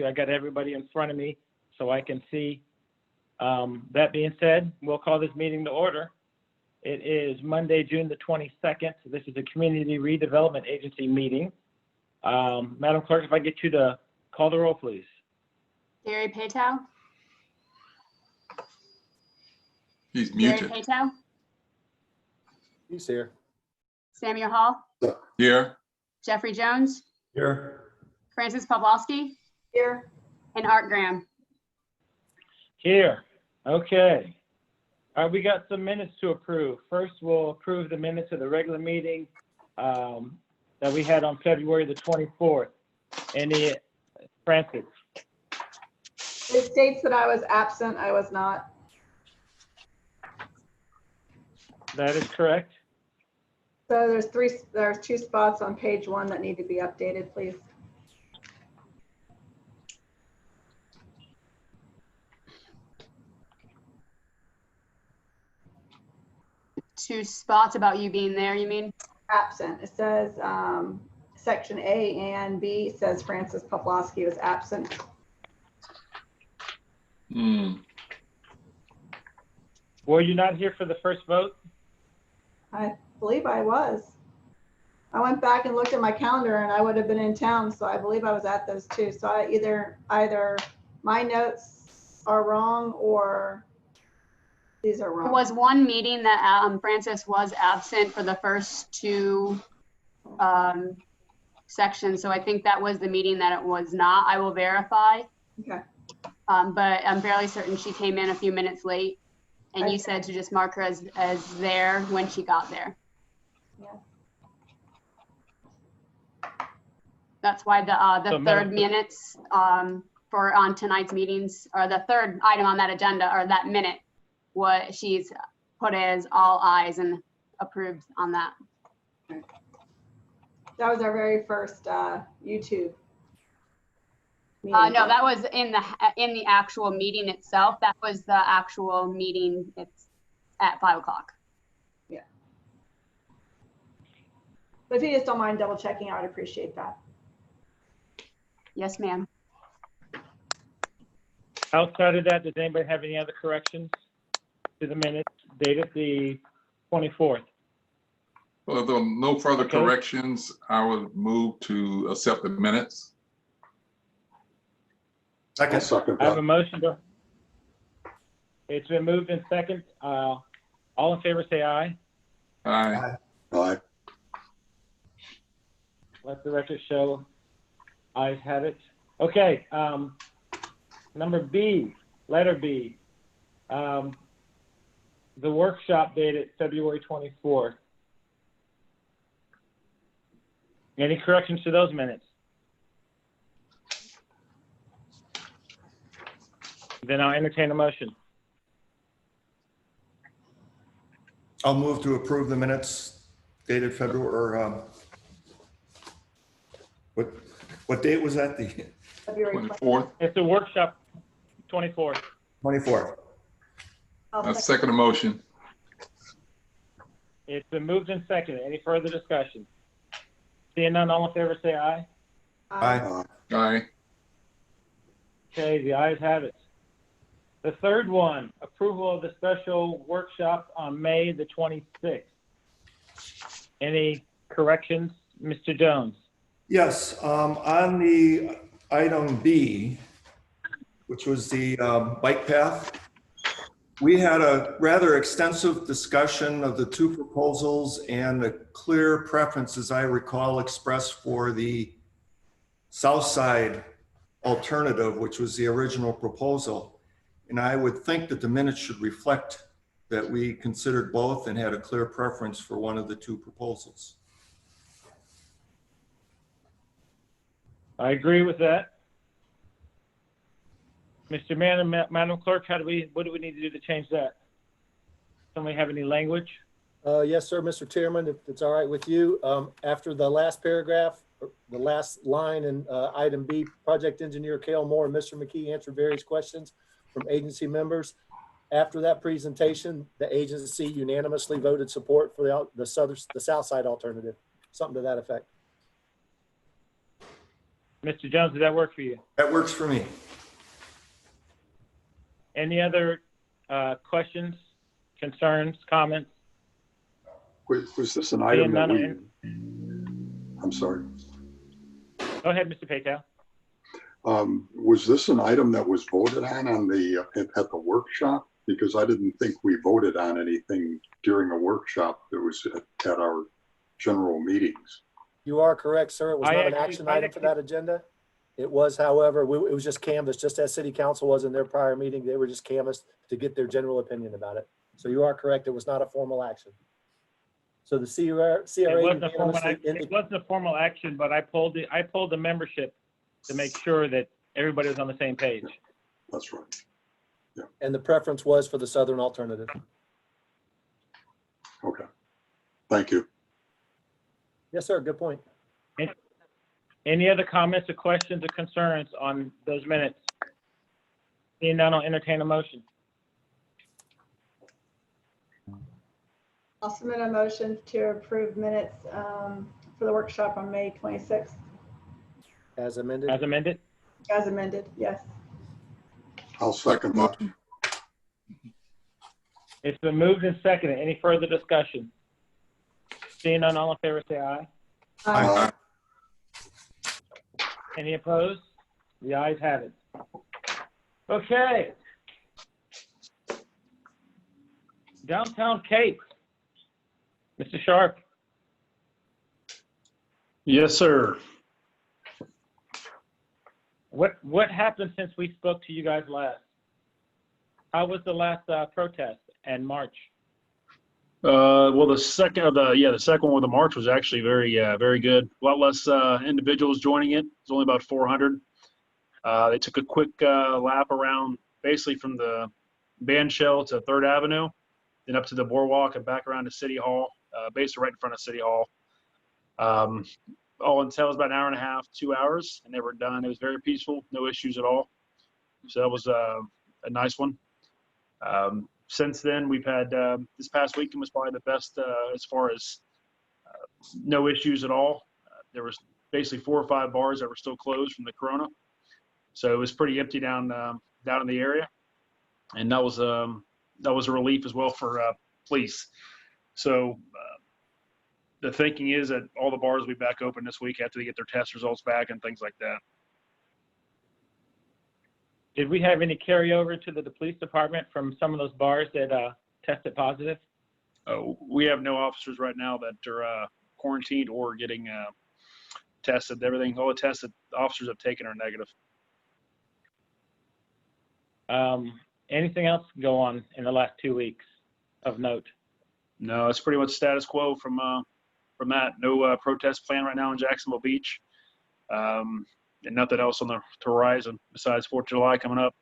I got everybody in front of me so I can see. That being said, we'll call this meeting to order. It is Monday, June the 22nd. This is a Community Redevelopment Agency meeting. Madam Clerk, if I get you to call the roll, please. Gary Paytow. He's muted. Gary Paytow. He's here. Samuel Hall. Here. Jeffrey Jones. Here. Francis Pawlowski. Here. And Art Graham. Here. Okay. All right, we got some minutes to approve. First, we'll approve the minutes of the regular meeting that we had on February the 24th. Francis? It states that I was absent. I was not. That is correct. So there's two spots on page 1 that need to be updated, please. Two spots about you being there, you mean? Absent. It says section A and B says Francis Pawlowski was absent. Were you not here for the first vote? I believe I was. I went back and looked at my calendar and I would have been in town, so I believe I was at those two. So I either my notes are wrong or these are wrong. There was one meeting that Francis was absent for the first two sections. So I think that was the meeting that it was not. I will verify. Okay. But I'm fairly certain she came in a few minutes late. And you said to just mark her as there when she got there. Yeah. That's why the So third minutes for on tonight's meetings, or the third item on that agenda, or that minute, what she's put as all ayes and approved on that. That was our very first YouTube meeting. No, that was in the actual meeting itself. That was the actual meeting. It's at 5 o'clock. Yeah. But if you just don't mind double checking, I would appreciate that. Yes, ma'am. Outside of that, does anybody have any other corrections to the minutes dated the 24th? Well, though no further Okay. corrections, I would move to accept the minutes. Second. I have a motion to. It's been moved in second. All in favor say aye. Aye. Aye. Let the record show ayes have it. Okay, number B, letter B. The workshop dated February 24th. Any corrections to those minutes? Then I'll entertain a motion. I'll move to approve the minutes dated February, or what date was that? The February 24th. It's the workshop 24th. 24th. I second the motion. It's been moved and seconded. Any further discussion? Seeing none, all in favor say aye. Aye. Aye. Okay, the ayes have it. The third one, approval of the special workshop on May the 26th. Any corrections, Mr. Jones? Yes, on the item B, which was the bike path, we had a rather extensive discussion of the two proposals and a clear preference, as I recall, expressed for the south side alternative, which was the original proposal. And I would think that the minutes should reflect that we considered both and had a clear preference for one of the two proposals. I agree with that. Mr. Madam Clerk, what do we need to do to change that? Somebody have any language? Yes, sir, Mr. Chairman, if it's all right with you. After the last paragraph, the last line in item B, project engineer Cale Moore and Mr. McKee answered various questions from agency members. After that presentation, the agency unanimously voted support for the south side alternative, something to that effect. Mr. Jones, does that work for you? That works for me. Any other questions, concerns, comments? Was this an item that we, Seeing I'm sorry, Go ahead, Mr. Paytel. was this an item that was voted on the, at the workshop? Because I didn't think we voted on anything during a workshop that was at our general meetings. You are correct, sir. It was I not an actually- action I item for that agenda. It was, however, it was just canvassed, just as city council was in their prior meeting. They were just canvassed to get their general opinion about it. So you are correct. It was not a formal action. So the CRA It wasn't a formal, unanimously it wasn't a formal action, but I polled the membership to make sure that everybody was on the same page. That's right. and the preference was for the southern alternative. Okay. Thank you. Yes, sir. Good point. Any other comments or questions or concerns on those minutes? Seeing none, I'll entertain a motion. I'll submit a motion to approve minutes for the workshop on May 26th, As amended. As amended? as amended, yes. I'll second that. It's been moved and seconded. Any further discussion? Seeing none, all in favor say aye. Aye. Any opposed? The ayes have it. Okay. Downtown Cape. Mr. Sharp. Yes, sir. What happened since we spoke to you guys last? How was the last protest and march? Well, the second one with the march was actually very good. A lot less individuals joining it. It was only about 400. They took a quick lap around, basically from the band shell to 3rd Avenue, then up to the boardwalk and back around to City Hall, basically right in front of City Hall. All until it was about an hour and a half, 2 hours, and they were done. It was very peaceful, no issues at all. So that was a nice one. Since then, we've had this past weekend was probably the best as far as no issues at all. There was basically 4 or 5 bars that were still closed from the corona, so it was pretty empty down in the area, and that was a relief as well for police. So the thinking is that all the bars will be back open this week after they get their test results back and things like that. Did we have any carryover to the police department from some of those bars that tested positive? We have no officers right now that are quarantined or getting tested. Everything, all the tests that the officers have taken are negative. Anything else go on in the last 2 weeks of note? No, it's pretty much status quo from that. No protest plan right now in Jacksonville Beach. And nothing else on the horizon besides 4th of July coming up.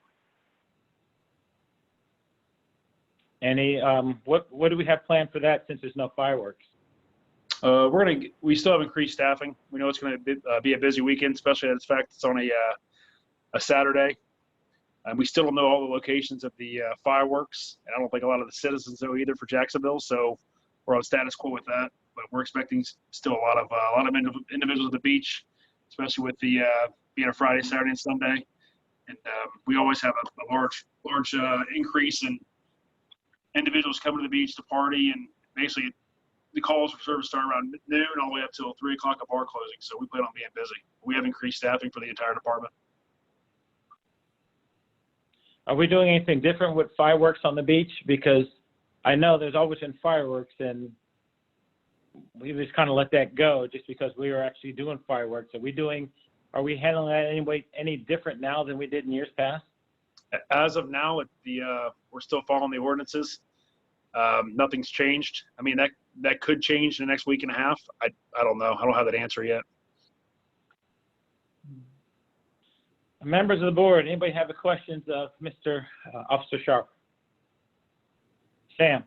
Any, what do we have planned for that since there's no fireworks? We still have increased staffing. We know it's going to be a busy weekend, especially as the fact it's on a Saturday. And we still don't know all the locations of the fireworks. And I don't think a lot of the citizens know either for Jacksonville. So we're on status quo with that. But we're expecting still a lot of individuals at the beach, especially with the being a Friday, Saturday, and Sunday. And we always have a large increase in individuals coming to the beach to party. And basically, the calls for service start around noon all the way up till 3 o'clock at bar closing. So we plan on being busy. We have increased staffing for the entire department. Are we doing anything different with fireworks on the beach? Because I know there's always been fireworks, and we just kind of let that go just because we were actually doing fireworks. Are we handling that any different now than we did in years past? As of now, we're still following the ordinances. Nothing's changed. I mean, that could change in the next week and a half. I don't know. I don't have that answer yet. Members of the board, anybody have a questions of Mr. Officer Sharp? Sam?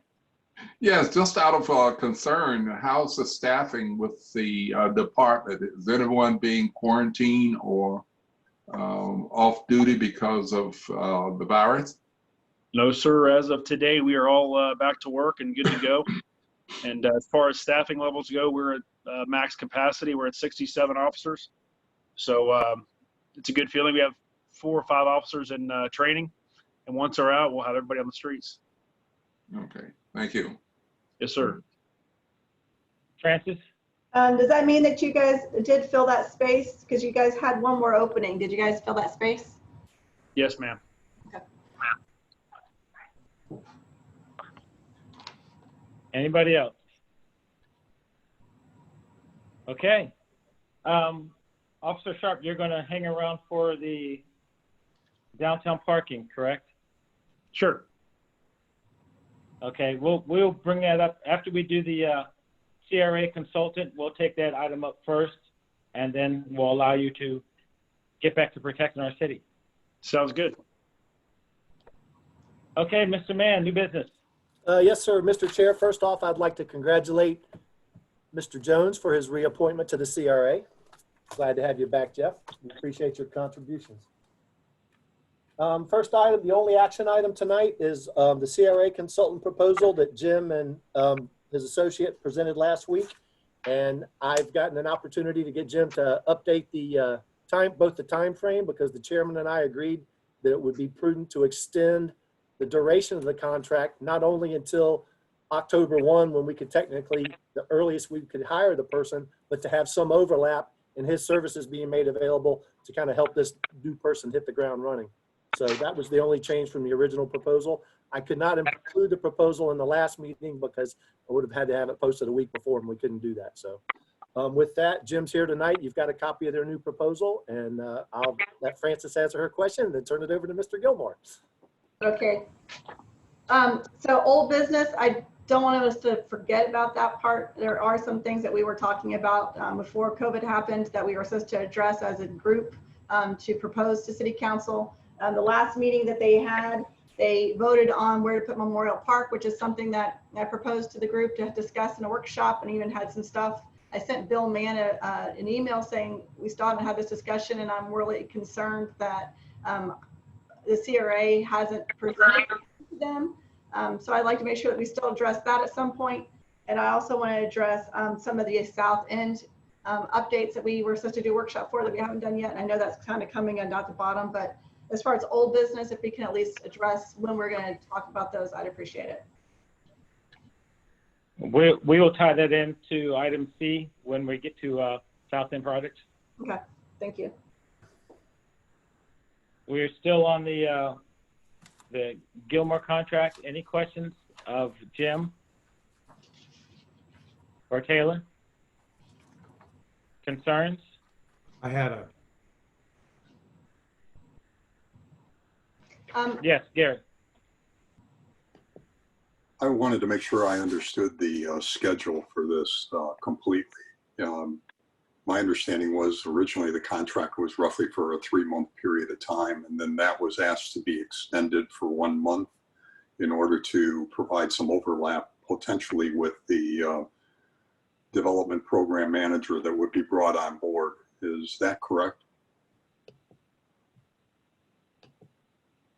Yes, just out of concern, how's the staffing with the department? Is anyone being quarantined or off duty because of the virus? No, sir. As of today, we are all back to work and good to go. And as far as staffing levels go, we're at max capacity. We're at 67 officers. So it's a good feeling. We have 4 or 5 officers in training, and once they're out, we'll have everybody on the streets. Okay, thank you. Yes, sir. Francis? Does that mean that you guys did fill that space? Because you guys had one more opening. Did you guys fill that space? Yes, ma'am. Anybody else? Okay. Officer Sharp, you're going to hang around for the downtown parking, correct? Sure. Okay, we'll bring that up after we do the CRA consultant. We'll take that item up first, and then we'll allow you to get back to protecting our city. Sounds good. Okay, Mr. Mann, new business. Yes, sir. Mr. Chair, first off, I'd like to congratulate Mr. Jones for his reappointment to the CRA. Glad to have you back, Jeff. We appreciate your contributions. First item, the only action item tonight is the CRA consultant proposal that Jim and his associate presented last week. And I've gotten an opportunity to get Jim to update the both the time frame, because the chairman and I agreed that it would be prudent to extend the duration of the contract, not only until October 1, when we could technically, the earliest we could hire the person, but to have some overlap in his services being made available to kind of help this new person hit the ground running. So that was the only change from the original proposal. I could not include the proposal in the last meeting because I would have had to have it posted a week before, and we couldn't do that. So with that, Jim's here tonight. You've got a copy of their new proposal, and I'll let Frances answer her question and then turn it over to Mr. Gilmore. Okay. So old business, I don't want us to forget about that part. There are some things that we were talking about before COVID happened that we were supposed to address as a group to propose to City Council. The last meeting that they had, they voted on where to put Memorial Park, which is something that I proposed to the group to discuss in a workshop, and even had some stuff. I sent Bill Mann an email saying we still haven't had this discussion, and I'm really concerned that the CRA hasn't presented to them. So I'd like to make sure that we still address that at some point. And I also want to address some of the South End updates that we were supposed to do a workshop for that we haven't done yet. And I know that's kind of coming and at the bottom, but as far as old business, if we can at least address when we're going to talk about those, I'd appreciate it. We will tie that into item C when we get to South End projects. Okay, thank you. We're still on the Gilmore contract. Any questions of Jim or Taylor? Concerns? I had a, Yes, Gary. I wanted to make sure I understood the schedule for this completely. My understanding was originally the contract was roughly for a 3-month period of time, and then that was asked to be extended for 1 month in order to provide some overlap potentially with the development program manager that would be brought on board. Is that correct?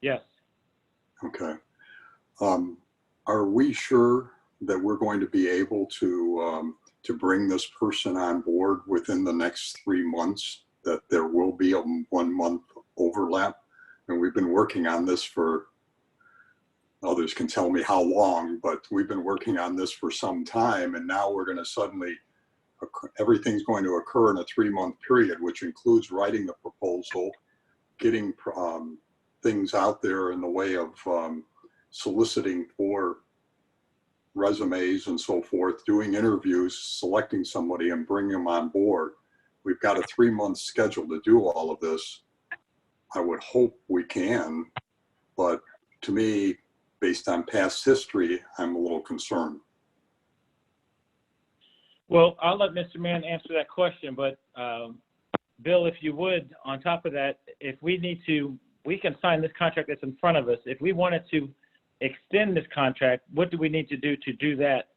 Yes. Okay. Are we sure that we're going to be able to bring this person on board within the next 3 months, that there will be a 1 month overlap? And we've been working on this for, others can tell me how long, but we've been working on this for some time, and now we're going to suddenly, everything's going to occur in a 3-month period, which includes writing the proposal, getting things out there in the way of soliciting for resumes and so forth, doing interviews, selecting somebody and bringing them on board. We've got a 3-month schedule to do all of this. I would hope we can, but to me, based on past history, I'm a little concerned. Well, I'll let Mr. Mann answer that question, but Bill, if you would, on top of that, if we need to, we can sign this contract that's in front of us. If we wanted to extend this contract, what do we need to do that?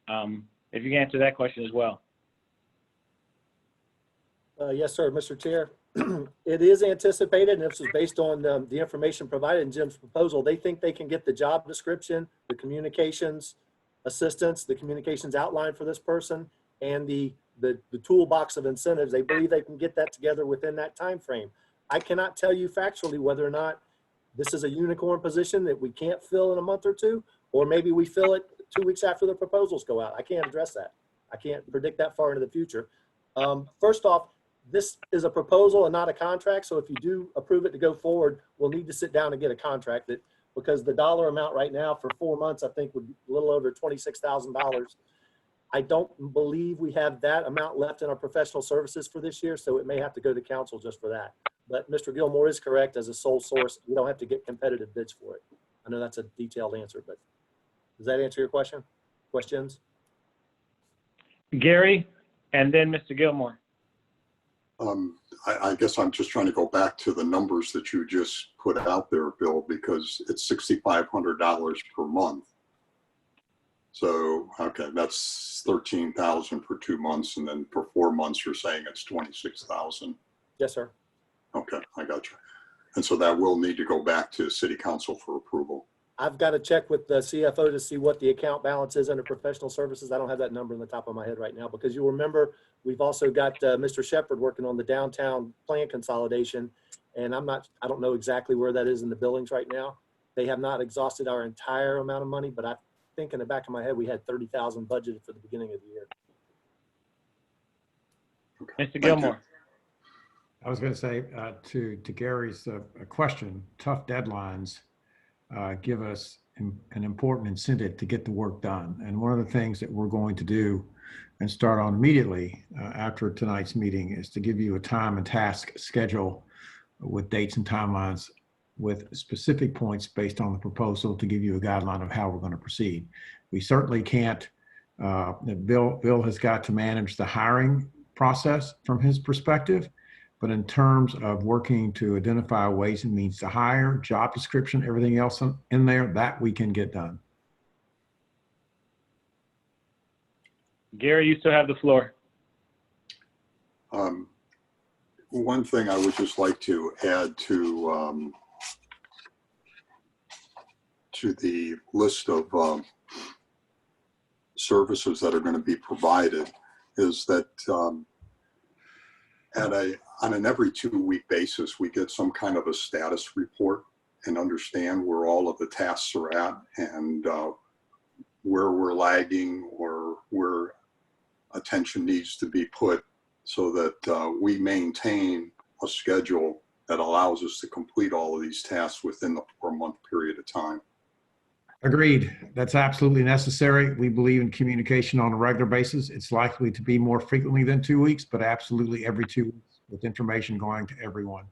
If you can answer that question as well. Yes, sir, Mr. Chair. It is anticipated, and this is based on the information provided in Jim's proposal. They think they can get the job description, the communications assistance, the communications outline for this person, and the the toolbox of incentives. They believe they can get that together within that time frame. I cannot tell you factually whether or not this is a unicorn position that we can't fill in a month or two, or maybe we fill it 2 weeks after the proposals go out. I can't address that. I can't predict that far into the future. First off, this is a proposal and not a contract. So if you do approve it to go forward, we'll need to sit down and get a contract because the dollar amount right now for 4 months, I think would be a little over $26,000. I don't believe we have that amount left in our professional services for this year. So it may have to go to council just for that. But Mr. Gilmore is correct. As a sole source, we don't have to get competitive bids for it. I know that's a detailed answer, but does that answer your questions? Gary, and then Mr. Gilmore. I guess I'm just trying to go back to the numbers that you just put out there, Bill, because it's $6,500 per month. So, okay, that's $13,000 for 2 months. And then for 4 months, you're saying it's $26,000. Yes, sir. Okay, I got you. And so that will need to go back to City Council for approval. I've got to check with the CFO to see what the account balance is under professional services. I don't have that number on the top of my head right now, because you'll remember we've also got Mr. Shepard working on the downtown plan consolidation. And I don't know exactly where that is in the billings right now. They have not exhausted our entire amount of money, but I think in the back of my head, we had 30,000 budgeted for the beginning of the year. Okay. Mr. Gilmore. I was going to say to Gary's question, tough deadlines give us an important incentive to get the work done. And one of the things that we're going to do and start on immediately after tonight's meeting is to give you a time and task schedule with dates and timelines with specific points based on the proposal to give you a guideline of how we're going to proceed. We certainly can't, Bill has got to manage the hiring process from his perspective. But in terms of working to identify ways and means to hire, job description, everything else in there, that we can get done. Gary, you still have the floor. One thing I would just like to add to the list of services that are going to be provided is that on an every 2-week basis, we get some kind of a status report and understand where all of the tasks are at and where we're lagging or where attention needs to be put, so that we maintain a schedule that allows us to complete all of these tasks within the 4-month period of time. Agreed. That's absolutely necessary. We believe in communication on a regular basis. It's likely to be more frequently than 2 weeks, but absolutely every 2 weeks, with information going to everyone.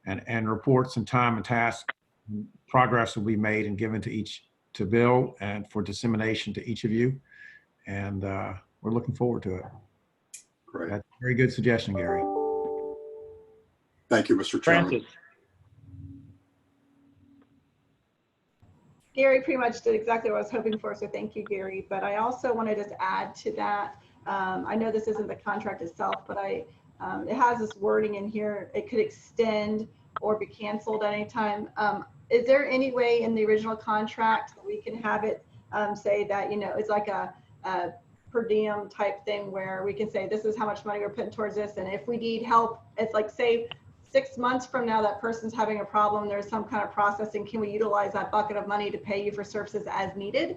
And reports and time and task progress will be made and given to Bill and for dissemination to each of you. And we're looking forward to it. Great. That's a very good suggestion, Gary. Thank you, Mr. Chairman. Francis. Gary pretty much did exactly what I was hoping for, so thank you, Gary. But I also wanted to add to that. I know this isn't the contract itself, but it has this wording in here. It could extend or be canceled at any time. Is there any way in the original contract that we can have it say that, it's like a per diem type thing where we can say, this is how much money we're putting towards this. And if we need help, it's like, say, 6 months from now, that person's having a problem, there's some kind of processing, can we utilize that bucket of money to pay you for services as needed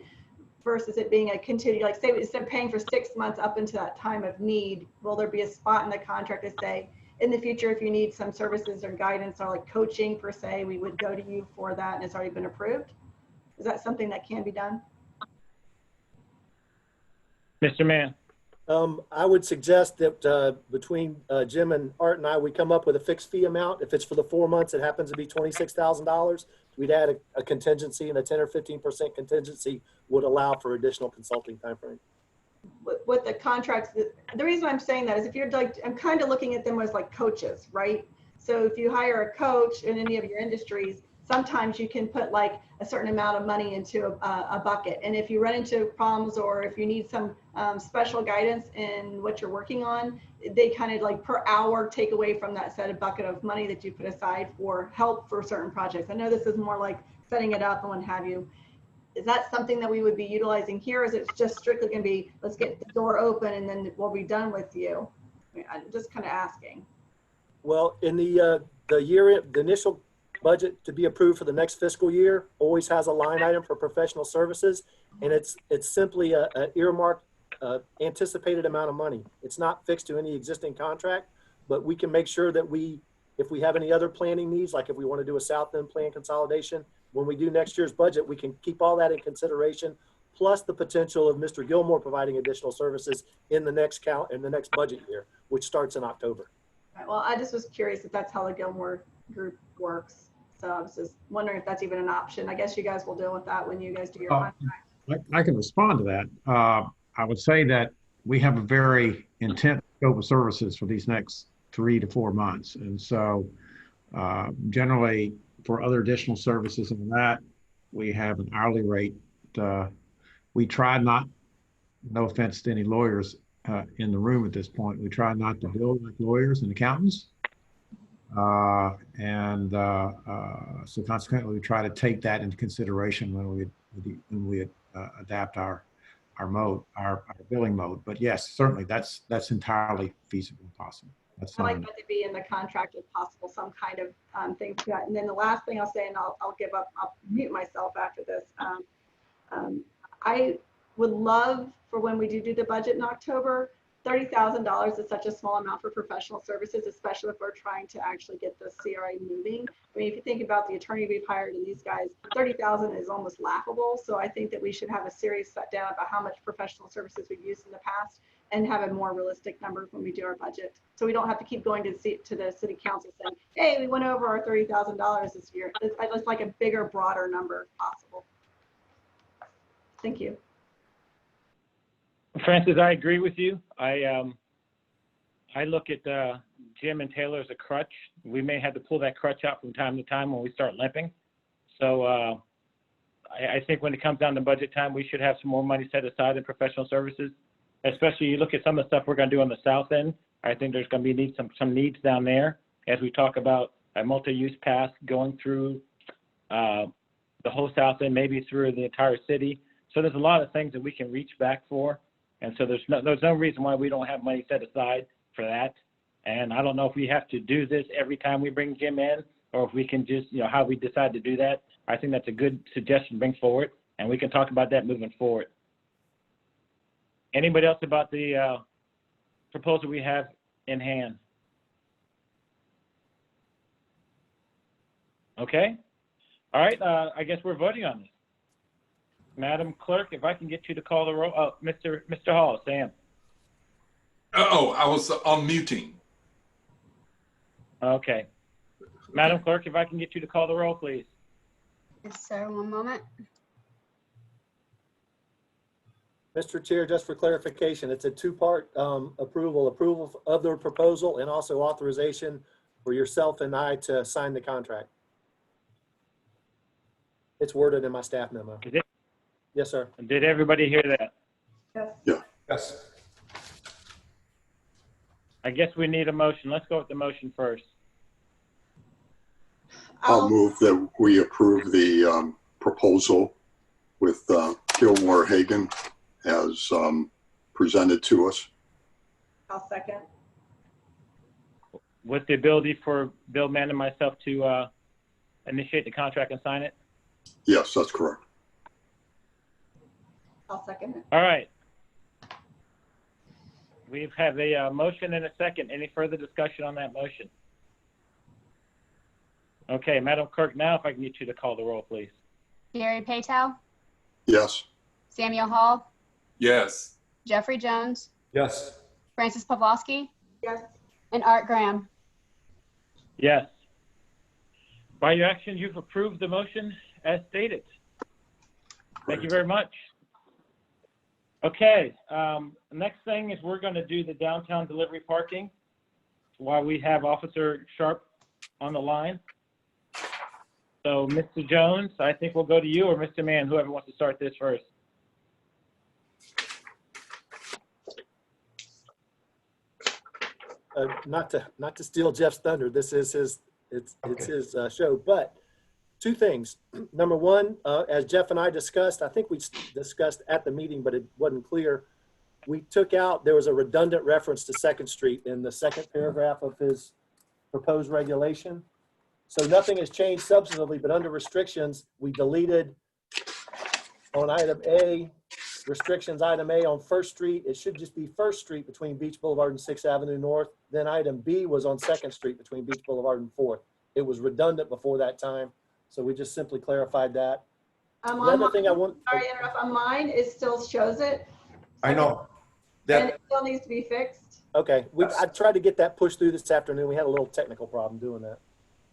versus it being a continued, like say, instead of paying for 6 months up into that time of need, will there be a spot in the contract to say, in the future, if you need some services or guidance or like coaching per se, we would go to you for that and it's already been approved? Is that something that can be done? Mr. Mann. I would suggest that between Jim and Art and I, we come up with a fixed fee amount. If it's for the 4 months, it happens to be $26,000. We'd add a contingency, and a 10 or 15% contingency would allow for additional consulting time frame. With the contracts, the reason I'm saying that is if you're like, I'm kind of looking at them as like coaches, right? So if you hire a coach in any of your industries, sometimes you can put like a certain amount of money into a bucket. And if you run into problems or if you need some special guidance in what you're working on, they kind of like per hour take away from that set of bucket of money that you put aside for help for certain projects. I know this is more like setting it up and what have you. is that something that we would be utilizing here? Or is it just strictly going to be, let's get the door open and then we'll be done with you? I mean, I'm just kind of asking. Well, in the initial budget to be approved for the next fiscal year always has a line item for professional services, and it's simply a earmarked anticipated amount of money. It's not fixed to any existing contract, but we can make sure that if we have any other planning needs, like if we want to do a south end plan consolidation, when we do next year's budget, we can keep all that in consideration, plus the potential of Mr. Gilmore providing additional services in the next budget year, which starts in October. Right, well, I just was curious if that's how the Gilmore group works. So I was just wondering if that's even an option. I guess you guys will deal with that when you guys do your contract. I can respond to that. I would say that we have a very intense scope of services for these next 3 to 4 months. And so generally for other additional services and that, we have an hourly rate. We try not, no offense to any lawyers in the room at this point, we try not to bill like lawyers and accountants. So consequently, we try to take that into consideration when we adapt our billing mode. But yes, certainly that's entirely feasible and possible. I like that to be in the contract if possible, some kind of thing to that. And then the last thing I'll say, and I'll give up, I'll mute myself after this. I would love for when we do the budget in October, $30,000 is such a small amount for professional services, especially if we're trying to actually get the CRA moving. I mean, if you think about the attorney we've hired and these guys, 30,000 is almost laughable. So I think that we should have a serious set down about how much professional services we've used in the past and have a more realistic number when we do our budget. So we don't have to keep going to the city council saying, hey, we went over our $30,000 this year. It's like a bigger, broader number if possible. Thank you. Francis, I agree with you. I look at Jim and Taylor as a crutch. We may have to pull that crutch out from time to time when we start limping. So I think when it comes down to budget time, we should have some more money set aside in professional services. Especially you look at some of the stuff we're going to do on the south end. I think there's going to be some needs down there as we talk about a multi-use path going through the whole south end, maybe through the entire city. So there's a lot of things that we can reach back for. And so there's no reason why we don't have money set aside for that. And I don't know if we have to do this every time we bring Jim in, or if we can just, how we decide to do that. I think that's a good suggestion to bring forward, and we can talk about that moving forward. Anybody else about the proposal we have in hand? Okay. All right. I guess we're voting on this. Madam Clerk, if I can get you to call the roll. Oh, Mr. Hall, Sam. Oh, I was unmuting. Okay. Madam Clerk, if I can get you to call the roll, please. Yes, sir. One moment. Mr. Chair, just for clarification, it's a two-part approval of the proposal and also authorization for yourself and I to sign the contract. It's worded in my staff memo. Is it? Yes, sir. Did everybody hear that? Yes. Yeah. Yes. I guess we need a motion. Let's go with the motion first. I'll move that we approve the proposal with Gilmore Hagan as presented to us. I'll second. With the ability for Bill Mann and myself to initiate the contract and sign it? Yes, that's correct. I'll second it. All right. We have a motion and a second. Any further discussion on that motion? Okay, Madam Clerk, now if I can get you to call the roll, please. Gary Paytow, Yes. Samuel Hall, Yes. Jeffrey Jones, Yes. Francis Pawlowski, Yes. and Art Graham. Yes. By your action, you've approved the motion as stated. Thank you very much. Okay, next thing is we're going to do the downtown delivery parking while we have Officer Sharp on the line. So, Mr. Jones, I think we'll go to you, or Mr. Mann, whoever wants to start this first. Not to steal Jeff's thunder. This is his his show, but Two things. Number one, as Jeff and I discussed, I think we discussed at the meeting, but it wasn't clear. We took out, there was a redundant reference to Second Street in the second paragraph of his proposed regulation. So nothing has changed substantively, but under restrictions, we deleted on item A, restrictions item A on First Street. It should just be First Street between Beach Boulevard and 6th Avenue North. Then item B was on Second Street between Beach Boulevard and 4th. It was redundant before that time. So we just simply clarified that. The other thing I want. Sorry to interrupt. On mine, it still shows it. I know. And it still needs to be fixed. Okay, I tried to get that pushed through this afternoon. We had a little technical problem doing that.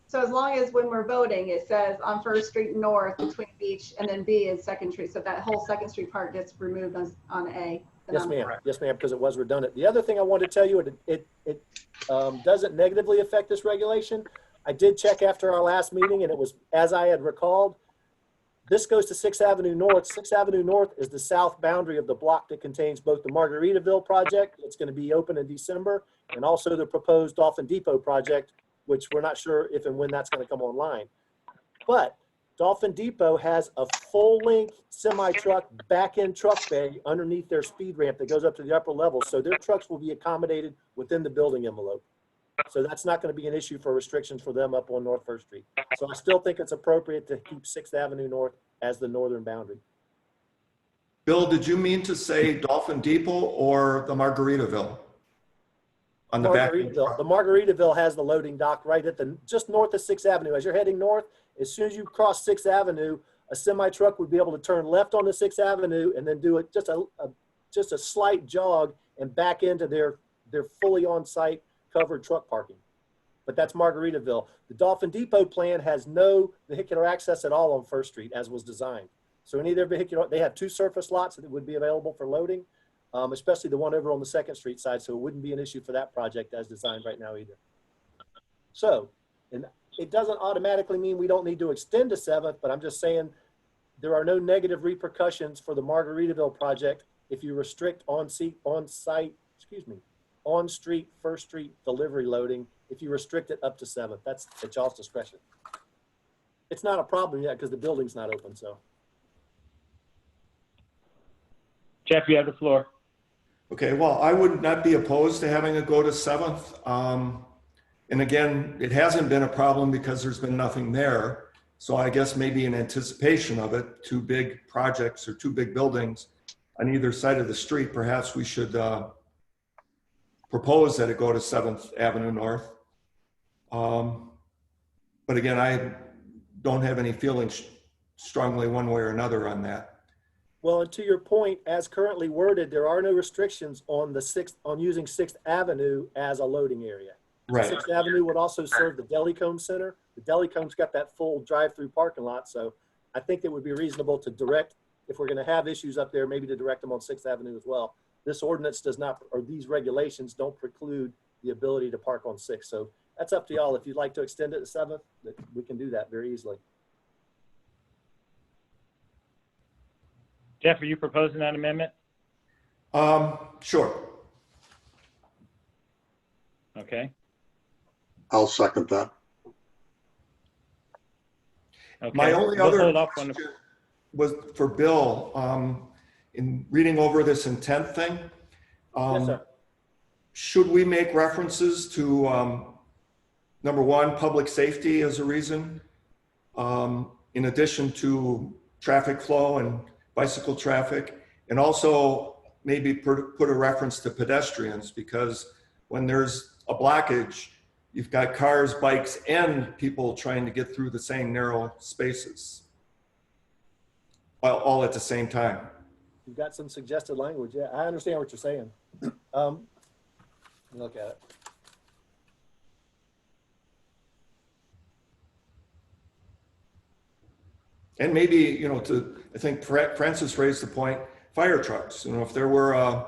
So as long as when we're voting, it says on First Street North between Beach and then B is Second Street. So that whole Second Street part gets removed on A. Yes, ma'am. Yes, ma'am, because it was redundant. The other thing I wanted to tell you, it doesn't negatively affect this regulation. I did check after our last meeting and it was as I had recalled. This goes to 6th Avenue North. 6th Avenue North is the south boundary of the block that contains both the Margaritaville project, it's going to be open in December, and also the proposed Dolphin Depot project, which we're not sure if and when that's going to come online. But Dolphin Depot has a full-length semi-truck back-end truck bay underneath their speed ramp that goes up to the upper level, so their trucks will be accommodated within the building envelope. So that's not going to be an issue for restrictions for them up on North First Street. So I still think it's appropriate to keep 6th Avenue North as the northern boundary. Bill, did you mean to say Dolphin Depot or the Margaritaville? On the back? Margaritaville. The Margaritaville has the loading dock right at just north of 6th Avenue. As you're heading north, as soon as you cross 6th Avenue, a semi truck would be able to turn left onto 6th Avenue and then do just a slight jog and back into their fully on-site covered truck parking. But that's Margaritaville. The Dolphin Depot plan has no vehicular access at all on First Street as was designed. So any of their vehicular, they have 2 surface lots that would be available for loading, especially the one over on the Second Street side. So it wouldn't be an issue for that project as designed right now either. So, and it doesn't automatically mean we don't need to extend to 7th, but I'm just saying there are no negative repercussions for the Margaritaville project if you restrict on-street First Street delivery loading, if you restrict it up to 7th. That's at y'all's discretion. It's not a problem yet because the building's not open, so. Jeff, you have the floor. Okay, well, I would not be opposed to having it go to 7th. And again, it hasn't been a problem because there's been nothing there. So I guess maybe in anticipation of it, 2 big projects or 2 big buildings on either side of the street, perhaps we should propose that it go to 7th Avenue North. But again, I don't have any feelings strongly one way or another on that. Well, and to your point, as currently worded, there are no restrictions on using 6th Avenue as a loading area. Right. 6th Avenue would also serve the Deli-Cone Center. The Deli-Cone's got that full drive-through parking lot, so I think it would be reasonable to direct, if we're going to have issues up there, maybe to direct them on 6th Avenue as well. This ordinance does not, or these regulations don't preclude the ability to park on 6th. So that's up to y'all. If you'd like to extend it to 7th, we can do that very easily. Jeff, are you proposing that amendment? Sure. Okay. I'll second that. Okay. My only We'll other hold off on question was for Bill. In reading over this intent thing, Yes, sir. should we make references to, number 1, public safety as a reason, in addition to traffic flow and bicycle traffic, and also maybe put a reference to pedestrians, because when there's a blockage, you've got cars, bikes, and people trying to get through the same narrow spaces, all at the same time. You've got some suggested language. Yeah, I understand what you're saying. Let me look at it. And maybe, I think Francis raised the point, fire trucks. If there were a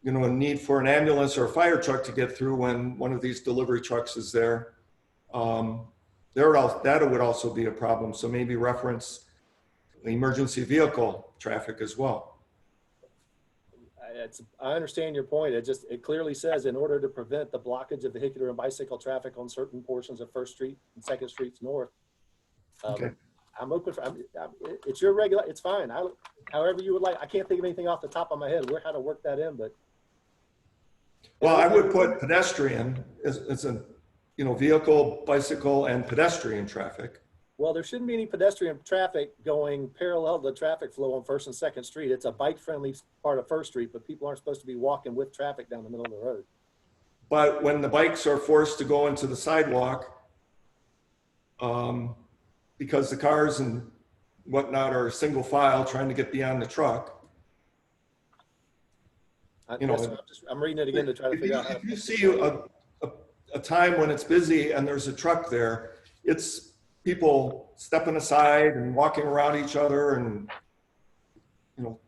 need for an ambulance or a fire truck to get through when one of these delivery trucks is there, that would also be a problem. So maybe reference the emergency vehicle traffic as well. I understand your point. It clearly says in order to prevent the blockage of vehicular and bicycle traffic on certain portions of First Street and Second Streets North. Okay. I'm open for, it's your regular, it's fine. However you would like. I can't think of anything off the top of my head how to work that in, but. Well, I would put pedestrian as a, vehicle, bicycle, and pedestrian traffic. Well, there shouldn't be any pedestrian traffic going parallel to the traffic flow on First and Second Street. It's a bike-friendly part of First Street, but people aren't supposed to be walking with traffic down the middle of the road. But when the bikes are forced to go into the sidewalk, because the cars and whatnot are single file trying to get beyond the truck. I'm reading it again to try to figure out how to. If you see a time when it's busy and there's a truck there, it's people stepping aside and walking around each other and, You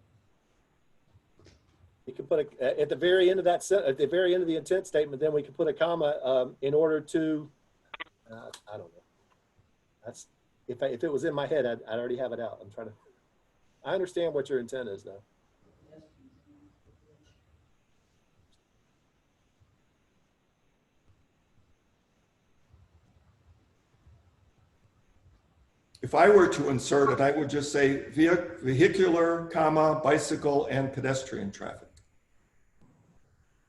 can put at the very end of that at the very end of the intent statement, then we can put a comma in order to, I don't know. That's if it was in my head, I'd already have it out. I understand what your intent is though. if I were to insert it, I would just say vehicular, bicycle, and pedestrian traffic.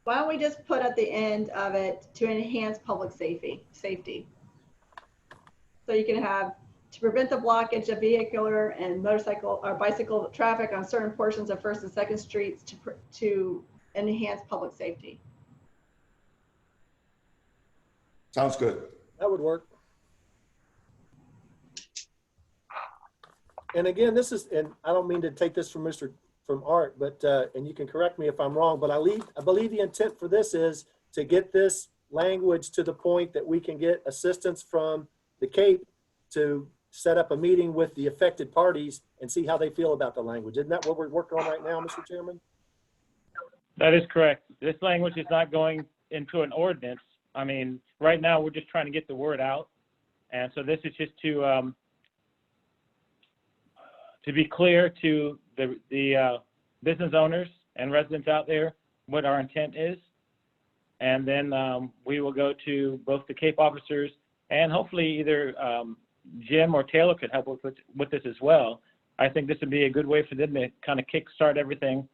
Why don't we just put at the end of it to enhance public safety? So you can have to prevent the blockage of vehicular and motorcycle or bicycle traffic on certain portions of First and Second Streets to enhance public safety. Sounds good. That would work. And again, and I don't mean to take this from Art, but, and you can correct me if I'm wrong, but I believe the intent for this is to get this language to the point that we can get assistance from the Cape to set up a meeting with the affected parties and see how they feel about the language. Isn't that what we're working on right now, Mr. Chairman? That is correct. This language is not going into an ordinance. I mean, right now we're just trying to get the word out. And so this is just to be clear to the business owners and residents out there what our intent is. And then we will go to both the Cape officers and hopefully either Jim or Taylor could help with this as well. I think this would be a good way for them to kind of kickstart everything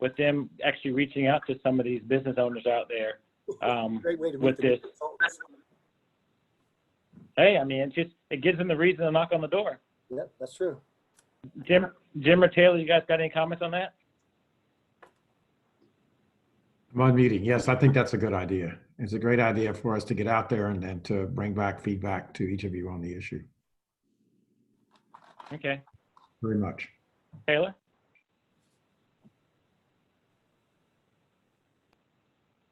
with them actually reaching out to some of these business owners out there Great way to with this. Hey, I mean, it gives them the reason to knock on the door. Yep, that's true. Jim or Taylor, you guys got any comments on that? I'm on meeting. Yes, I think that's a good idea. It's a great idea for us to get out there and then to bring back feedback to each of you on the issue. Okay. Very much. Taylor?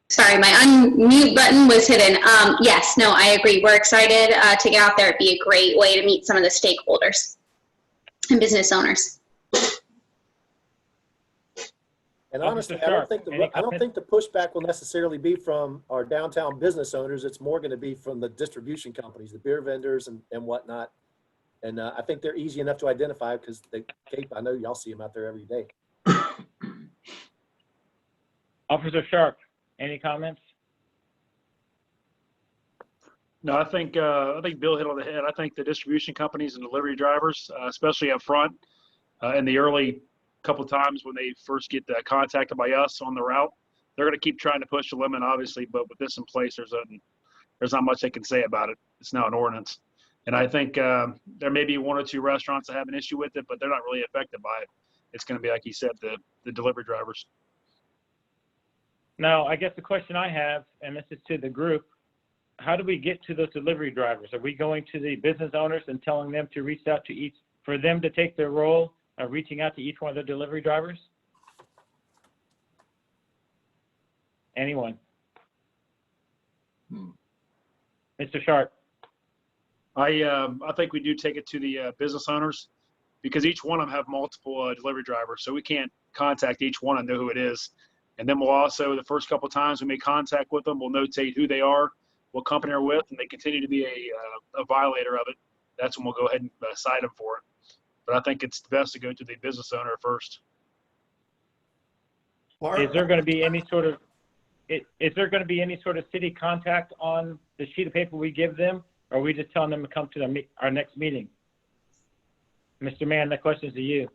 Sorry, my unmute button was hidden. Yes, no, I agree. We're excited to get out there. It'd be a great way to meet some of the stakeholders and business owners. And honestly, I don't think the pushback will necessarily be from our downtown business owners. It's more going to be from the distribution companies, the beer vendors and whatnot. And I think they're easy enough to identify because the Cape, I know y'all see them out there every day. Officer Sharp, any comments? No, I think Bill hit on the head. I think the distribution companies and delivery drivers, especially up front in the early couple times when they first get contacted by us on the route, they're going to keep trying to push the limit, obviously. But with this in place, there's not much they can say about it. It's now an ordinance, and I think there may be one or two restaurants that have an issue with it, but they're not really affected by it. It's going to be like you said, the delivery drivers. Now, I guess the question I have, and this is to the group, how do we get to those delivery drivers? Are we going to the business owners and telling them to reach out to for them to take their role of reaching out to each one of the delivery drivers? Anyone? Mr. Sharp. I think we do take it to the business owners because each one of them have multiple delivery drivers. So we can't contact each one and know who it is. And then we'll also, the first couple of times we make contact with them, we'll notate who they are, what company they're with, and they continue to be a violator of it. That's when we'll go ahead and cite them for it. But I think it's best to go to the business owner first. Is there going to be any sort of city contact on the sheet of paper we give them, or are we just telling them to come to our next meeting? Mr. Mann, that question's to you.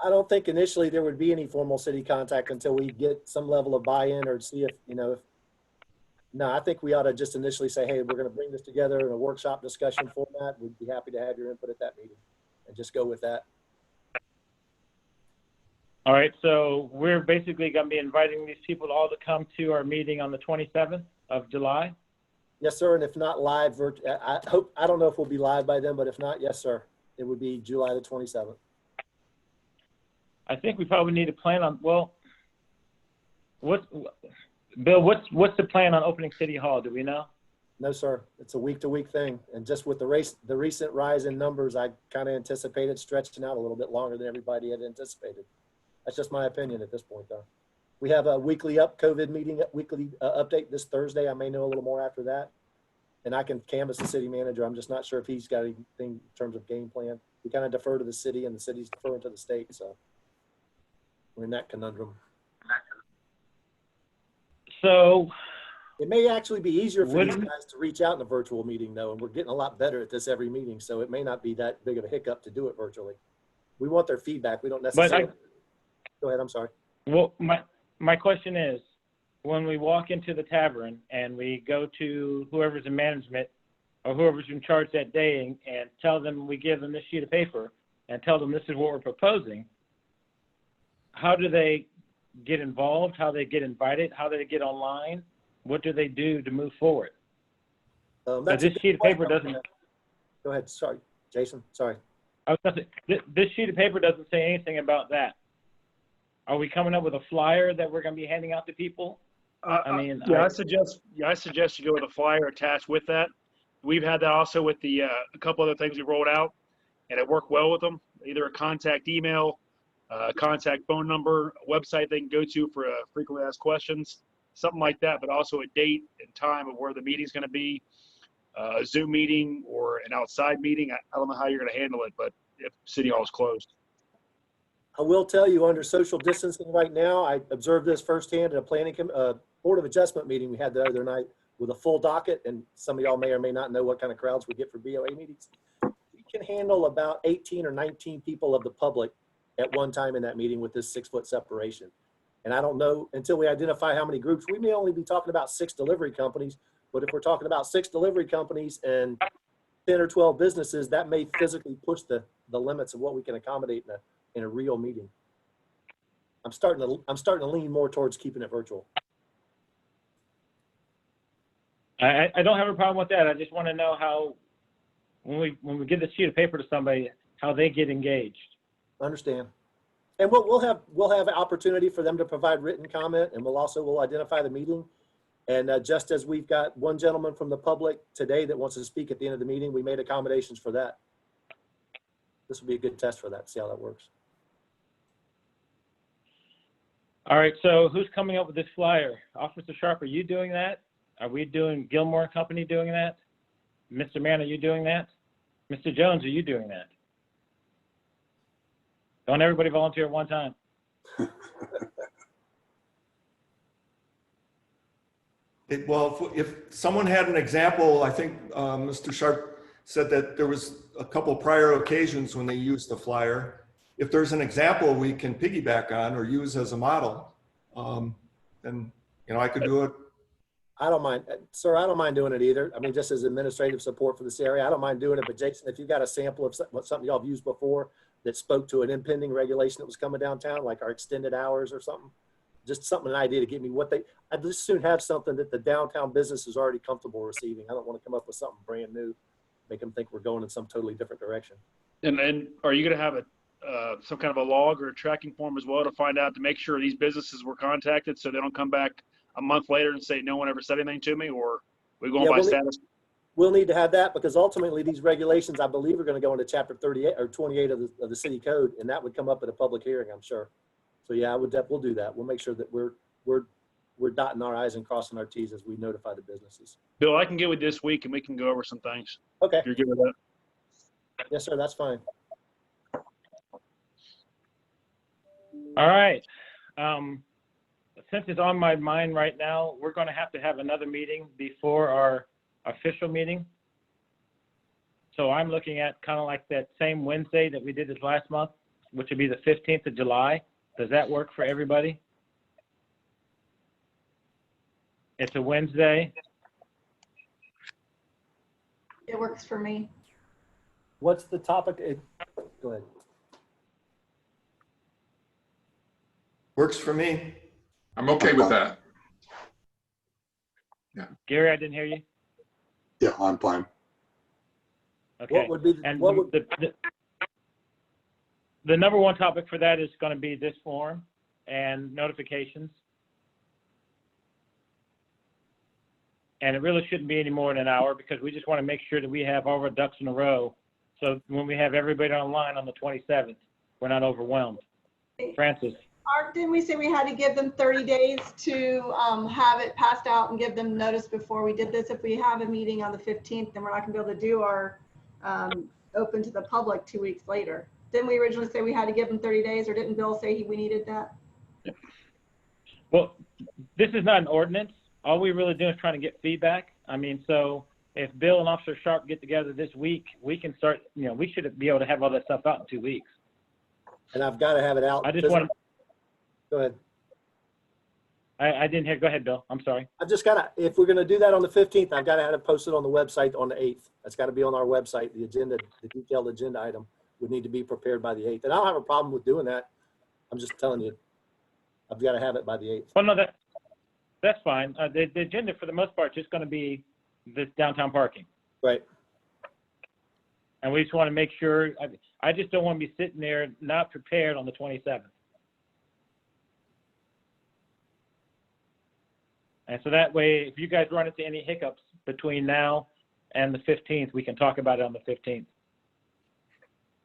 I don't think initially there would be any formal city contact until we get some level of buy-in or see if, no, I think we ought to just initially say, hey, we're going to bring this together in a workshop discussion format. We'd be happy to have your input at that meeting and just go with that. All right, so we're basically going to be inviting these people all to come to our meeting on the 27th of July. Yes, sir. And if not live, I don't know if we'll be live by then, but if not, yes, sir. It would be July the 27th. I think we probably need to plan on, well, Bill, what's the plan on opening City Hall? Do we know? No, sir. It's a week-to-week thing. And just with the recent rise in numbers, I kind of anticipated stretching out a little bit longer than everybody had anticipated. That's just my opinion at this point, though. We have a weekly COVID meeting, weekly update this Thursday. I may know a little more after that. And I can canvass the city manager. I'm just not sure if he's got anything in terms of game plan. We kind of defer to the city and the city's deferring to the state. So we're in that conundrum. So it may actually be easier for these wouldn't- guys to reach out in a virtual meeting, though, and we're getting a lot better at this every meeting. So it may not be that big of a hiccup to do it virtually. We want their feedback. We don't necessarily. Go ahead. I'm sorry. Well, my question is, when we walk into the tavern and we go to whoever's in management or whoever's in charge that day and tell them, we give them this sheet of paper and tell them this is what we're proposing, how do they get involved? How do they get invited? How do they get online? What do they do to move forward? That's this sheet of paper doesn't. Go ahead. Sorry, Jason. Sorry. I was going to say, this sheet of paper doesn't say anything about that. Are we coming up with a flyer that we're going to be handing out to people? I suggest you go with a flyer attached with that. We've had that also with the a couple other things we rolled out, and it worked well with them. Either a contact email, contact phone number, a website they can go to for frequently asked questions, something like that, but also a date and time of where the meeting's going to be, a Zoom meeting or an outside meeting. I don't know how you're going to handle it, but if City Hall is closed. I will tell you, under social distancing right now, I observed this firsthand at a planning Board of Adjustment meeting we had the other night with a full docket, and some of y'all may or may not know what kind of crowds we get for BOA meetings. We can handle about 18 or 19 people of the public at one time in that meeting with this 6-foot separation. And I don't know, until we identify how many groups, we may only be talking about 6 delivery companies, but if we're talking about 6 delivery companies and 10 or 12 businesses, that may physically push the limits of what we can accommodate in a real meeting. I'm starting to lean more towards keeping it virtual. I don't have a problem with that. I just want to know how, when we give the sheet of paper to somebody, how they get engaged. Understand. And we'll have an opportunity for them to provide written comment, and we'll identify the meeting. And just as we've got one gentleman from the public today that wants to speak at the end of the meeting, we made accommodations for that. This will be a good test for that, see how that works. All right, so who's coming up with this flyer? Officer Sharp, are you doing that? Are we doing, Gilmore and Company doing that? Mr. Mann, are you doing that? Mr. Jones, are you doing that? Don't everybody volunteer at one time. Well, if someone had an example, I think Mr. Sharp said that there was a couple prior occasions when they used the flyer. If there's an example we can piggyback on or use as a model, then I could do it. I don't mind, sir. I don't mind doing it either. I mean, just as administrative support for this area, I don't mind doing it. But Jason, if you've got a sample of something y'all have used before that spoke to an impending regulation that was coming downtown, like our extended hours or something, just an idea to give me I'd just soon have something that the downtown business is already comfortable receiving. I don't want to come up with something brand new, make them think we're going in some totally different direction. And are you going to have some kind of a log or a tracking form as well to find out, to make sure these businesses were contacted so they don't come back a month later and say no one ever said anything to me, or we going by status? We'll need to have that, because ultimately these regulations, I believe, are going to go into chapter 38 or 28 of the city code, and that would come up at a public hearing, I'm sure. So yeah, we'll do that. We'll make sure that we're dotting our I's and crossing our T's as we notify the businesses. Bill, I can get with this week and we can go over some things. Okay. If you're good with that. Yes, sir. That's fine. All right. Since it's on my mind right now, we're going to have another meeting before our official meeting. So I'm looking at kind of like that same Wednesday that we did this last month, which would be the 15th of July. Does that work for everybody? It's a Wednesday. It works for me. What's the topic? Go ahead. Works for me. I'm okay with that. Gary, I didn't hear you. Yeah, I'm fine. Okay. What would be, And what would, the number one topic for that is going to be this form and notifications. And it really shouldn't be any more than an hour because we just want to make sure that we have all our ducks in a row. So when we have everybody online on the 27th, we're not overwhelmed. Francis. Art, didn't we say we had to give them 30 days to have it passed out and give them notice before we did this? If we have a meeting on the 15th, then we're not gonna be able to do our open to the public 2 weeks later. Didn't we originally say we had to give them 30 days, or didn't Bill say we needed that? Well, this is not an ordinance. All we really do is trying to get feedback. I mean, so if Bill and Officer Sharp get together this week, we can start, you know, we should be able to have all that stuff out in 2 weeks. and I've got to have it out. I just want to, Go ahead. I didn't hear, go ahead, Bill. I'm sorry. I've just got to, if we're going to do that on the 15th, I've got to have it posted on the website on the 8th. That's got to be on our website. The agenda, the detailed agenda item would need to be prepared by the 8th. And I don't have a problem with doing that. I'm just telling you, I've got to have it by the 8th. Well, no, that's fine. The agenda for the most part is just going to be this downtown parking. Right. And we just want to make sure, I just don't want to be sitting there not prepared on the 27th. And so that way, if you guys run into any hiccups between now and the 15th, we can talk about it on the 15th.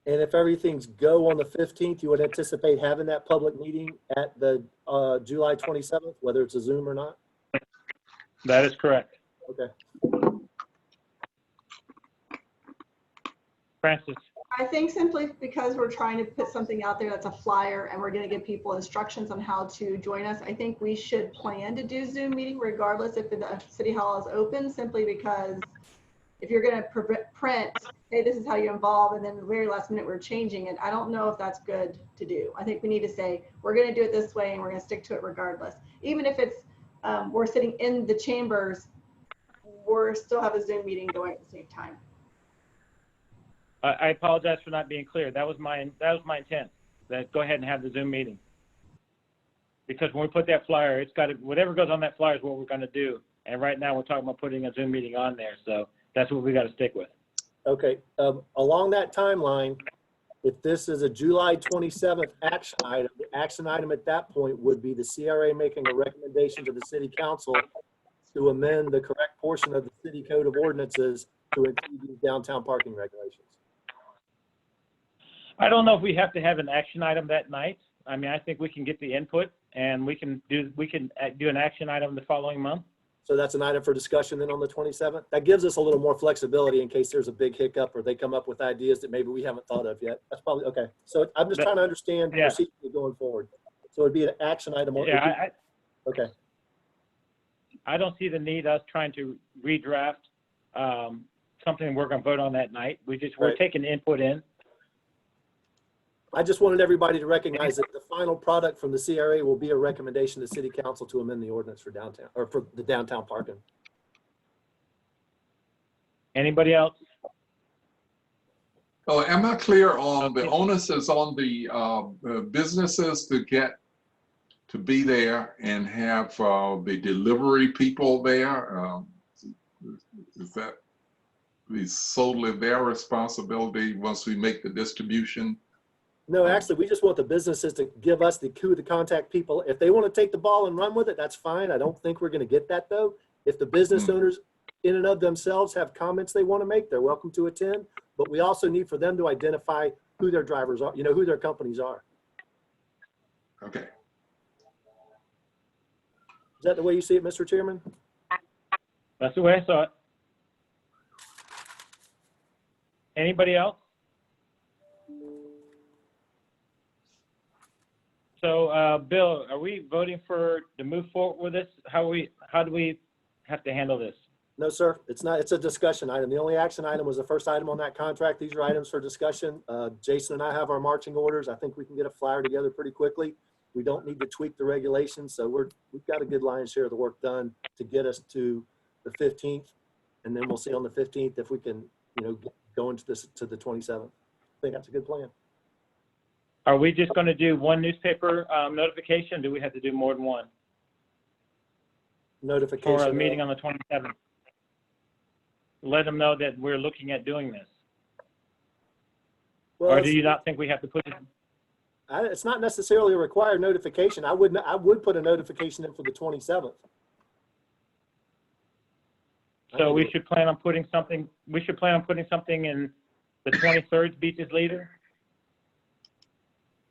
And if everything's go on the 15th, you would anticipate having that public meeting at the July 27th, whether it's a Zoom or not? That is correct. Okay. Francis. I think simply because we're trying to put something out there that's a flyer and we're going to give people instructions on how to join us, I think we should plan to do Zoom meeting regardless if the city hall is open, simply because if you're going to print, hey, this is how you involve, and then the very last minute we're changing it, I don't know if that's good to do. I think we need to say, we're going to do it this way and we're going to stick to it regardless. Even if it's, we're sitting in the chambers, we're still have a Zoom meeting going at the same time. I apologize for not being clear. That was my intent. That go ahead and have the Zoom meeting. Because when we put that flyer, it's got to, whatever goes on that flyer is what we're going to do. And right now we're talking about putting a Zoom meeting on there. So that's what we got to stick with. Okay. Along that timeline, if this is a July 27th action item, the action item at that point would be the CRA making a recommendation to the city council to amend the correct portion of the city code of ordinances to include these downtown parking regulations. I don't know if we have to have an action item that night. I mean, I think we can get the input and we can do an action item the following month. So that's an item for discussion then on the 27th. That gives us a little more flexibility in case there's a big hiccup or they come up with ideas that maybe we haven't thought of yet. That's probably okay. So I'm just trying to understand procedurally going forward. So it'd be an action item. Yeah, okay. I don't see the need us trying to redraft something we're going to vote on that night. We're taking input in. I just wanted everybody to recognize that the final product from the CRA will be a recommendation to City Council to amend the ordinance for downtown, or for the downtown parking. Anybody else? Oh, am I clear on the onus is on the businesses to be there and have the delivery people there? Is that solely their responsibility once we make the distribution? No, actually, we just want the businesses to give us the clue to contact people. If they want to take the ball and run with it, that's fine. I don't think we're going to get that, though. If the business owners in and of themselves have comments they want to make, they're welcome to attend. But we also need for them to identify who their drivers are, who their companies are. Okay. Is that the way you see it, Mr. Chairman? That's the way I saw it. Anybody else? So, Bill, are we voting to move forward with this? How do we have to handle this? No, sir, it's not. It's a discussion item. The only action item was the first item on that contract. These are items for discussion. Jason and I have our marching orders. I think we can get a flyer together pretty quickly. We don't need to tweak the regulations, so we've got a good lion's share of the work done to get us to the 15th, and then we'll see on the 15th if we can, go into this to the 27th. I think that's a good plan. Are we just going to do one newspaper notification? Do we have to do more than one Notification. for a meeting on the 27th? Let them know that we're looking at doing this. Well, Or do you not think we have to put it? it's not necessarily a required notification. I would put a notification in for the 27th. So we should plan on putting something, in the 23rd Beaches Leader?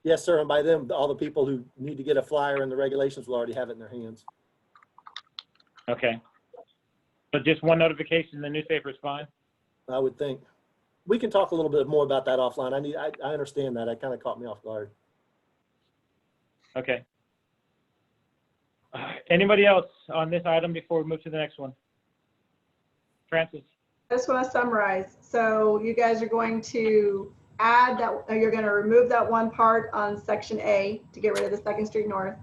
Yes, sir. And by then, all the people who need to get a flyer and the regulations will already have it in their hands. Okay. So just one notification in the newspaper is fine? I would think. We can talk a little bit more about that offline. I understand that. It kind of caught me off guard. Okay. Anybody else on this item before we move to the next one? Francis? I just want to summarize. So you guys are going to add that, you're going to remove that one part on section A to get rid of the 2nd Street North.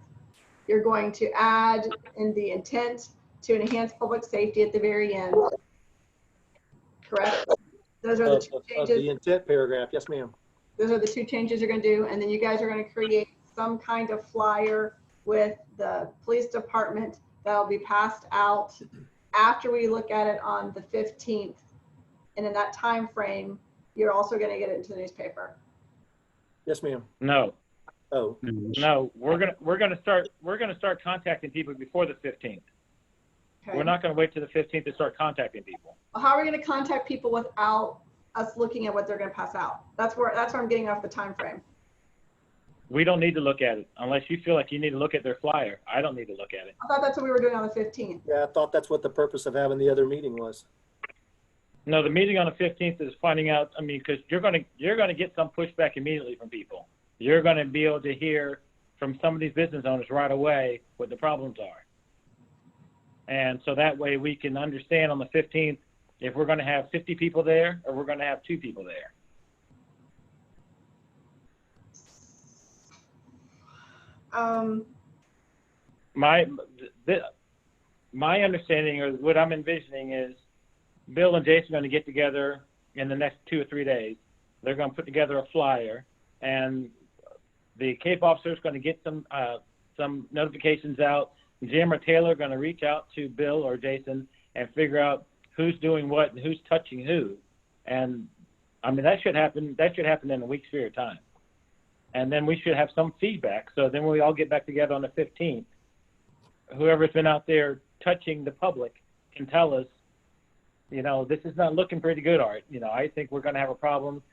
You're going to add in the intent to enhance public safety at the very end. Correct? Those are the two Of the changes. intent paragraph. Yes, ma'am. Those are the two changes you're going to do. And then you guys are going to create some kind of flyer with the police department that'll be passed out after we look at it on the 15th. And in that time frame, you're also going to get it into the newspaper. Yes, ma'am. No. Oh, No, we're gonna start contacting people before the 15th. Okay. We're not gonna wait till the 15th to start contacting people. Well, how are we going to contact people without us looking at what they're going to pass out? That's where I'm getting off the time frame. We don't need to look at it unless you feel like you need to look at their flyer. I don't need to look at it. I thought that's what we were doing on the 15th. yeah, I thought that's what the purpose of having the other meeting was. No, the meeting on the 15th is finding out, because you're gonna get some pushback immediately from people. You're gonna be able to hear from some of these business owners right away what the problems are. And so that way we can understand on the 15th if we're gonna have 50 people there or we're gonna have 2 people there. My understanding or what I'm envisioning is Bill and Jason are going to get together in the next 2 or 3 days. They're going to put together a flyer, and the Cape officer is going to get some notifications out. Jim or Taylor are going to reach out to Bill or Jason and figure out who's doing what and who's touching who. And that should happen. That should happen in a week's period of time. And then we should have some feedback. So then we all get back together on the 15th. Whoever's been out there touching the public can tell us, this is not looking pretty good, Art. I think we're going to have a problem,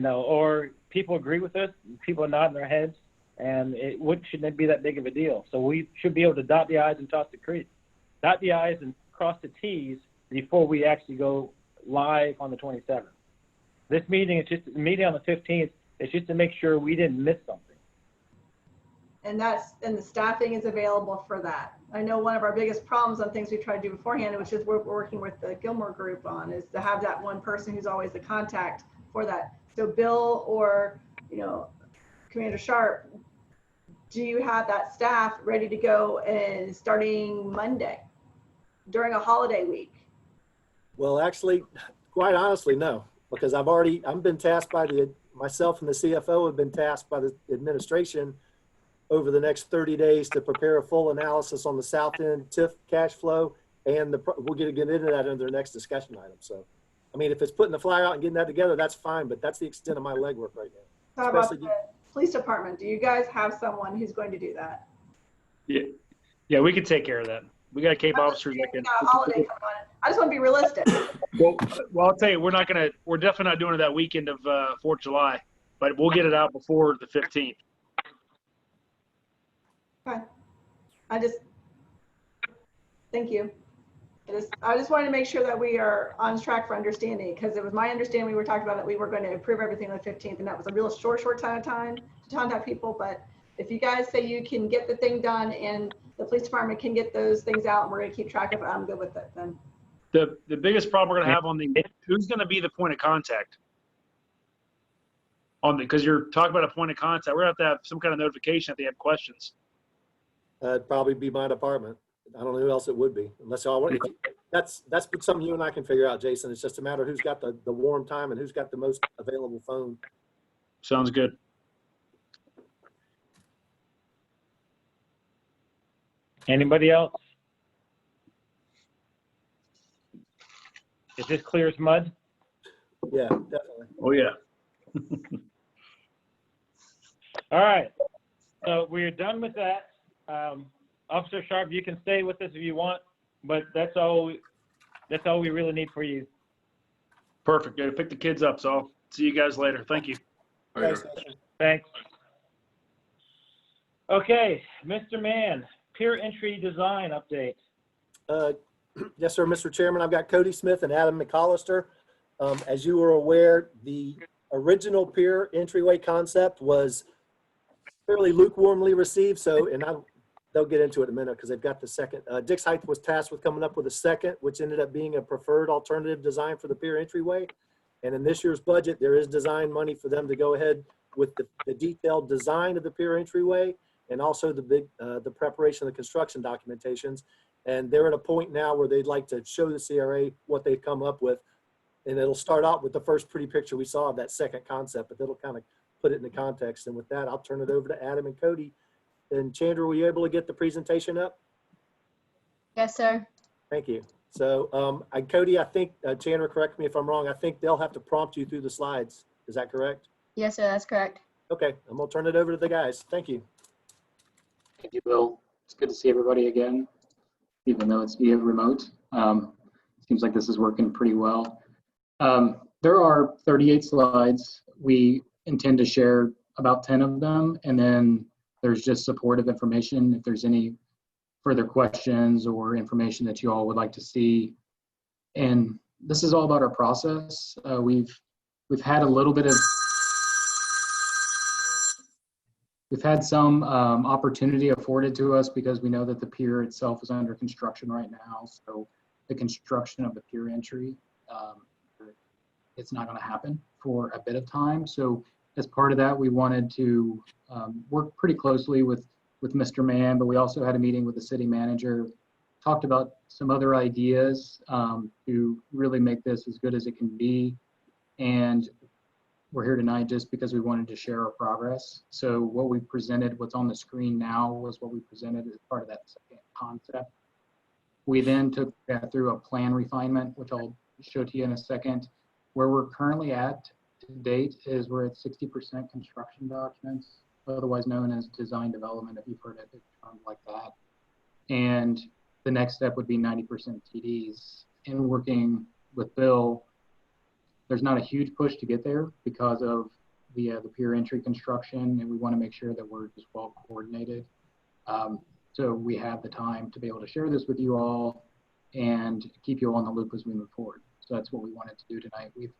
or people agree with us, people are nodding their heads, and shouldn't be that big of a deal. So we should be able to dot the I's and cross the T's before we actually go live on the 27th. This meeting is just a meeting on the 15th. It's just to make sure we didn't miss something. And the staffing is available for that. I know one of our biggest problems on things we try to do beforehand, which is we're working with the Gilmore group on, is to have that one person who's always the contact for that. So Bill or, Commander Sharp, do you have that staff ready to go and starting Monday during a holiday week? Well, actually, quite honestly, no, because I've been tasked by myself and the CFO have been tasked by the administration over the next 30 days to prepare a full analysis on the south end TIF cash flow, and we'll get into that under the next discussion item. So, if it's putting the flyer out and getting that together, that's fine, but that's the extent of my legwork right now. How about the police department? Do you guys have someone who's going to do that? Yeah, we can take care of that. We got Cape officers that can. Holiday coming on. I just want to be realistic. Well, I'll tell you, we're definitely not doing it that weekend of 4th of July, but we'll get it out before the 15th. Okay. Thank you. I just wanted to make sure that we are on track for understanding, because it was my understanding we were talking about that we were going to approve everything on the 15th, and that was a real short time to contact people. But if you guys say you can get the thing done and the police department can get those things out and we're going to keep track of it, I'm good with it then. The biggest problem we're gonna have on the, who's gonna be the point of contact? Because you're talking about a point of contact, we're gonna have to have some kind of notification if they have questions. It'd probably be my department. I don't know who else it would be, unless y'all want. That's something you and I can figure out, Jason. It's just a matter of who's got the warm time and who's got the most available phone. Sounds good. Anybody else? Is this clear as mud? Yeah, definitely. Oh, yeah. All right, so we're done with that. Officer Sharp, you can stay with us if you want, but that's all we really need for you. Perfect. Gotta pick the kids up, so I'll see you guys later. Thank you. Thanks, Later. Jason. Thanks. Okay, Mr. Mann, peer entry design update. Yes, sir, Mr. Chairman. I've got Cody Smith and Adam McAllister. As you were aware, the original pier entryway concept was fairly lukewarmly received. So, and they'll get into it in a minute because they've got the second. Dix Heights was tasked with coming up with a second, which ended up being a preferred alternative design for the pier entryway. And in this year's budget, there is design money for them to go ahead with the detailed design of the pier entryway and also the preparation of the construction documentations. And they're at a point now where they'd like to show the CRA what they've come up with. And it'll start out with the first pretty picture we saw of that second concept, but that'll kind of put it into context. And with that, I'll turn it over to Adam and Cody. And Chandra, were you able to get the presentation up? Yes, sir. Thank you. So Cody, I think, Chandra, correct me if I'm wrong, I think they'll have to prompt you through the slides. Is that correct? Yes, sir, that's correct. Okay, I'm gonna turn it over to the guys. Thank you. Thank you, Bill. It's good to see everybody again, even though it's via remote. Seems like this is working pretty well. There are 38 slides. We intend to share about 10 of them, and then there's just supportive information if there's any further questions or information that you all would like to see. And this is all about our process. We've had a little bit of We've had some opportunity afforded to us because we know that the pier itself is under construction right now. So the construction of the pier entry, it's not going to happen for a bit of time. So as part of that, we wanted to work pretty closely with Mr. Mann, but we also had a meeting with the city manager, talked about some other ideas to really make this as good as it can be. And we're here tonight just because we wanted to share our progress. So what we presented, what's on the screen now, was what we presented as part of that second concept. We then took that through a plan refinement, which I'll show to you in a second. Where we're currently at to date is we're at 60% construction documents, otherwise known as design development, if you've heard it, a term like that. And the next step would be 90% TDs. In working with Bill, there's not a huge push to get there because of the pier entry construction, and we want to make sure that we're just well coordinated. So we have the time to be able to share this with you all and keep you all in the loop as we move forward. So that's what we wanted to do tonight. We've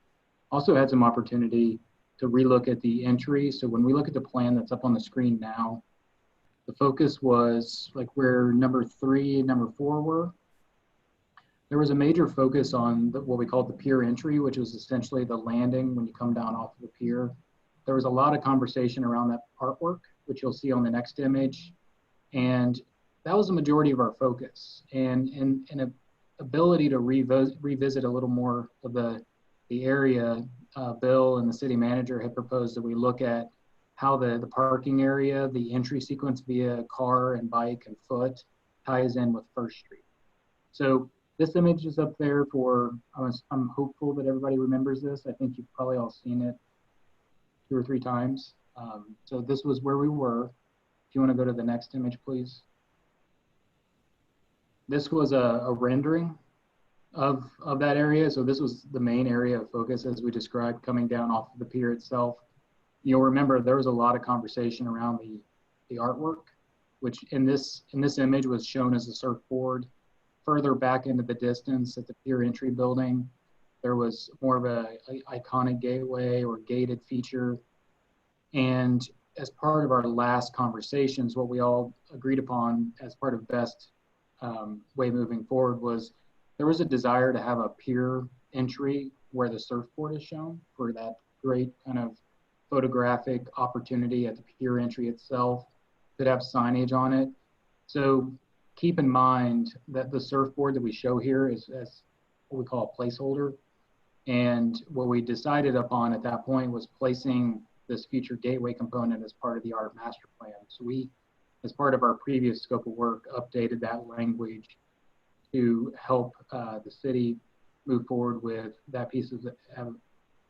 also had some opportunity to relook at the entry. So when we look at the plan that's up on the screen now, the focus was like where number 3 and number 4 were. There was a major focus on what we called the pier entry, which was essentially the landing when you come down off of the pier. There was a lot of conversation around that artwork, which you'll see on the next image. And that was the majority of our focus. And an ability to revisit a little more of the area, Bill and the city manager had proposed that we look at how the parking area, the entry sequence via car and bike and foot ties in with First Street. So this image is up there for, I'm hopeful that everybody remembers this. I think you've probably all seen it 2 or 3 times. So this was where we were. If you want to go to the next image, please. This was a rendering of that area. So this was the main area of focus as we described coming down off of the pier itself. You'll remember there was a lot of conversation around the artwork, which in this image was shown as a surfboard. Further back into the distance at the pier entry building, there was more of a iconic gateway or gated feature. And as part of our last conversations, what we all agreed upon as part of best way moving forward was there was a desire to have a pier entry where the surfboard is shown for that great kind of photographic opportunity at the pier entry itself. Could have signage on it. So keep in mind that the surfboard that we show here is as what we call a placeholder. And what we decided upon at that point was placing this future gateway component as part of the art master plan. So we, as part of our previous scope of work, updated that language to help the city move forward with that piece of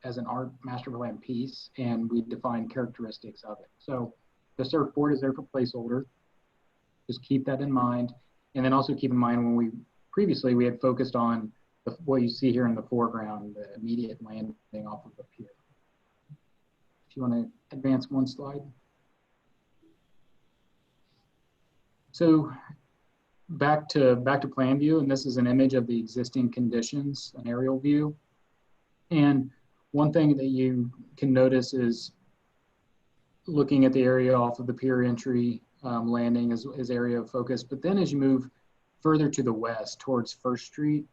as an art master plan piece, and we define characteristics of it. So the surfboard is there for placeholder. Just keep that in mind. And then also keep in mind when we previously we had focused on what you see here in the foreground, the immediate landing off of the pier. If you want to advance one slide. So back to plan view, and this is an image of the existing conditions, an aerial view. And one thing that you can notice is looking at the area off of the pier entry landing is area of focus. But then as you move further to the west towards First Street,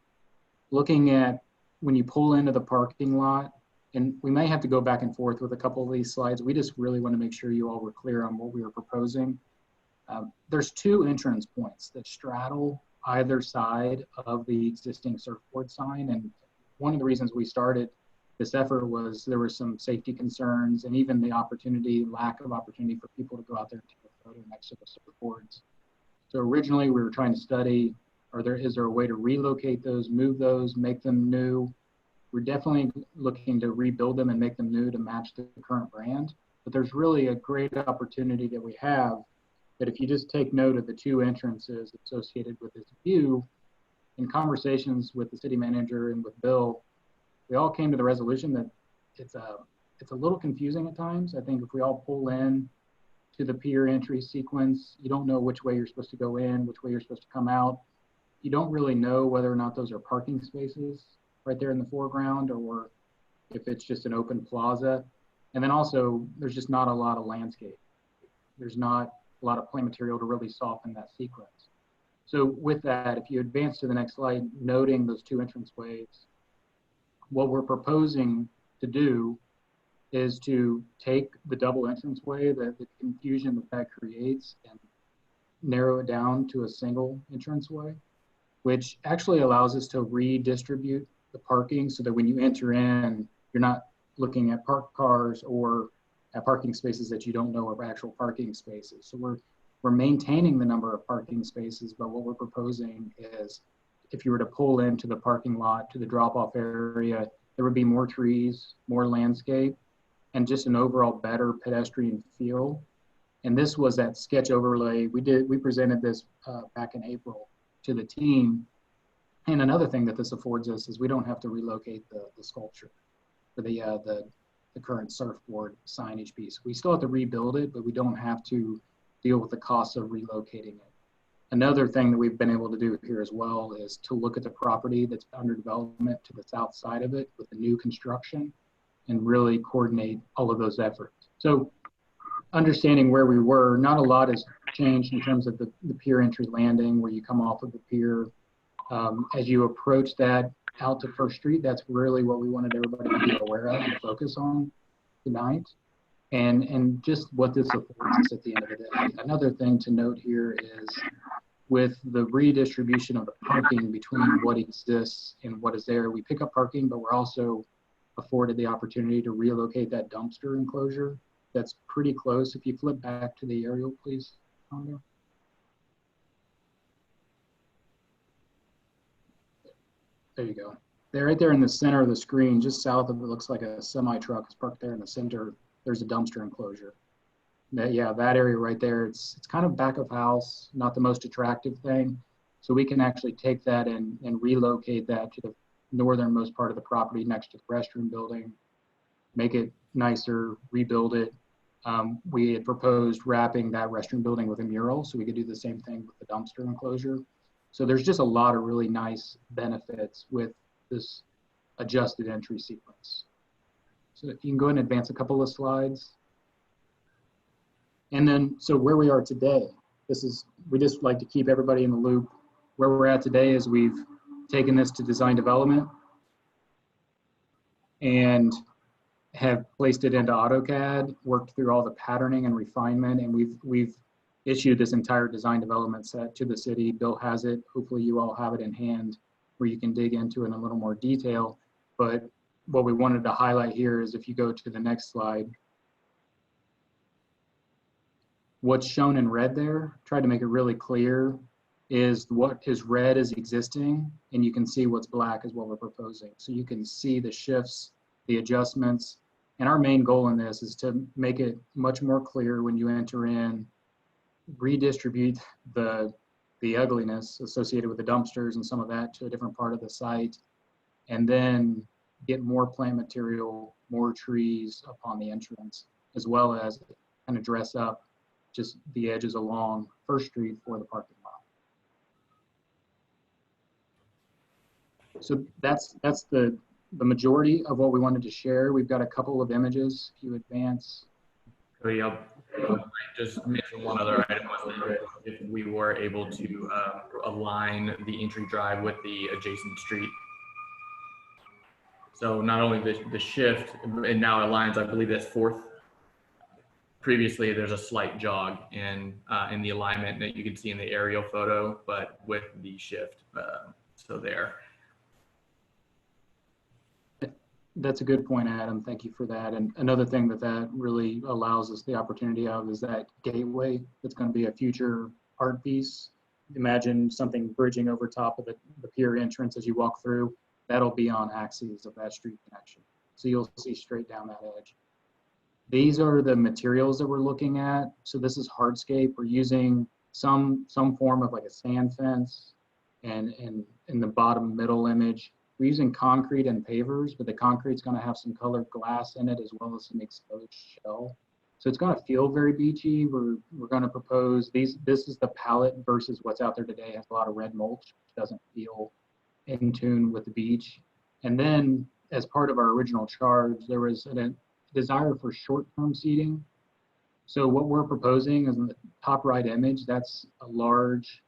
looking at when you pull into the parking lot, and we may have to go back and forth with a couple of these slides. We just really want to make sure you all were clear on what we were proposing. There's two entrance points that straddle either side of the existing surfboard sign. And one of the reasons we started this effort was there were some safety concerns and even the lack of opportunity for people to go out there and take a photo next to the surfboards. So originally we were trying to study, is there a way to relocate those, move those, make them new? We're definitely looking to rebuild them and make them new to match the current brand. But there's really a great opportunity that we have that if you just take note of the two entrances associated with this view, in conversations with the city manager and with Bill, we all came to the resolution that it's a little confusing at times. I think if we all pull in to the pier entry sequence, you don't know which way you're supposed to go in, which way you're supposed to come out. You don't really know whether or not those are parking spaces right there in the foreground or if it's just an open plaza. And then also there's just not a lot of landscape. There's not a lot of plant material to really soften that sequence. So with that, if you advance to the next slide, noting those two entrance ways, what we're proposing to do is to take the double entrance way, the confusion that creates, and narrow it down to a single entrance way, which actually allows us to redistribute the parking so that when you enter in, you're not looking at parked cars or at parking spaces that you don't know are actual parking spaces. So we're maintaining the number of parking spaces, but what we're proposing is if you were to pull into the parking lot to the drop-off area, there would be more trees, more landscape, and just an overall better pedestrian feel. And this was that sketch overlay. We presented this back in April to the team. And another thing that this affords us is we don't have to relocate the sculpture for the current surfboard signage piece. We still have to rebuild it, but we don't have to deal with the cost of relocating it. Another thing that we've been able to do here as well is to look at the property that's under development to the south side of it with the new construction and really coordinate all of those efforts. So understanding where we were, not a lot has changed in terms of the pier entry landing where you come off of the pier. As you approach that out to First Street, that's really what we wanted everybody to be aware of and focus on tonight. And just what this affords us at the end of the day. Another thing to note here is with the redistribution of the parking between what exists and what is there, we pick up parking, but we're also afforded the opportunity to relocate that dumpster enclosure. That's pretty close. If you flip back to the aerial, please, Tonga. There you go. They're right there in the center of the screen, just south of it, looks like a semi truck is parked there in the center. There's a dumpster enclosure. That area right there, it's kind of back of house, not the most attractive thing. So we can actually take that and relocate that to the northernmost part of the property next to the restroom building, make it nicer, rebuild it. We had proposed wrapping that restroom building with a mural, so we could do the same thing with the dumpster enclosure. So there's just a lot of really nice benefits with this adjusted entry sequence. So if you can go ahead and advance a couple of slides. And then, so where we are today, we just like to keep everybody in the loop. Where we're at today is we've taken this to design development and have placed it into AutoCAD, worked through all the patterning and refinement, and we've issued this entire design development set to the city. Bill has it. Hopefully you all have it in hand where you can dig into it in a little more detail. But what we wanted to highlight here is if you go to the next slide, what's shown in red there, tried to make it really clear, is what is red is existing, and you can see what's black is what we're proposing. So you can see the shifts, the adjustments, and our main goal in this is to make it much more clear when you enter in, redistribute the ugliness associated with the dumpsters and some of that to a different part of the site, and then get more plant material, more trees upon the entrance, as well as kind of dress up just the edges along First Street for the parking lot. So that's the majority of what we wanted to share. We've got a couple of images. If you advance. Cody, I'll just mention one other item. If we were able to align the entry drive with the adjacent street. So not only the shift, and now aligns, I believe that's 4th. Previously, there's a slight jog in the alignment that you can see in the aerial photo, but with the shift, so there. That's a good point, Adam. Thank you for that. And another thing that really allows us the opportunity of is that gateway that's going to be a future art piece. Imagine something bridging over top of the pier entrance as you walk through. That'll be on axes of that street connection. So you'll see straight down that edge. These are the materials that we're looking at. So this is hardscape. We're using some form of like a sand fence, and in the bottom middle image, we're using concrete and pavers, but the concrete's going to have some colored glass in it as well as some exposed shell. So it's going to feel very beachy. We're going to propose these. This is the palette versus what's out there today. It has a lot of red mulch, which doesn't feel in tune with the beach. And then as part of our original charge, there was a desire for short-term seating. So what we're proposing is in the top right image, that's a large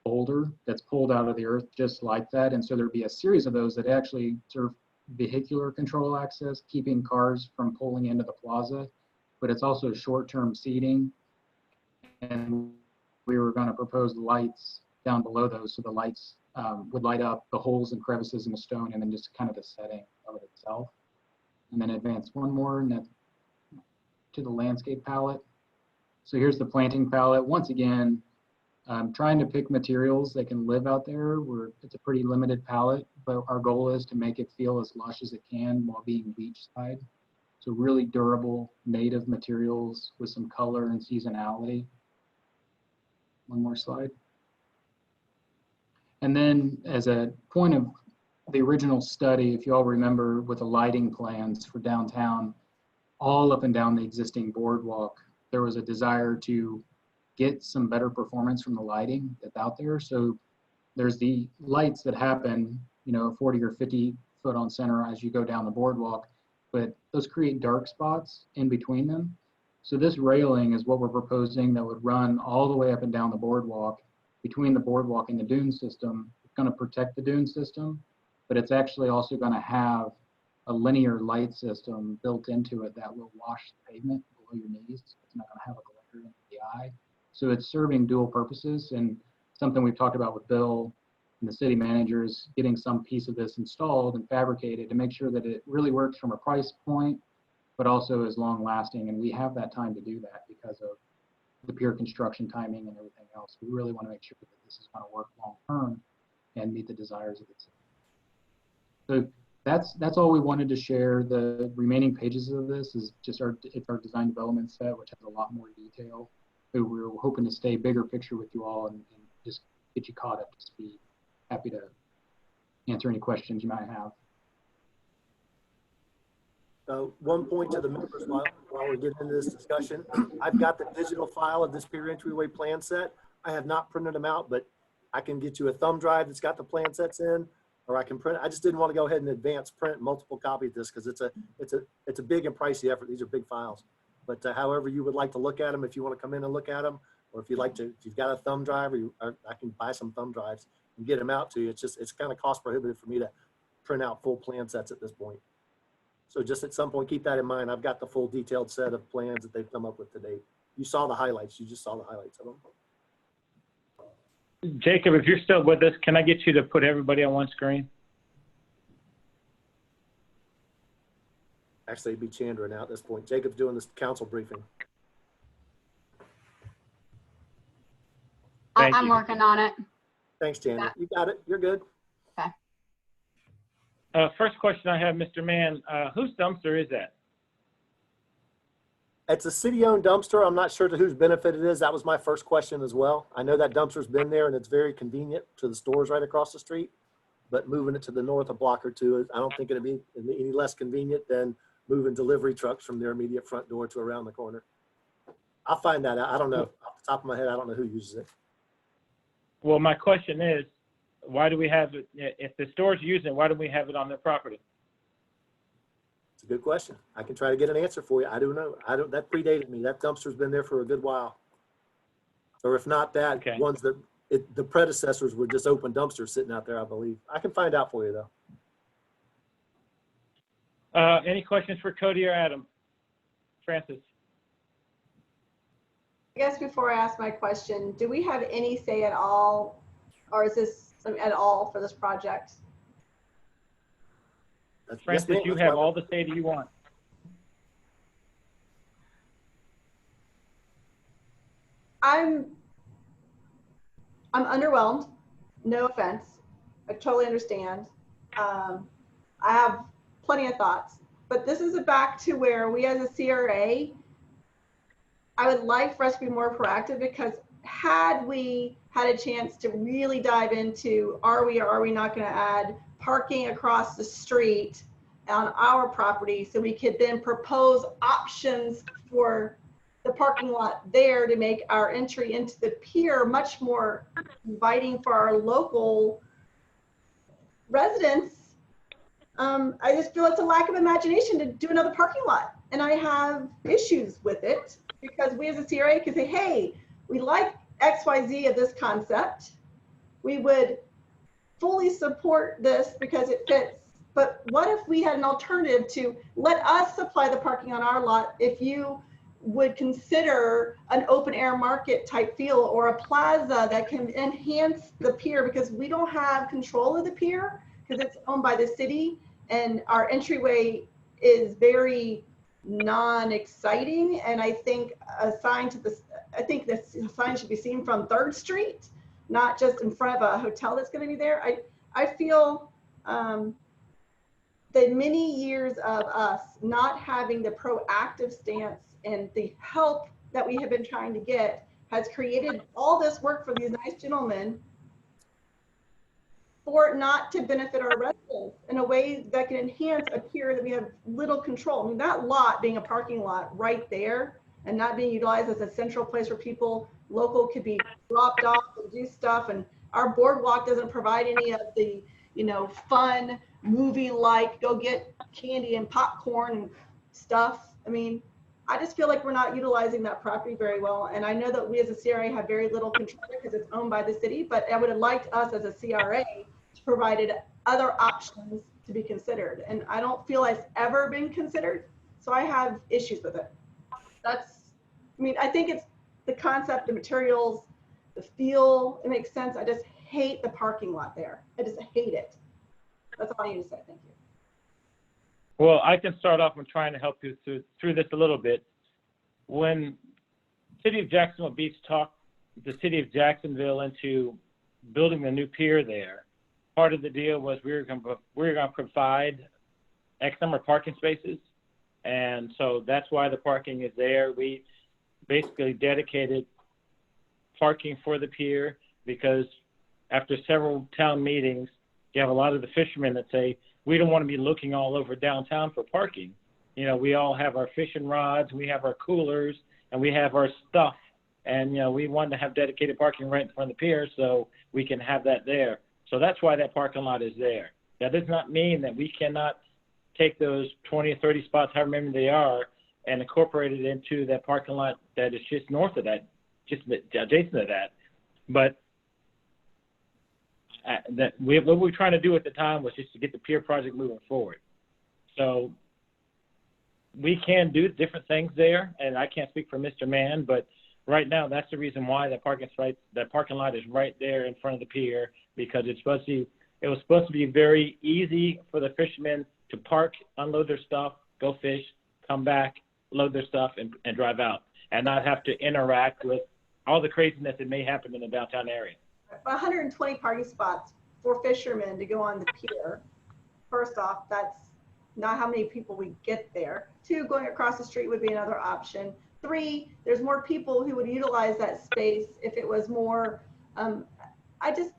boulder that's pulled out of the earth just like that. And so there'd be a series of those that actually serve vehicular control access, keeping cars from pulling into the plaza, but it's also short-term seating. And we were going to propose lights down below those, so the lights would light up the holes and crevices in the stone, and then just kind of the setting of it itself. And then advance one more, and then to the landscape palette. So here's the planting palette. Once again, I'm trying to pick materials that can live out there. It's a pretty limited palette, but our goal is to make it feel as lush as it can while being beachside. So really durable native materials with some color and seasonality. One more slide. And then as a point of the original study, if you all remember, with the lighting plans for downtown, all up and down the existing boardwalk, there was a desire to get some better performance from the lighting that's out there. So there's the lights that happen, 40 or 50 foot on center as you go down the boardwalk, but those create dark spots in between them. So this railing is what we're proposing that would run all the way up and down the boardwalk, between the boardwalk and the dune system. It's going to protect the dune system, but it's actually also going to have a linear light system built into it that will wash the pavement below your knees. It's not going to have a glare into the eye. So it's serving dual purposes, and something we've talked about with Bill and the city managers, getting some piece of this installed and fabricated to make sure that it really works from a price point, but also is long lasting. And we have that time to do that because of the pier construction timing and everything else. We really want to make sure that this is going to work long term and meet the desires of the city. So that's all we wanted to share. The remaining pages of this is just our design development set, which has a lot more detail. So we're hoping to stay bigger picture with you all and just get you caught up to speed. Happy to answer any questions you might have. One point to the members while we get into this discussion. I've got the digital file of this pier entryway plan set. I have not printed them out, but I can get you a thumb drive that's got the plan sets in, or I can print. I just didn't want to go ahead and advance print multiple copies of this because it's a big and pricey effort. These are big files. But however you would like to look at them, if you want to come in and look at them, or if you've got a thumb drive, or I can buy some thumb drives and get them out to you. It's kind of cost prohibitive for me to print out full plan sets at this point. So just at some point, keep that in mind. I've got the full detailed set of plans that they've come up with to date. You saw the highlights. You just saw the highlights of them. Jacob, if you're still with us, can I get you to put everybody on one screen? Actually, it'd be Chandra now at this point. Jacob's doing this council briefing. Thank I'm you. working on it. Thanks, Chandra. You got it. You're good. First question I have, Mr. Mann, whose dumpster is that? It's a city-owned dumpster. I'm not sure to whose benefit it is. That was my first question as well. I know that dumpster's been there and it's very convenient to the stores right across the street, but moving it to the north a block or two, I don't think it'd be any less convenient than moving delivery trucks from their immediate front door to around the corner. I'll find that out. I don't know. Off the top of my head, I don't know who uses it. Well, my question is, why do we have it, if the store's using it, why do we have it on their property? It's a good question. I can try to get an answer for you. I don't know. That predated me. That dumpster's been there for a good while. Or if not that, Okay. ones that, the predecessors were just open dumpsters sitting out there, I believe. I can find out for you though. Any questions for Cody or Adam? Francis? I guess before I ask my question, do we have any say at all, or is this at all for this project? Francis, Yes, you ma'am. have all the say that you want. I'm underwhelmed. No offense. I totally understand. I have plenty of thoughts, but this is back to where we as a CRA, I would like for us to be more proactive, because had we had a chance to really dive into, are we or are we not going to add parking across the street on our property, so we could then propose options for the parking lot there to make our entry into the pier much more inviting for our local residents. I just feel it's a lack of imagination to do another parking lot. And I have issues with it, because we as a CRA can say, hey, we like XYZ of this concept. We would fully support this because it fits. But what if we had an alternative to let us supply the parking on our lot, if you would consider an open air market type feel, or a plaza that can enhance the pier, because we don't have control of the pier because it's owned by the city, and our entryway is very non-exciting. And I think a sign to this, I think this sign should be seen from 3rd Street, not just in front of a hotel that's going to be there. I feel that many years of us not having the proactive stance and the help that we have been trying to get has created all this work for these nice gentlemen for it not to benefit our residents in a way that can enhance a pier that we have little control. I mean, that lot being a parking lot right there and not being utilized as a central place where people local could be dropped off and do stuff. And our boardwalk doesn't provide any of the, you know, fun movie-like go get candy and popcorn and stuff. I mean, I just feel like we're not utilizing that property very well. And I know that we as a CRA have very little control because it's owned by the city, but I would have liked us as a CRA to provided other options to be considered. And I don't feel it's ever been considered. So I have issues with it. That's, I mean, I think it's the concept, the materials, the feel, it makes sense. I just hate the parking lot there. I just hate it. That's all I need to say. Thank you. Well, I can start off with trying to help you through this a little bit. When City of Jacksonville Beach talked the City of Jacksonville into building the new pier there, part of the deal was we were going to provide X number of parking spaces. And so that's why the parking is there. We basically dedicated parking for the pier because after several town meetings, you have a lot of the fishermen that say, we don't want to be looking all over downtown for parking. You know, we all have our fishing rods, we have our coolers, and we have our stuff. And, you know, we want to have dedicated parking right in front of the pier so we can have that there. So that's why that parking lot is there. That does not mean that we cannot take those 20 or 30 spots, however many they are, and incorporate it into that parking lot that is just north of that, just adjacent to that. But what we were trying to do at the time was just to get the pier project moving forward. So we can do different things there, and I can't speak for Mr. Mann, but right now that's the reason why that parking lot is right there in front of the pier, because it was supposed to be very easy for the fishermen to park, unload their stuff, go fish, come back, load their stuff, and drive out, and not have to interact with all the craziness that may happen in the downtown area. 120 parking spots for fishermen to go on the pier. First off, that's not how many people we get there. 2, going across the street would be another option. 3, there's more people who would utilize that space if it was more, I just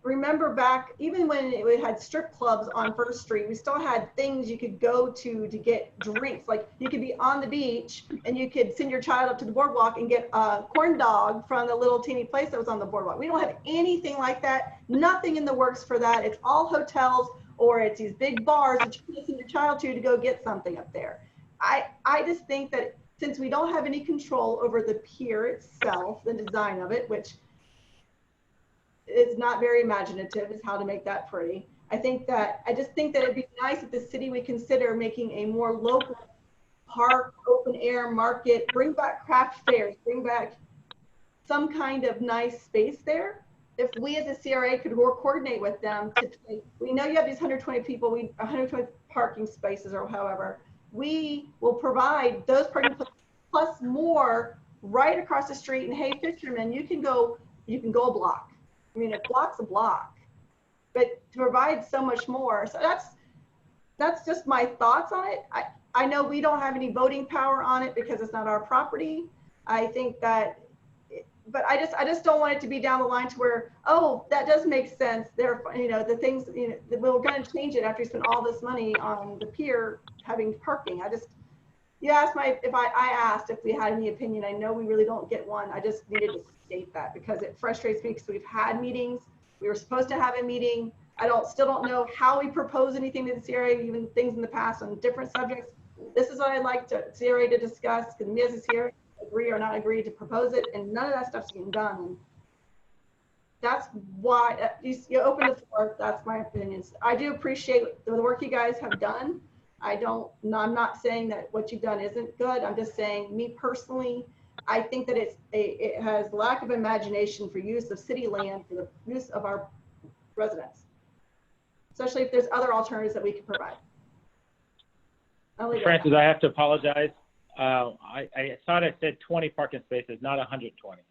remember back, even when we had strip clubs on First Street, we still had things you could go to get drinks. Like you could be on the beach and you could send your child up to the boardwalk and get a corn dog from the little teeny place that was on the boardwalk. We don't have anything like that. Nothing in the works for that. It's all hotels, or it's these big bars that you can send your child to go get something up there. I just think that since we don't have any control over the pier itself, the design of it, which is not very imaginative is how to make that pretty. I just think that it'd be nice if the city would consider making a more local park, open air market, bring back craft fairs, bring back some kind of nice space there. If we as a CRA could coordinate with them we know you have these 120 people, 120 parking spaces or however, we will provide those parking places plus more right across the street. And hey, fishermen, you can go a block. I mean, a block's a block, but to provide so much more. So that's just my thoughts on it. I know we don't have any voting power on it because it's not our property. I think that, but I just don't want it to be down the line to where, oh, that does make sense. There, the things, that we're going to change it after you spend all this money on the pier having parking. You asked I asked if we had any opinion. I know we really don't get one. I just needed to state that because it frustrates me because we've had meetings. We were supposed to have a meeting. Still don't know how we propose anything to the CRA, even things in the past on different subjects. This is what I'd like CRA to discuss, because me as a CRA agree or not agree to propose it, and none of that stuff's getting done. And that's why you open the floor. That's my opinions. I do appreciate the work you guys have done. I'm not saying that what you've done isn't good. I'm just saying, me personally, I think that it has lack of imagination for use of city land for the use of our residents, especially if there's other alternatives that we can provide. Francis, I have to apologize. I thought I said 20 parking spaces, not 120.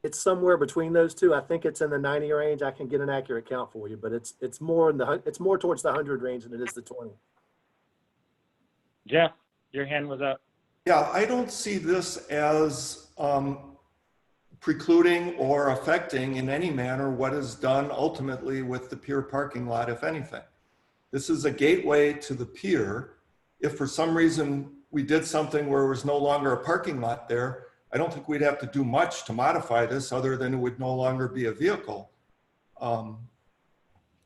It's somewhere between those two. I think it's in the 90 range. I can get an accurate count for you, but it's more towards the 100 range than it is the 20. Jeff, your hand was up. Yeah, I don't see this as precluding or affecting in any manner what is done ultimately with the pier parking lot, if anything. This is a gateway to the pier. If for some reason we did something where there was no longer a parking lot there, I don't think we'd have to do much to modify this other than it would no longer be a vehicle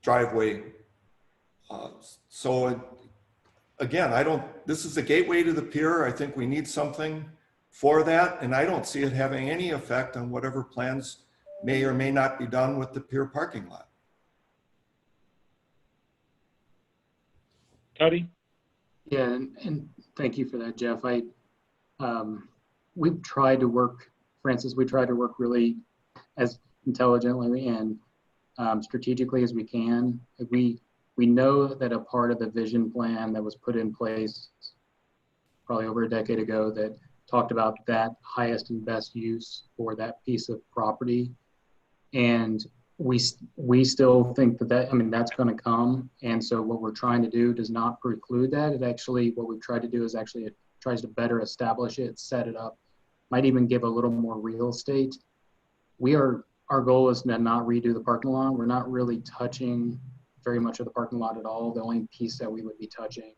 driveway. Again, this is a gateway to the pier. I think we need something for that, and I don't see it having any effect on whatever plans may or may not be done with the pier parking lot. Cody? Yeah, and thank you for that, Jeff. We've tried to work, Francis, really as intelligently and strategically as we can. We know that a part of the vision plan that was put in place probably over a decade ago that talked about that highest and best use for that piece of property. And we still think that's going to come. And so what we're trying to do does not preclude that. What we've tried to do is it tries to better establish it, set it up, might even give a little more real estate. Our goal is to not redo the parking lot. We're not really touching very much of the parking lot at all. The only piece that we would be touching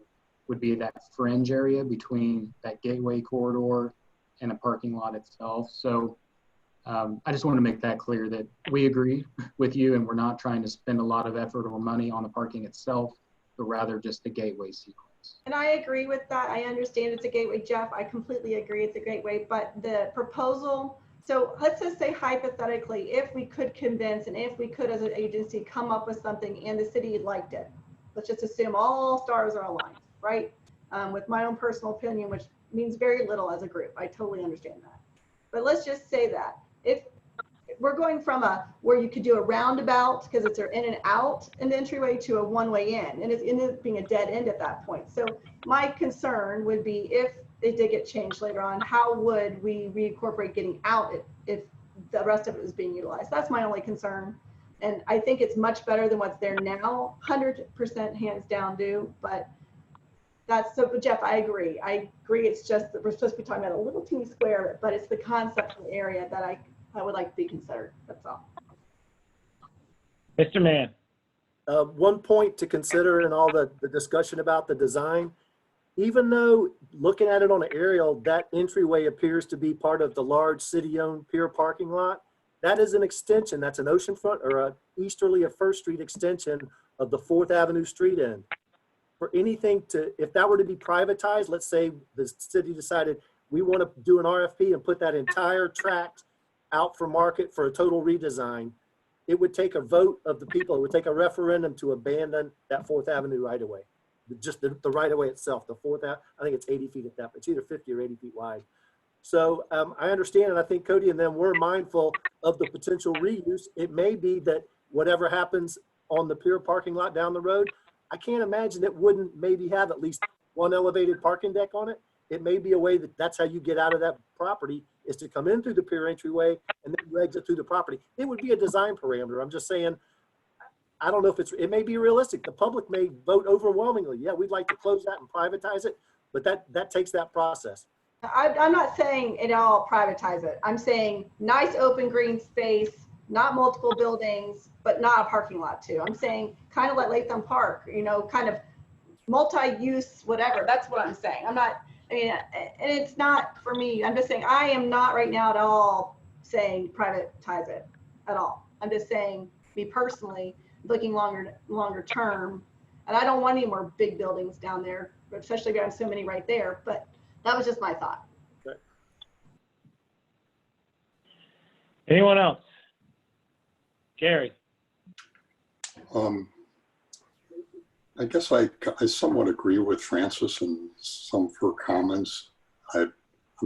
would be that fringe area between that gateway corridor and the parking lot itself. So I just want to make that clear that we agree with you and we're not trying to spend a lot of effort or money on the parking itself, but rather just the gateway sequence. And I agree with that. I understand it's a gateway, Jeff. I completely agree it's a gateway, but the proposal, so let's just say hypothetically, if we could convince and if we could as an agency come up with something and the city liked it, let's just assume all stars are aligned, right? With my own personal opinion, which means very little as a group. I totally understand that. But let's just say that if we're going from where you could do a roundabout because it's an in and out an entryway to a one-way in, and it ends up being a dead end at that point. So my concern would be if it did get changed later on, how would we reincorporate getting out if the rest of it was being utilized? That's my only concern. And I think it's much better than what's there now, 100% hands down do, but that's so, Jeff, I agree. It's just that we're supposed to be talking about a little teeny square, but it's the concept of the area that I would like to be considered. That's all. Mr. Mann. One point to consider in all the discussion about the design, even though looking at it on an aerial, that entryway appears to be part of the large city-owned pier parking lot, that is an extension. That's an oceanfront or a easterly of First Street extension of the 4th Avenue street end. For anything if that were to be privatized, let's say the city decided we want to do an RFP and put that entire tract out for market for a total redesign, it would take a vote of the people. It would take a referendum to abandon that 4th Avenue right-of-way. Just the right-of-way itself, the 4th Avenue, I think it's 80 feet at that, it's either 50 or 80 feet wide. So I understand, and I think Cody and them were mindful of the potential reuse. It may be that whatever happens on the pier parking lot down the road, I can't imagine it wouldn't maybe have at least one elevated parking deck on it. It may be a way that's how you get out of that property, is to come in through the pier entryway and then you exit through the property. It would be a design parameter. I'm just saying, I don't know if it may be realistic. The public may vote overwhelmingly. Yeah, we'd like to close that and privatize it, but that takes that process. I'm not saying it all privatize it. I'm saying nice open green space, not multiple buildings, but not a parking lot too. I'm saying kind of like Latham Park, kind of multi-use, whatever. That's what I'm saying. And it's not for me. I'm just saying I am not right now at all saying privatize it at all. I'm just saying me personally, looking longer term, and I don't want any more big buildings down there, especially got so many right there. But that was just my thought. Okay. Anyone else? Gary. I guess I somewhat agree with Francis and some of her comments. I'm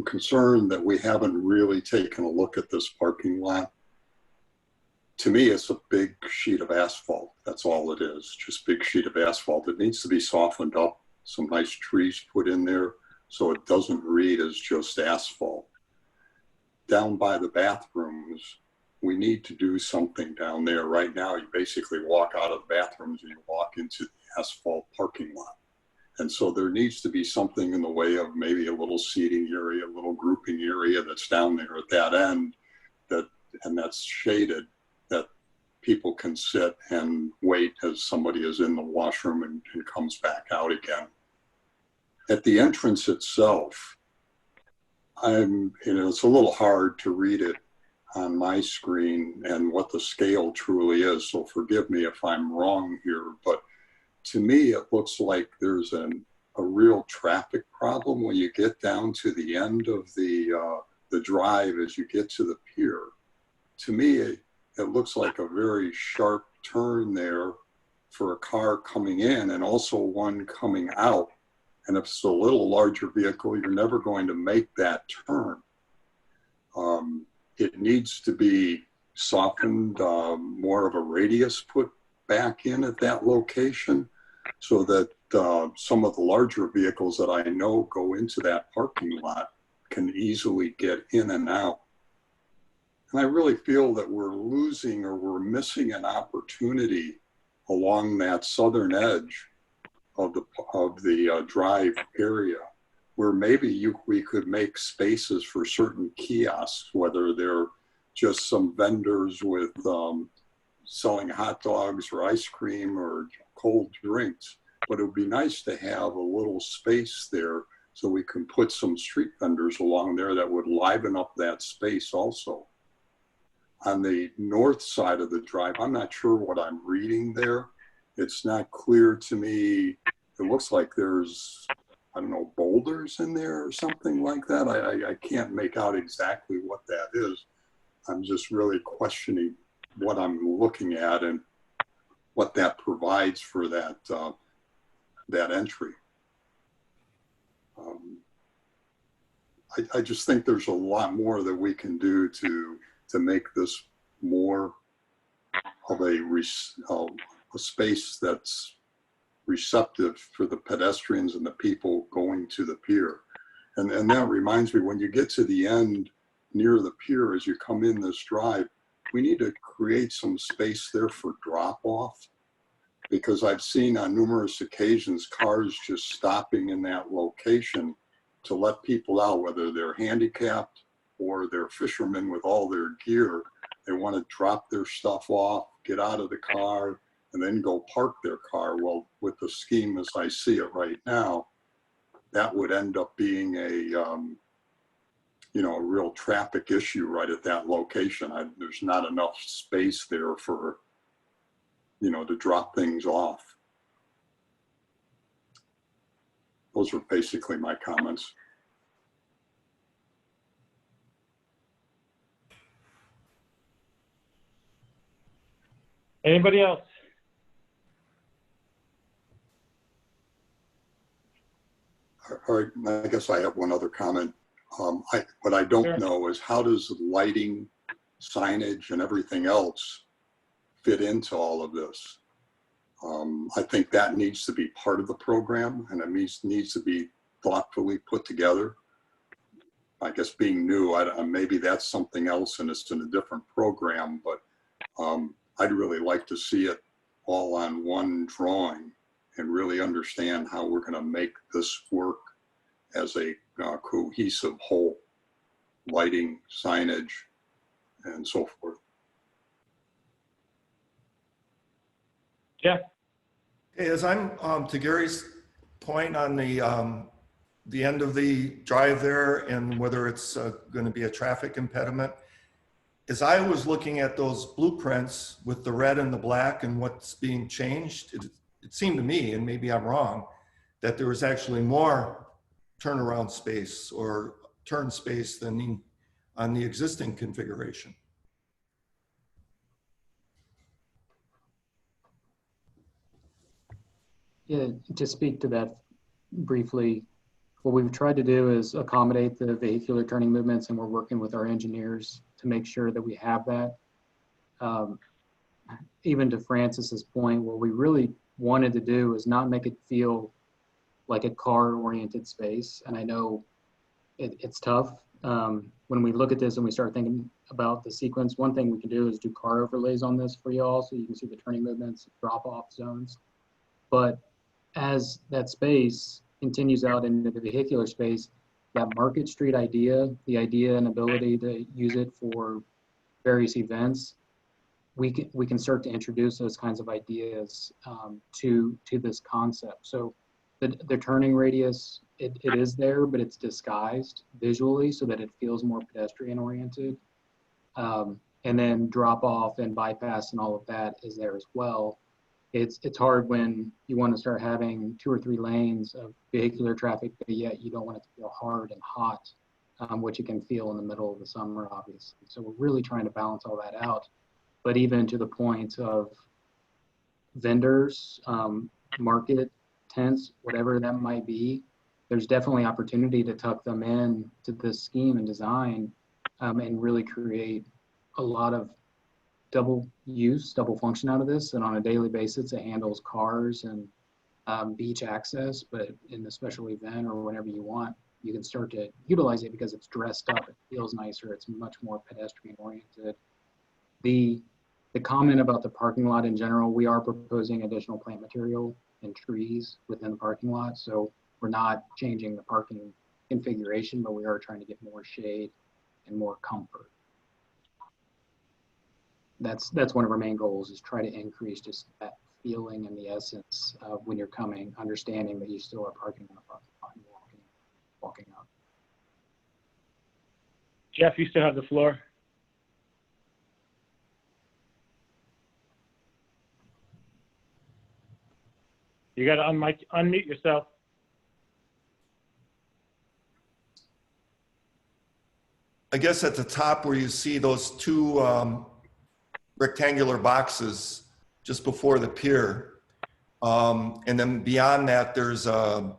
concerned that we haven't really taken a look at this parking lot. To me, it's a big sheet of asphalt. That's all it is, just big sheet of asphalt. It needs to be softened up, some nice trees put in there so it doesn't read as just asphalt. Down by the bathrooms, we need to do something down there. Right now, you basically walk out of the bathrooms and you walk into the asphalt parking lot. And so there needs to be something in the way of maybe a little seating area, a little grouping area that's down there at that end and that's shaded, that people can sit and wait as somebody is in the washroom and comes back out again. At the entrance itself, it's a little hard to read it on my screen and what the scale truly is. So forgive me if I'm wrong here, but to me, it looks like there's a real traffic problem when you get down to the end of the drive as you get to the pier. To me, it looks like a very sharp turn there for a car coming in and also one coming out. And if it's a little larger vehicle, you're never going to make that turn. It needs to be softened, more of a radius put back in at that location so that some of the larger vehicles that I know go into that parking lot can easily get in and out. And I really feel that we're losing or we're missing an opportunity along that southern edge of the drive area, where maybe we could make spaces for certain kiosks, whether they're just some vendors with selling hot dogs or ice cream or cold drinks. But it would be nice to have a little space there so we can put some street vendors along there that would liven up that space also. On the north side of the drive, I'm not sure what I'm reading there. It's not clear to me it looks like there's, I don't know, boulders in there or something like that. I can't make out exactly what that is. I'm just really questioning what I'm looking at and what that provides for that, that entry. I just think there's a lot more that we can do to make this more of a space that's receptive for the pedestrians and the people going to the pier. And that reminds me, when you get to the end near the pier, as you come in this drive, we need to create some space there for drop off, because I've seen on numerous occasions cars just stopping in that location to let people out, whether they're handicapped or they're fishermen with all their gear. They want to drop their stuff off, get out of the car, and then go park their car. Well, with the scheme as I see it right now, that would end up being a real traffic issue right at that location. There's not enough space there for, to drop things off. Those are basically my comments. Anybody else? All right, I guess I have one other comment. What I don't know is, how does lighting, signage, and everything else fit into all of this? I think that needs to be part of the program, and it needs to be thoughtfully put together. I guess being new, maybe that's something else and it's in a different program, but I'd really like to see it all on one drawing and really understand how we're going to make this work as a cohesive whole, lighting, signage, and so forth. Yeah. Okay, as I'm to Gary's point on the end of the drive there and whether it's going to be a traffic impediment, as I was looking at those blueprints with the red and the black and what's being changed, it seemed to me, and maybe I'm wrong, that there was actually more turnaround space or turn space than on the existing configuration. Yeah, to speak to that briefly, what we've tried to do is accommodate the vehicular turning movements, and we're working with our engineers to make sure that we have that. Even to Francis's point, what we really wanted to do is not make it feel like a car-oriented space. And I know it's tough. When we look at this and we start thinking about the sequence, one thing we can do is do car overlays on this for y'all so you can see the turning movements, drop-off zones. But as that space continues out into the vehicular space, that Market Street idea, the idea and ability to use it for various events, we can start to introduce those kinds of ideas to this concept. So the turning radius, it is there, but it's disguised visually so that it feels more pedestrian oriented. And then drop off and bypass and all of that is there as well. It's hard when you want to start having 2 or 3 lanes of vehicular traffic, but yet you don't want it to feel hard and hot, which you can feel in the middle of the summer, obviously. So we're really trying to balance all that out. But even to the point of vendors, market tents, whatever that might be, there's definitely opportunity to tuck them in to this scheme and design and really create a lot of double use, double function out of this. And on a daily basis, it handles cars and beach access, but in a special event or whenever you want, you can start to utilize it because it's dressed up, it feels nicer, it's much more pedestrian oriented. The comment about the parking lot in general, we are proposing additional plant material and trees within the parking lot. So we're not changing the parking configuration, but we are trying to get more shade and more comfort. That's one of our main goals, is try to increase just that feeling and the essence of when you're coming, understanding that you still are parking in the parking lot and walking up. Jeff, you still have the floor. You got to unmute yourself. I guess at the top where you see those two rectangular boxes just before the pier. And then beyond that, there's 2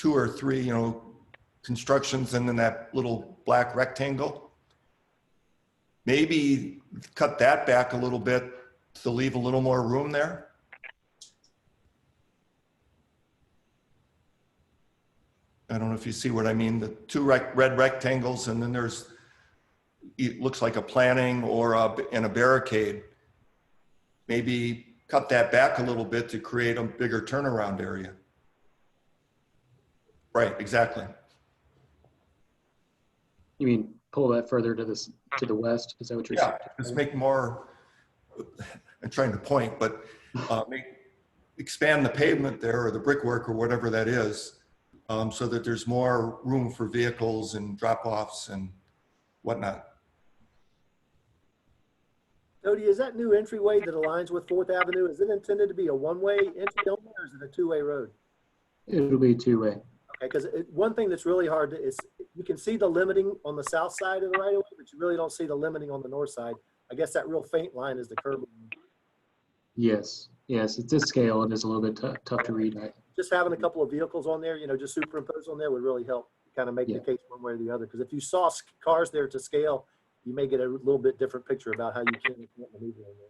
or 3, constructions and then that little black rectangle. Maybe cut that back a little bit to leave a little more room there. I don't know if you see what I mean, the 2 red rectangles, and then there's, it looks like a planning or and a barricade. Maybe cut that back a little bit to create a bigger turnaround area. Right, exactly. You mean pull that further to the west? Is that what you're saying? Yeah, just make more, I'm trying to point, but expand the pavement there or the brickwork or whatever that is, so that there's more room for vehicles and drop-offs and whatnot. Cody, is that new entryway that aligns with 4th Avenue, is it intended to be a one-way entry only, or is it a 2-way road? It'll be 2-way. Okay, because one thing that's really hard is you can see the limiting on the south side of the right of way, but you really don't see the limiting on the north side. I guess that real faint line is the curb. Yes, yes, at this scale, it is a little bit tough to read. Just having a couple of vehicles on there, just superimposed on there would really help kind of make the case one way or the other. Because if you saw cars there to scale, you may get a little bit different picture about how you can and can't maneuver in there.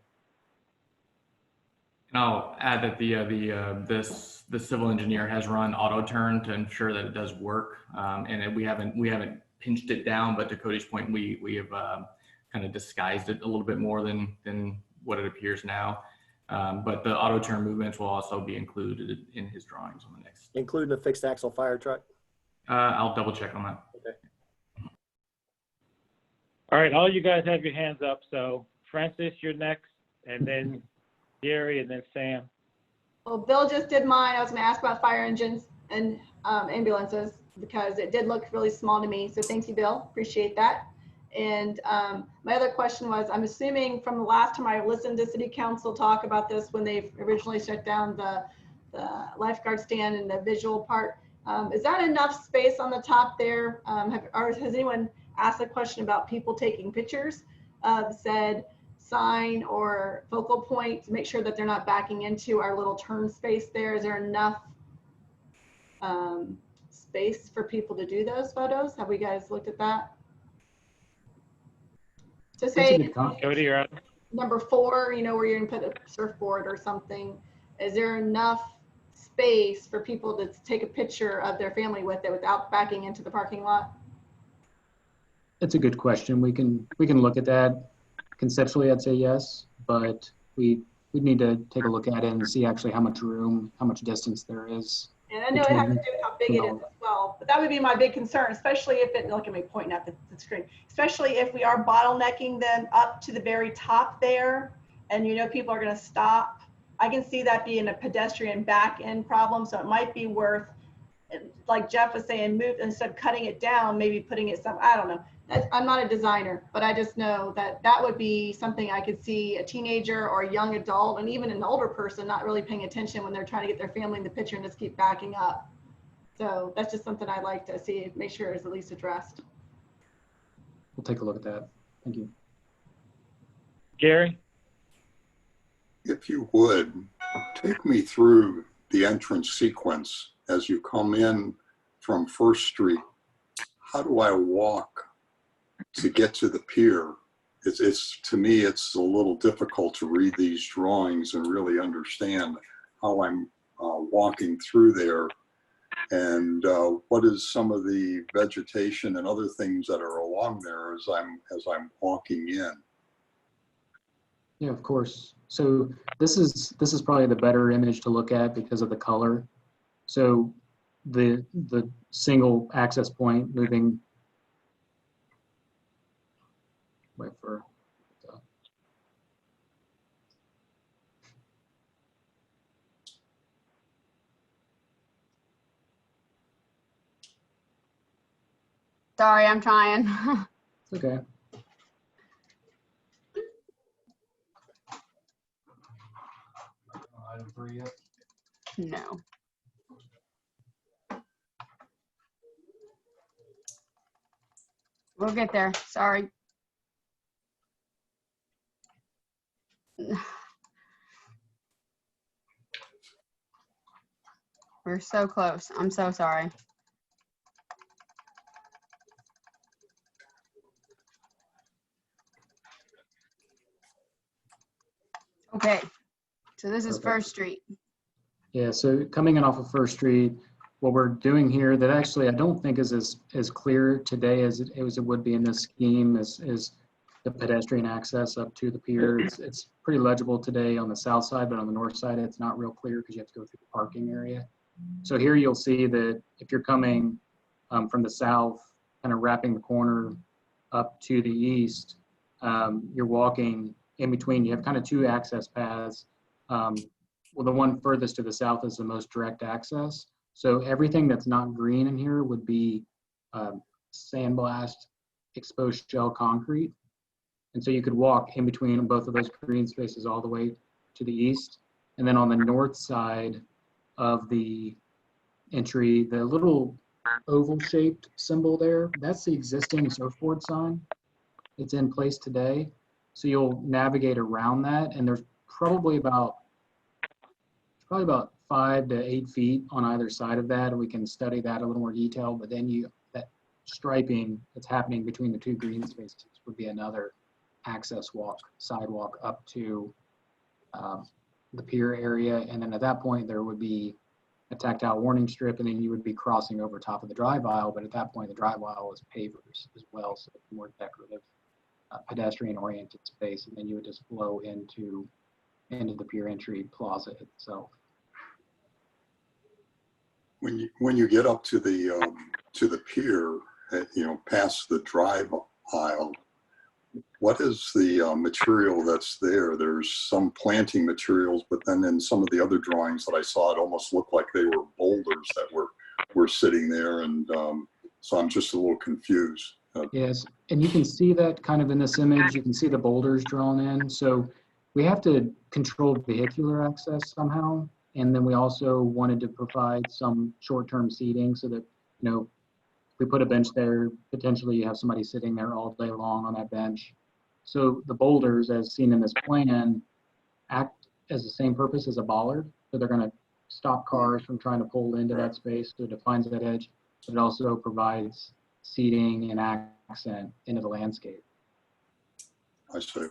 And I'll add that the civil engineer has run auto turn to ensure that it does work. And we haven't pinched it down, but to Cody's point, we have kind of disguised it a little bit more than what it appears now. But the auto turn movements will also be included in his drawings on the next. Including a fixed axle fire truck? I'll double check on that. Okay. All right, all you guys have your hands up. So Francis, you're next, and then Gary, and then Sam. Well, Bill just did mine. I was going to ask about fire engines and ambulances because it did look really small to me. So thank you, Bill. Appreciate that. And my other question was, I'm assuming from the last time I listened to City Council talk about this when they originally shut down the lifeguard stand and the visual part, is that enough space on the top there? Or has anyone asked a question about people taking pictures of said sign or focal point to make sure that they're not backing into our little turn space there? Is there enough space for people to do those photos? Have we guys looked at that? So say Cody, you're up. number 4, where you're gonna put a surfboard or something, is there enough space for people to take a picture of their family with it without backing into the parking lot? It's a good question. We can look at that. Conceptually, I'd say yes, but we need to take a look at it and see actually how much room, how much distance there is. And I know it has to do with how big it is as well, but that would be my big concern, especially if it, look at me pointing at the screen, especially if we are bottlenecking them up to the very top there and people are going to stop. I can see that being a pedestrian back end problem. So it might be worth, like Jeff was saying, move instead of cutting it down, maybe putting it some, I don't know. I'm not a designer, but I just know that that would be something I could see a teenager or a young adult and even an older person not really paying attention when they're trying to get their family in the picture and just keep backing up. So that's just something I'd like to see, make sure is at least addressed. We'll take a look at that. Thank you. Gary? If you would, take me through the entrance sequence as you come in from First Street. How do I walk to get to the pier? It's to me, it's a little difficult to read these drawings and really understand how I'm walking through there. And what is some of the vegetation and other things that are along there as I'm walking in? Yeah, of course. So this is probably the better image to look at because of the color. So the single access point moving. Wait for. Sorry, I'm trying. It's okay. item 3 yet? No. We'll get there. Sorry. We're so close. I'm so sorry. Okay. So this is Perfect. First Street. Yeah, so coming in off of First Street, what we're doing here that actually I don't think is as clear today as it would be in this scheme is the pedestrian access up to the pier. It's pretty legible today on the south side, but on the north side, it's not real clear because you have to go through the parking area. So here you'll see that if you're coming from the south, kind of wrapping the corner up to the east, you're walking in between. You have kind of two access paths. Well, the one furthest to the south is the most direct access. So everything that's not green in here would be sandblast, exposed shell concrete. And so you could walk in between both of those green spaces all the way to the east. And then on the north side of the entry, the little oval shaped symbol there, that's the existing surfboard sign. It's in place today. So you'll navigate around that, and there's probably about 5 to 8 feet on either side of that, and we can study that a little more detail. But then that striping that's happening between the two green spaces would be another access sidewalk up to the pier area. And then at that point, there would be a tactile warning strip, and then you would be crossing over top of the drive aisle. But at that point, the drive aisle is pavers as well, so it's more decorative, pedestrian-oriented space, and then you would just flow into the pier entry plaza itself. When you get up to the pier, past the drive aisle, what is the material that's there? There's some planting materials, but then in some of the other drawings that I saw, it almost looked like they were boulders that were sitting there, and so I'm just a little confused. Yes, and you can see that kind of in this image. You can see the boulders drawn in. So we have to control vehicular access somehow. And then we also wanted to provide some short-term seating so that, if we put a bench there, potentially you have somebody sitting there all day long on that bench. So the boulders, as seen in this plan, act as the same purpose as a bollard. So they're going to stop cars from trying to pull into that space. So it defines that edge, but it also provides seating and accent into the landscape. I see.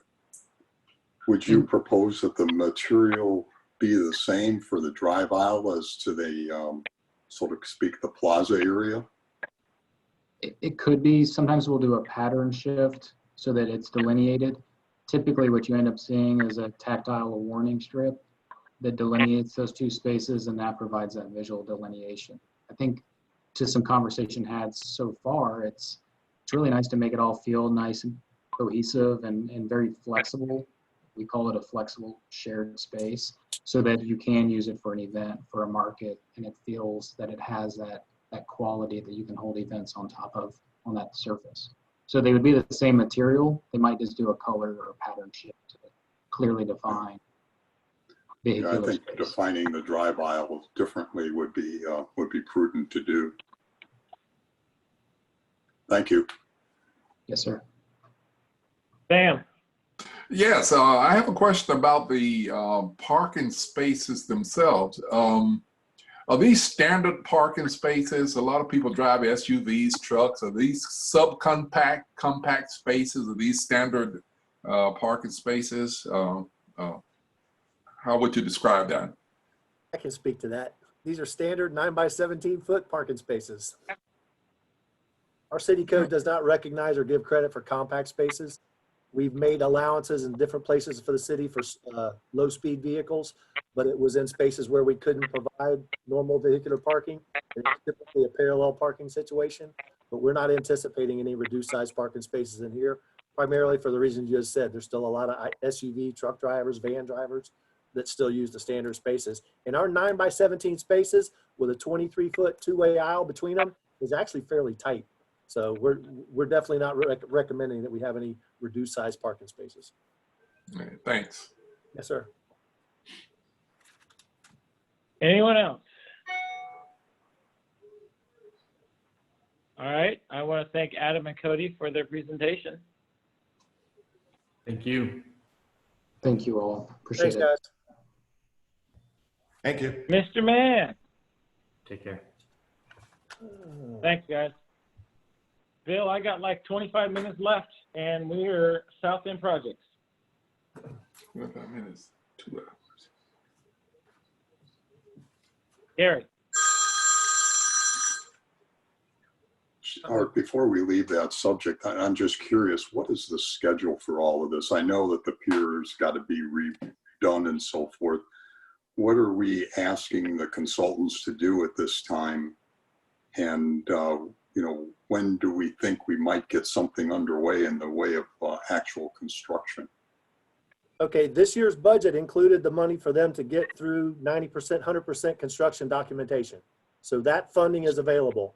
Would you propose that the material be the same for the drive aisle as to the, so to speak, the plaza area? It could be. Sometimes we'll do a pattern shift so that it's delineated. Typically what you end up seeing is a tactile warning strip that delineates those two spaces, and that provides that visual delineation. I think to some conversation had so far, it's really nice to make it all feel nice and cohesive and very flexible. We call it a flexible shared space, so that you can use it for an event, for a market, and it feels that it has that quality that you can hold events on top of on that surface. So they would be the same material. They might just do a color or a pattern shift to clearly define. Yeah, I think defining the drive aisle differently would be prudent to do. Thank you. Yes, sir. Sam? Yes, I have a question about the parking spaces themselves. Are these standard parking spaces? A lot of people drive SUVs, trucks. Are these subcompact, compact spaces? Are these standard parking spaces? How would you describe that? I can speak to that. These are standard 9 by 17 foot parking spaces. Our city code does not recognize or give credit for compact spaces. We've made allowances in different places for the city for low speed vehicles, but it was in spaces where we couldn't provide normal vehicular parking. It's typically a parallel parking situation, but we're not anticipating any reduced size parking spaces in here, primarily for the reasons you just said. There's still a lot of SUV, truck drivers, van drivers that still use the standard spaces. And our 9 by 17 spaces with a 23-foot two-way aisle between them is actually fairly tight. So we're definitely not recommending that we have any reduced size parking spaces. Right, thanks. Yes, sir. Anyone else? All right, I want to thank Adam and Cody for their presentation. Thank you. Thank you all. Appreciate Thanks, it. guys. Thank you. Mr. Mann, Take care. thanks, guys. Bill, I got like 25 minutes left, and we're South End projects. 25 minutes, 2 hours. Gary. Art, before we leave that subject, I'm just curious, what is the schedule for all of this? I know that the pier's got to be redone and so forth. What are we asking the consultants to do at this time? And, you know, when do we think we might get something underway in the way of actual construction? Okay, this year's budget included the money for them to get through 90%, 100% construction documentation. So that funding is available.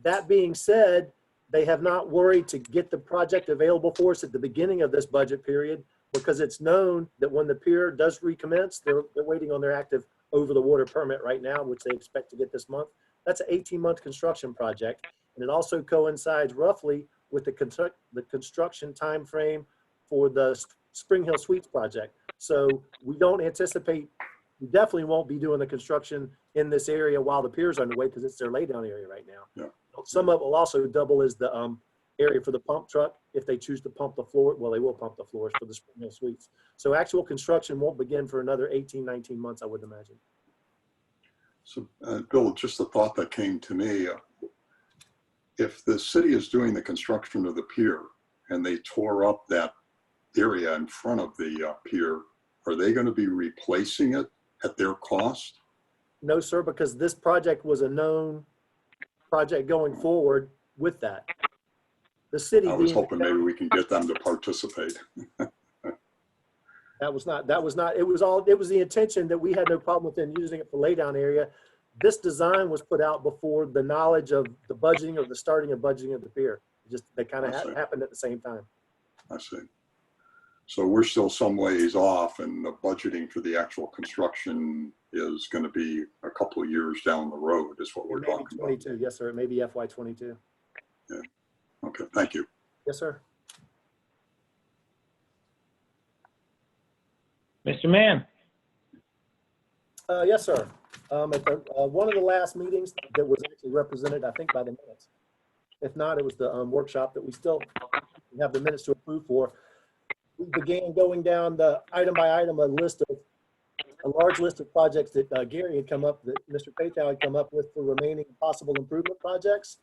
That being said, they have not worried to get the project available for us at the beginning of this budget period, because it's known that when the pier does recommence, they're waiting on their active over the water permit right now, which they expect to get this month. That's an 18-month construction project. And it also coincides roughly with the construction time frame for the Spring Hill Suites project. So we don't anticipate, we definitely won't be doing the construction in this area while the pier's underway, because it's their laydown area right now. Yeah. Some of it will also double as the area for the pump truck if they choose to pump the floor. Well, they will pump the floors for the Spring Hill Suites. So actual construction won't begin for another 18, 19 months, I would imagine. So, Bill, just a thought that came to me. If the city is doing the construction of the pier and they tore up that area in front of the pier, are they going to be replacing it at their cost? No, sir, because this project was a known project going forward with that. The city. I was hoping maybe we can get them to participate. It was the intention that we had no problem with them using it for laydown area. This design was put out before the knowledge of the budgeting or the starting of budgeting of the pier. They kind of happened at the same time. I see. So we're still some ways off, and the budgeting for the actual construction is going to be a couple of years down the road is what we're talking about. 22, yes, sir. It may be FY22. Yeah. Okay, thank you. Yes, sir. Mr. Mann. Yes, sir. At one of the last meetings that was actually represented, I think, by the minutes. If not, it was the workshop that we still have the minutes to approve for. We began going down the item by item, a large list of projects that Gary had come up, that Mr. Paytow had come up with for remaining possible improvement projects.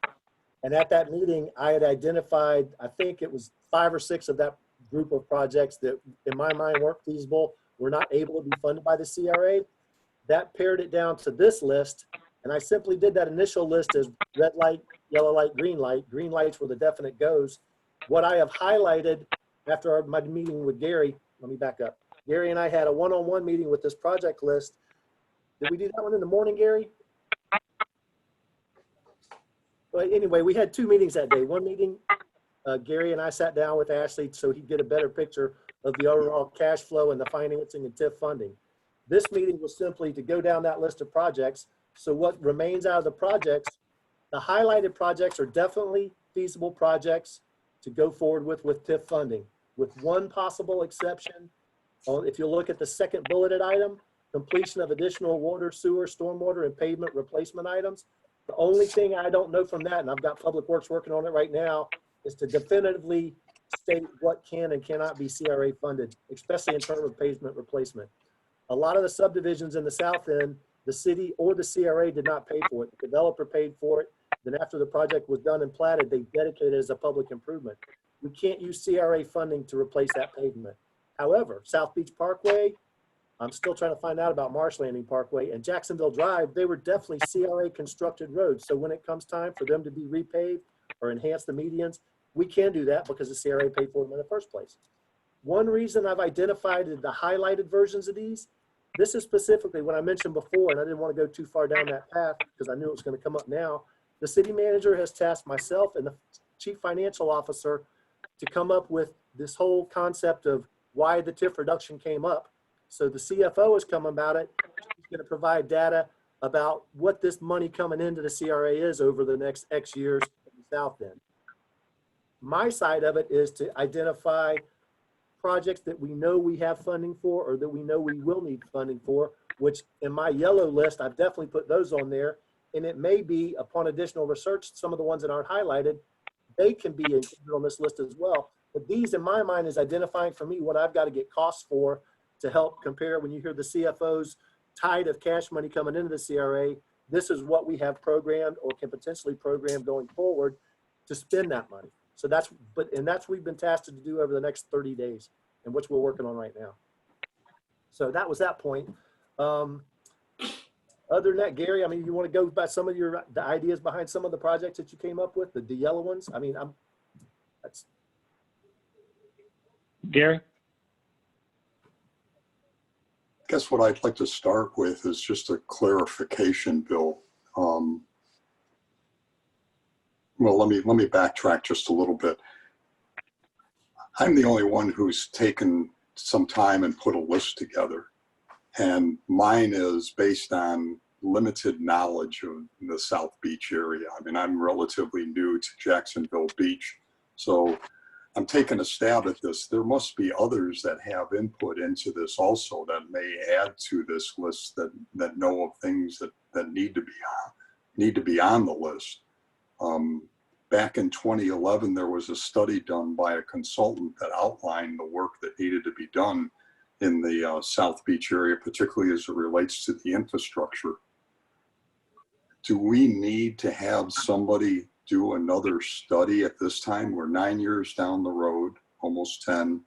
And at that meeting, I had identified, I think it was 5 or 6 of that group of projects that in my mind weren't feasible, were not able to be funded by the CRA. That pared it down to this list. And I simply did that initial list as red light, yellow light, green light. Green lights were the definite goes. What I have highlighted after my meeting with Gary, let me back up. Gary and I had a one-on-one meeting with this project list. Did we do that one in the morning, Gary? But anyway, we had 2 meetings that day. One meeting, Gary and I sat down with Ashley so he'd get a better picture of the overall cash flow and the financing and TIF funding. This meeting was simply to go down that list of projects. So what remains out of the projects, the highlighted projects are definitely feasible projects to go forward with TIF funding, with one possible exception. If you look at the second bulleted item, completion of additional water, sewer, stormwater, and pavement replacement items. The only thing I don't know from that, and I've got Public Works working on it right now, is to definitively state what can and cannot be CRA funded, especially in terms of pavement replacement. A lot of the subdivisions in the south end, the city or the CRA did not pay for it. The developer paid for it. Then after the project was done and platted, they dedicated it as a public improvement. We can't use CRA funding to replace that pavement. However, South Beach Parkway, I'm still trying to find out about Marsh Landing Parkway, and Jacksonville Drive, they were definitely CRA constructed roads. So when it comes time for them to be repaved or enhance the medians, we can do that because the CRA paid for them in the first place. One reason I've identified the highlighted versions of these, this is specifically what I mentioned before, and I didn't want to go too far down that path because I knew it was going to come up now. The city manager has tasked myself and the chief financial officer to come up with this whole concept of why the TIF reduction came up. So the CFO has come about it. She's going to provide data about what this money coming into the CRA is over the next X years in the South End. My side of it is to identify projects that we know we have funding for or that we know we will need funding for, which in my yellow list, I've definitely put those on there. And it may be upon additional research, some of the ones that aren't highlighted, they can be included on this list as well. But these in my mind is identifying for me what I've got to get costs for to help compare. When you hear the CFO's tide of cash money coming into the CRA, this is what we have programmed or can potentially program going forward to spend that money. So that's what we've been tasked to do over the next 30 days, and which we're working on right now. So that was that point. Other than that, Gary, I mean, you want to go by some of the ideas behind some of the projects that you came up with, the yellow ones? I mean, that's. Gary? I guess what I'd like to start with is just a clarification, Bill. Well, let me backtrack just a little bit. I'm the only one who's taken some time and put a list together. And mine is based on limited knowledge of the South Beach area. I mean, I'm relatively new to Jacksonville Beach. So I'm taking a stab at this. There must be others that have input into this also that may add to this list that know of things that need to be on the list. Back in 2011, there was a study done by a consultant that outlined the work that needed to be done in the South Beach area, particularly as it relates to the infrastructure. Do we need to have somebody do another study at this time? We're 9 years down the road, almost 10.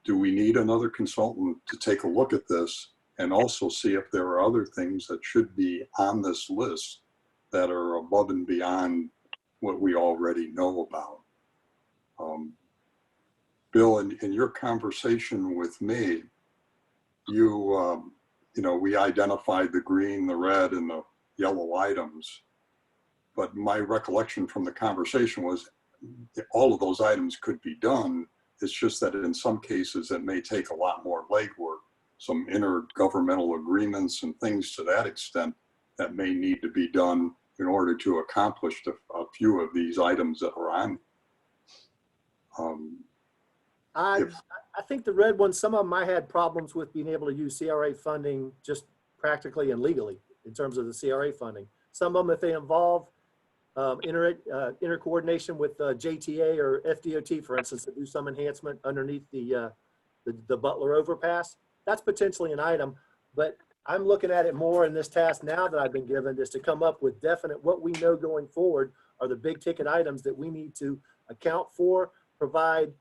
Do we need another consultant to take a look at this and also see if there are other things that should be on this list that are above and beyond what we already know about? Bill, in your conversation with me, you know, we identified the green, the red, and the yellow items. But my recollection from the conversation was all of those items could be done. It's just that in some cases it may take a lot more legwork, some intergovernmental agreements and things to that extent that may need to be done in order to accomplish a few of these items that are on. I think the red ones, some of them I had problems with being able to use CRA funding just practically and legally in terms of the CRA funding. Some of them, if they involve intercoordination with JTA or FDOT, for instance, to do some enhancement underneath the Butler overpass, that's potentially an item. But I'm looking at it more in this task now that I've been given is to come up with definite, what we know going forward are the big ticket items that we need to account for, provide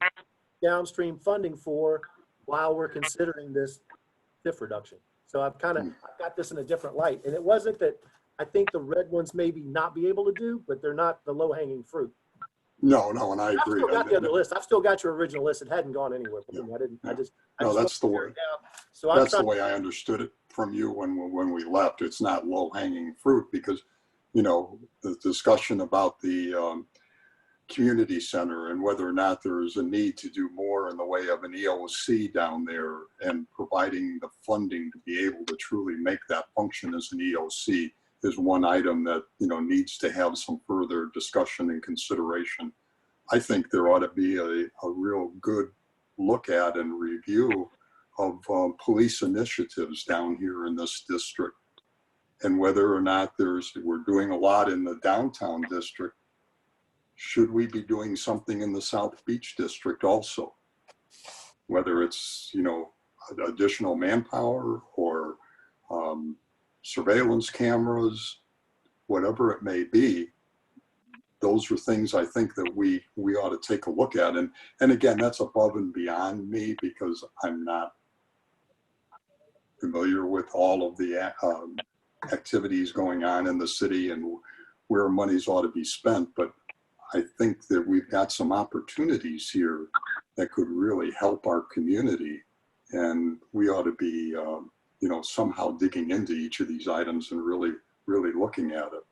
downstream funding for while we're considering this TIF reduction. So I've got this in a different light. And it wasn't that I think the red ones maybe not be able to do, but they're not the low hanging fruit. No, and I agree. I've still got the other list. I've still got your original list. It hadn't gone anywhere. Yeah. That's the word. So that's the way I understood it from you when we left. It's not low hanging fruit because, you know, the discussion about the community center and whether or not there is a need to do more in the way of an EOC down there and providing the funding to be able to truly make that function as an EOC is one item that, you know, needs to have some further discussion and consideration. I think there ought to be a real good look at and review of police initiatives down here in this district and whether or not we're doing a lot in the downtown district. Should we be doing something in the South Beach district also? Whether it's, you know, additional manpower or surveillance cameras, whatever it may be, those are things I think that we ought to take a look at. And again, that's above and beyond me because I'm not familiar with all of the activities going on in the city and where monies ought to be spent. But I think that we've got some opportunities here that could really help our community. And we ought to be, you know, somehow digging into each of these items and really looking at it.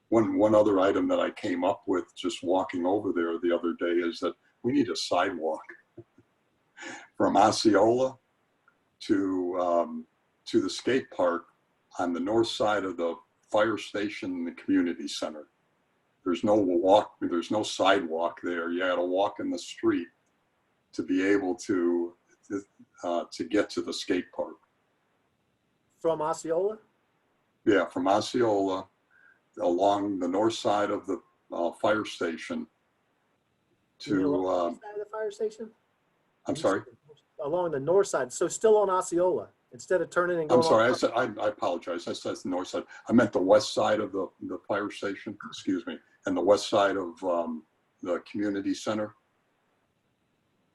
One other item that I came up with just walking over there the other day is that we need a sidewalk from Osceola to the skate park on the north side of the fire station and the community center. There's no sidewalk there. You gotta walk in the street to be able to get to the skate park. From Osceola? Yeah, from Osceola along the north side of the fire station You mean along the to, north side of the fire station? I'm sorry, Along the north side, so still on Osceola, instead of turning and going. I'm sorry, on- I apologize. I said the north side. I meant the west side of the fire station, excuse me, and the west side of the community center.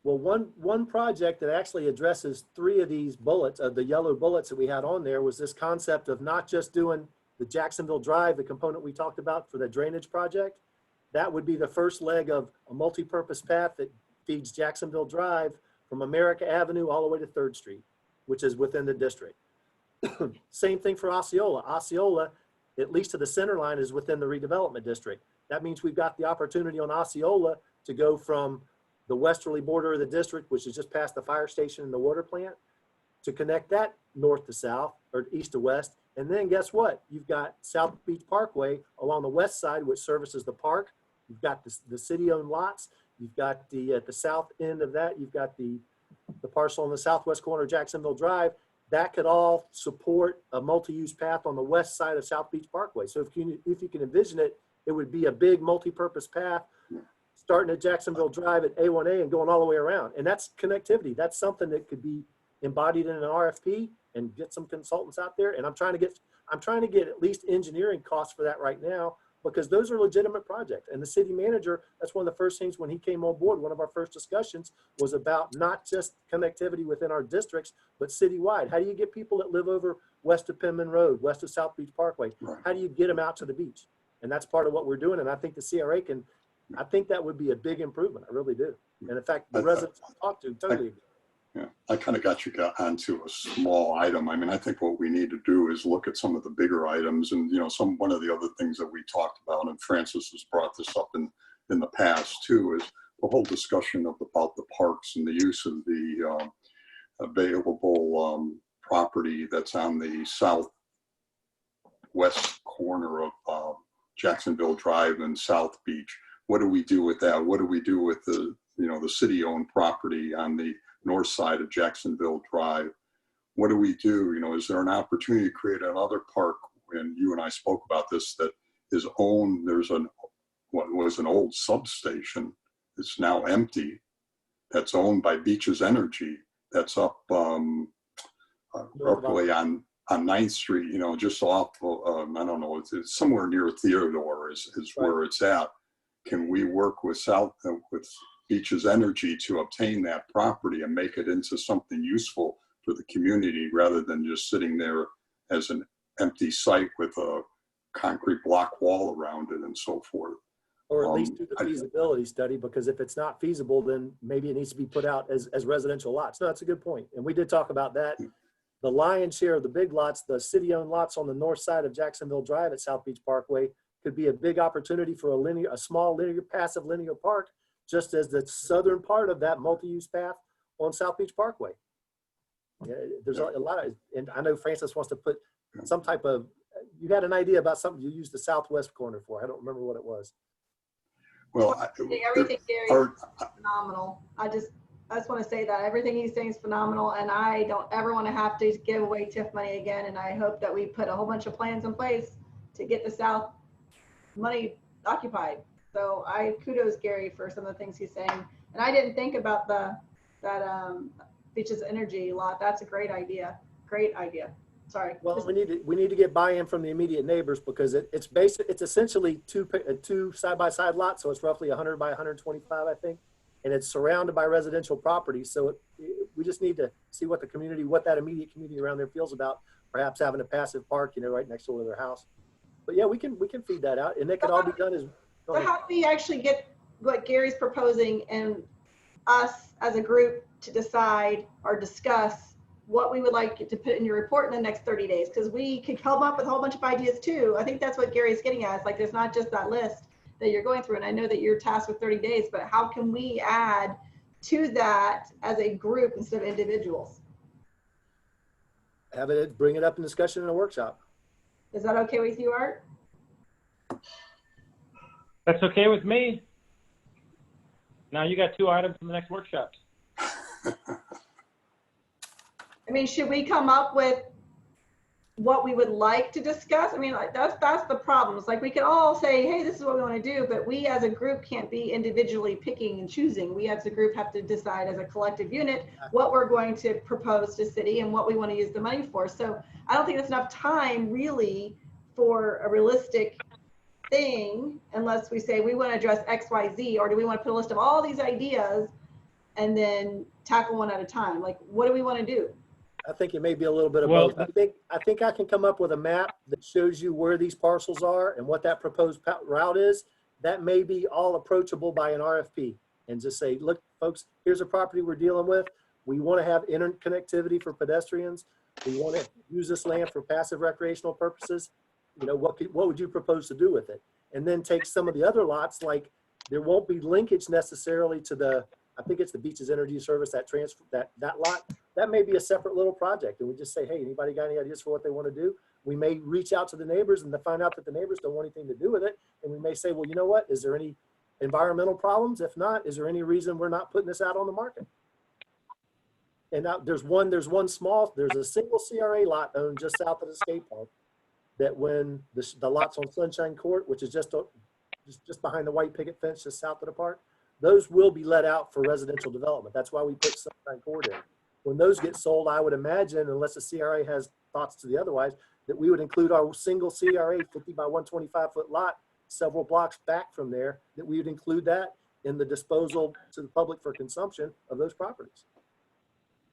Well, one project that actually addresses 3 of these bullets, the yellow bullets that we had on there, was this concept of not just doing the Jacksonville Drive, the component we talked about for the drainage project. That would be the first leg of a multi-purpose path that feeds Jacksonville Drive from America Avenue all the way to 3rd Street, which is within the district. Same thing for Osceola. Osceola, at least to the center line, is within the redevelopment district. That means we've got the opportunity on Osceola to go from the westerly border of the district, which is just past the fire station and the water plant, to connect that north to south or east to west. And then guess what? You've got South Beach Parkway along the west side, which services the park. You've got the city-owned lots. You've got at the south end of that, you've got the parcel on the southwest corner of Jacksonville Drive. That could all support a multi-use path on the west side of South Beach Parkway. So if you can envision it, it would be a big multi-purpose path starting at Jacksonville Drive at A1A and going all the way around. And that's connectivity. That's something that could be embodied in an RFP and get some consultants out there. And I'm trying to get at least engineering costs for that right now, because those are legitimate projects. And the city manager, that's one of the first things when he came on board, one of our first discussions was about not just connectivity within our districts, but citywide. How do you get people that live over west of Penman Road, west of South Beach Parkway? Right. How do you get them out to the beach? And that's part of what we're doing. And I think the CRA I think that would be a big improvement. I really do. And in fact, the residents I talked to totally agree. Yeah, I kind of got onto a small item. I mean, I think what we need to do is look at some of the bigger items, and one of the other things that we talked about, and Francis has brought this up in the past too, is the whole discussion about the parks and the use of the available property that's on the southwest corner of Jacksonville Drive and South Beach. What do we do with that? What do we do with the city-owned property on the north side of Jacksonville Drive? What do we do? Is there an opportunity to create another park? When you and I spoke about this, that is owned, there's what was an old substation. It's now empty. That's owned by Beaches Energy. That's up roughly on 9th Street, just off, I don't know, it's somewhere near Theodore is Right. where it's at. Can we work with with Beaches Energy to obtain that property and make it into something useful for the community rather than just sitting there as an empty site with a concrete block wall around it and so forth? Or at least do the feasibility study, because if it's not feasible, then maybe it needs to be put out as residential lots. No, that's a good point. And we did talk about that. The lion's share of the big lots, the city-owned lots on the north side of Jacksonville Drive at South Beach Parkway, could be a big opportunity for a small passive linear park, just as the southern part of that multi-use path on South Beach Parkway. Yeah, there's a lot of, and I know Francis wants to put some type of, you had an idea about something you used the southwest corner for. I don't remember what it was. Well, Everything Gary's phenomenal. I just want to say that everything he's saying is phenomenal, and I don't ever want to have to give away TIF money again. And I hope that we put a whole bunch of plans in place to get the South money occupied. So I kudos Gary for some of the things he's saying. And I didn't think about that Beaches Energy lot. That's a great idea. Great idea. Sorry. Well, we need to get buy-in from the immediate neighbors, because it's essentially two side-by-side lots, so it's roughly 100 by 125, I think, and it's surrounded by residential property. So we just need to see what that immediate community around there feels about perhaps having a passive park, right next door to their house. But yeah, we can feed that out, and it could all be done as. So how do we actually get what Gary's proposing and us as a group to decide or discuss what we would like to put in your report in the next 30 days? Because we could come up with a whole bunch of ideas too. I think that's what Gary's getting at. It's like, there's not just that list that you're going through. And I know that you're tasked with 30 days, but how can we add to that as a group instead of individuals? Bring it up in discussion in a workshop. Is that okay with you, Art? That's okay with me. Now you got 2 items in the next workshops. I mean, should we come up with what we would like to discuss? I mean, like, that's the problem. It's like we can all say, hey, this is what we want to do, but we as a group can't be individually picking and choosing. We as a group have to decide as a collective unit what we're going to propose to city and what we want to use the money for. So I don't think there's enough time really for a realistic thing unless we say we want to address X, Y, Z, or do we want to put a list of all these ideas and then tackle one at a time? Like, what do we want to do? I think it may be a little bit of Well, both. I think I can come up with a map that shows you where these parcels are and what that proposed route is. That may be all approachable by an RFP and just say, look, folks, here's a property we're dealing with. We want to have interconnectivity for pedestrians. We want to use this land for passive recreational purposes. You know, what would you propose to do with it? And then take some of the other lots, like there won't be linkage necessarily to the, I think it's the Beaches Energy Service, that lot. That may be a separate little project. And we just say, hey, anybody got any ideas for what they want to do? We may reach out to the neighbors and find out that the neighbors don't want anything to do with it. And we may say, well, you know what? Is there any environmental problems? If not, is there any reason we're not putting this out on the market? And now there's a single CRA lot owned just south of the skate park that when the lots on Sunshine Court, which is just behind the white picket fence just south of the park, those will be let out for residential development. That's why we put Sunshine Court in. When those get sold, I would imagine, unless the CRA has thoughts to the otherwise, that we would include our single CRA 50 by 125 foot lot several blocks back from there, that we would include that in the disposal to the public for consumption of those properties.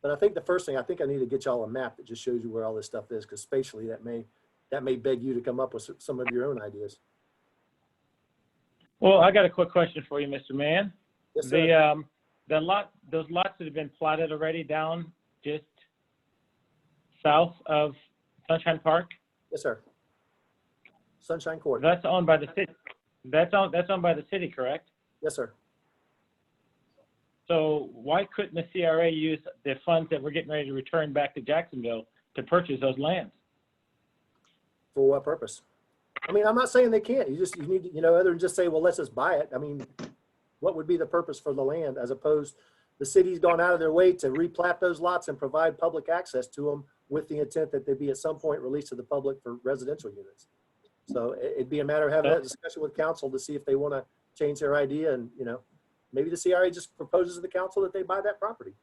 But I think the first thing, I think I need to get y'all a map that just shows you where all this stuff is, because spatially that may beg you to come up with some of your own ideas. Well, I got a quick question for you, Mr. Mann. Yes, sir. Those lots that have been platted already down just south of Sunshine Park, Yes, sir. Sunshine Court. that's owned by the city. That's owned by the city, correct? Yes, sir. So why couldn't the CRA use the funds that we're getting ready to return back to Jacksonville to purchase those lands? For what purpose? I mean, I'm not saying they can't. You need to, other than just say, well, let's just buy it. I mean, what would be the purpose for the land as opposed the city's gone out of their way to replat those lots and provide public access to them with the intent that they be at some point released to the public for residential units. So it'd be a matter of having that discussion with council to see if they want to change their idea. And, maybe the CRA just proposes to the council that they buy that property.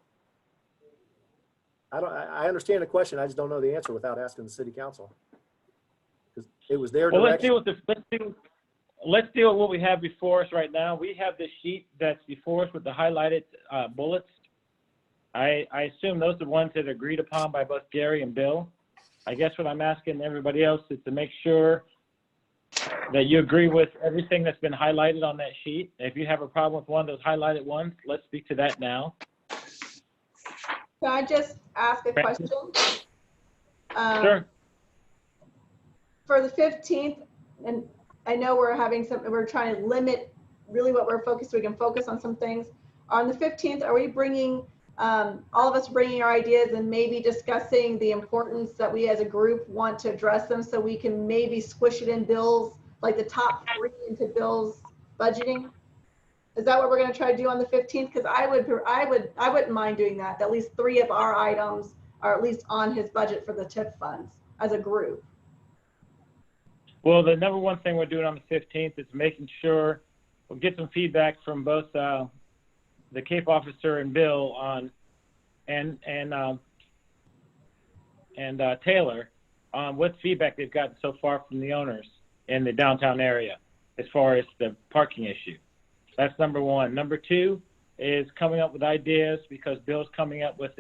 I understand the question. I just don't know the answer without asking the city council. Because it was their Well, direction. let's deal with what we have before us right now. We have this sheet that's before us with the highlighted bullets. I assume those are the ones that are agreed upon by both Gary and Bill. I guess what I'm asking everybody else is to make sure that you agree with everything that's been highlighted on that sheet. If you have a problem with one of those highlighted ones, let's speak to that now. Can I just ask a question? Sure. For the 15th, and I know we're trying to limit really what we're focused, so we can focus on some things. On the 15th, are we bringing, all of us bringing our ideas and maybe discussing the importance that we as a group want to address them so we can maybe squish it in Bill's, like the top 3 into Bill's budgeting? Is that what we're going to try to do on the 15th? Because I wouldn't mind doing that. At least 3 of our items are at least on his budget for the TIP funds as a group. Well, the number one thing we're doing on the 15th is making sure we'll get some feedback from both the CAPE officer and Bill on and Taylor on what feedback they've gotten so far from the owners in the downtown area as far as the parking issue. That's number one. Number 2 is coming up with ideas, because Bill's coming up with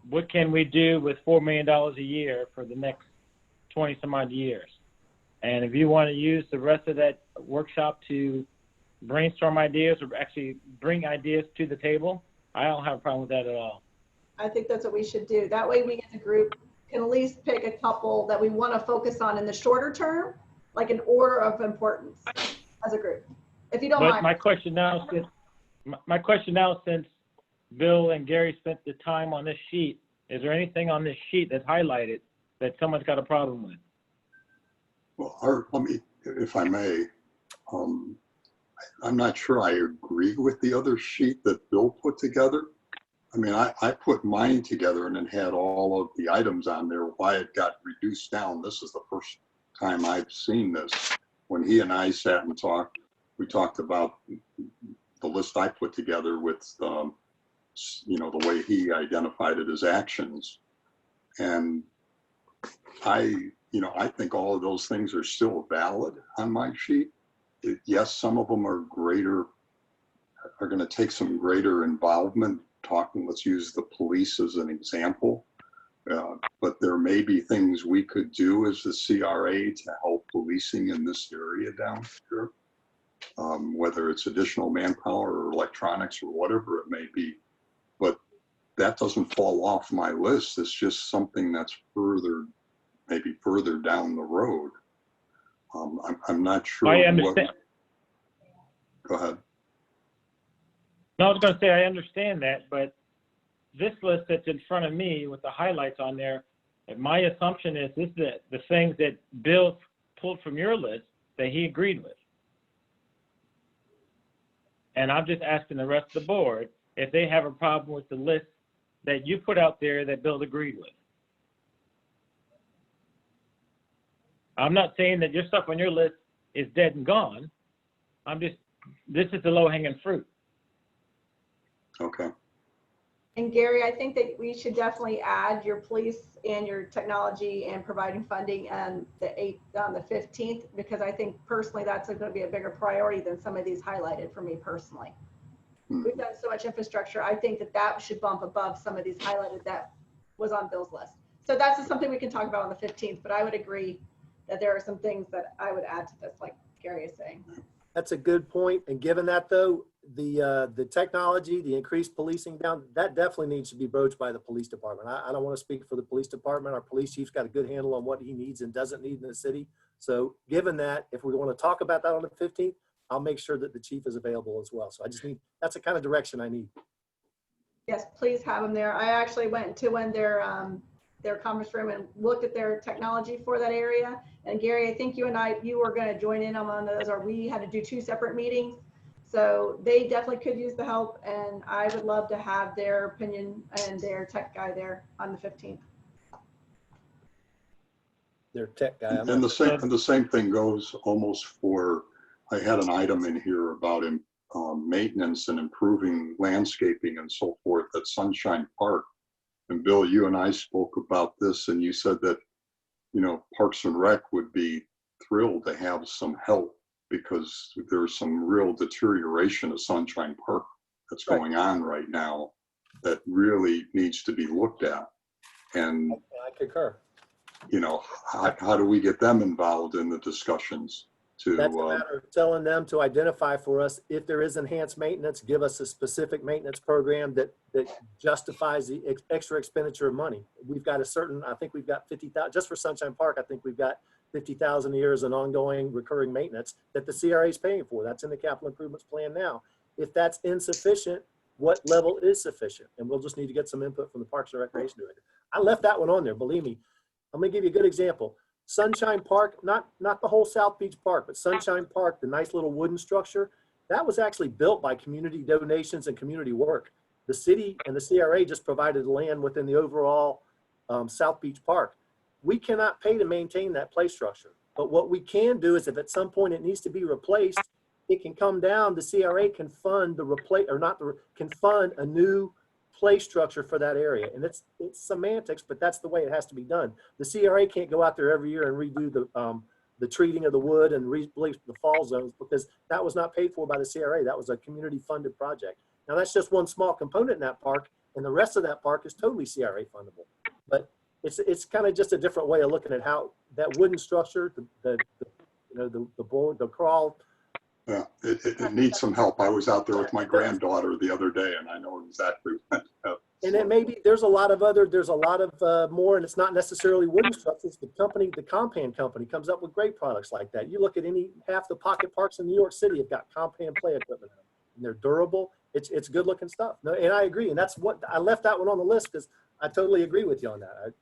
what can we do with $4 million a year for the next 20 some odd years. And if you want to use the rest of that workshop to brainstorm ideas or actually bring ideas to the table, I don't have a problem with that at all. I think that's what we should do. That way we as a group can at least pick a couple that we want to focus on in the shorter term, like an order of importance as a group. If you don't mind. My question now, since Bill and Gary spent the time on this sheet, is there anything on this sheet that's highlighted that someone's got a problem with? Well, let me, if I may, I'm not sure I agree with the other sheet that Bill put together. I mean, I put mine together and it had all of the items on there, why it got reduced down. This is the first time I've seen this. When he and I sat and talked, we talked about the list I put together with, you know, the way he identified it as actions. And I think all of those things are still valid on my sheet. Yes, some of them are going to take some greater involvement. Talking, let's use the police as an example, but there may be things we could do as the CRA to help policing in this area down here, whether it's additional manpower or electronics or whatever it may be. But that doesn't fall off my list. It's just something that's maybe further down the road. I'm not sure. I understand. Go ahead. No, I was going to say I understand that, but this list that's in front of me with the highlights on there, my assumption is this is the things that Bill pulled from your list that he agreed with. And I'm just asking the rest of the board if they have a problem with the list that you put out there that Bill agreed with. I'm not saying that your stuff on your list is dead and gone. This is the low-hanging fruit. Okay. And Gary, I think that we should definitely add your police and your technology and providing funding on the 15th, because I think personally that's going to be a bigger priority than some of these highlighted for me personally. We've done so much infrastructure. I think that should bump above some of these highlighted that was on Bill's list. So that's just something we can talk about on the 15th, but I would agree that there are some things that I would add to this, like Gary is saying. That's a good point. And given that though, the technology, the increased policing down, that definitely needs to be broached by the police department. I don't want to speak for the police department. Our police chief's got a good handle on what he needs and doesn't need in the city. So given that, if we want to talk about that on the 15th, I'll make sure that the chief is available as well. So I just need, that's the kind of direction I need. Yes, please have them there. I actually went to their conference room and looked at their technology for that area. And Gary, I think you were going to join in on one of those, or we had to do 2 separate meetings. So they definitely could use the help, and I would love to have their opinion and their tech guy there on the 15th. Their tech guy. And the same thing goes almost for, I had an item in here about maintenance and improving landscaping and so forth at Sunshine Park. And Bill, you and I spoke about this, and you said that, you know, Parks and Rec would be thrilled to have some help because there's some real deterioration of Sunshine Park that's going on right now that really needs to be looked at. And I concur. You know, how do we get them involved in the discussions? That's a matter of telling them to identify for us if there is enhanced maintenance, give us a specific maintenance program that justifies the extra expenditure of money. We've got a certain, I think we've got 50,000, just for Sunshine Park, I think we've got 50,000 a year as an ongoing recurring maintenance that the CRA is paying for. That's in the capital improvements plan now. If that's insufficient, what level is sufficient? And we'll just need to get some input from the Parks and Recreation Director. I left that one on there, believe me. I'm gonna give you a good example. Sunshine Park, not the whole South Beach Park, but Sunshine Park, the nice little wooden structure, that was actually built by community donations and community work. The city and the CRA just provided land within the overall South Beach Park. We cannot pay to maintain that play structure. But what we can do is if at some point it needs to be replaced, it can come down, the CRA can fund can fund a new play structure for that area. And it's semantics, but that's the way it has to be done. The CRA can't go out there every year and redo the treating of the wood and replace the fall zones because that was not paid for by the CRA. That was a community funded project. Now that's just one small component in that park, and the rest of that park is totally CRA fundable. But it's kind of just a different way of looking at how that wooden structure, the board, the crawl. Yeah, it needs some help. I was out there with my granddaughter the other day, and I know exactly what. And then maybe there's a lot of more, and it's not necessarily wooden structures. The Compan company comes up with great products like that. You look at half the pocket parks in New York City have got Compan play equipment in them, and they're durable. It's good looking stuff. No, and I agree. And that's what I left that one on the list because I totally agree with you on that.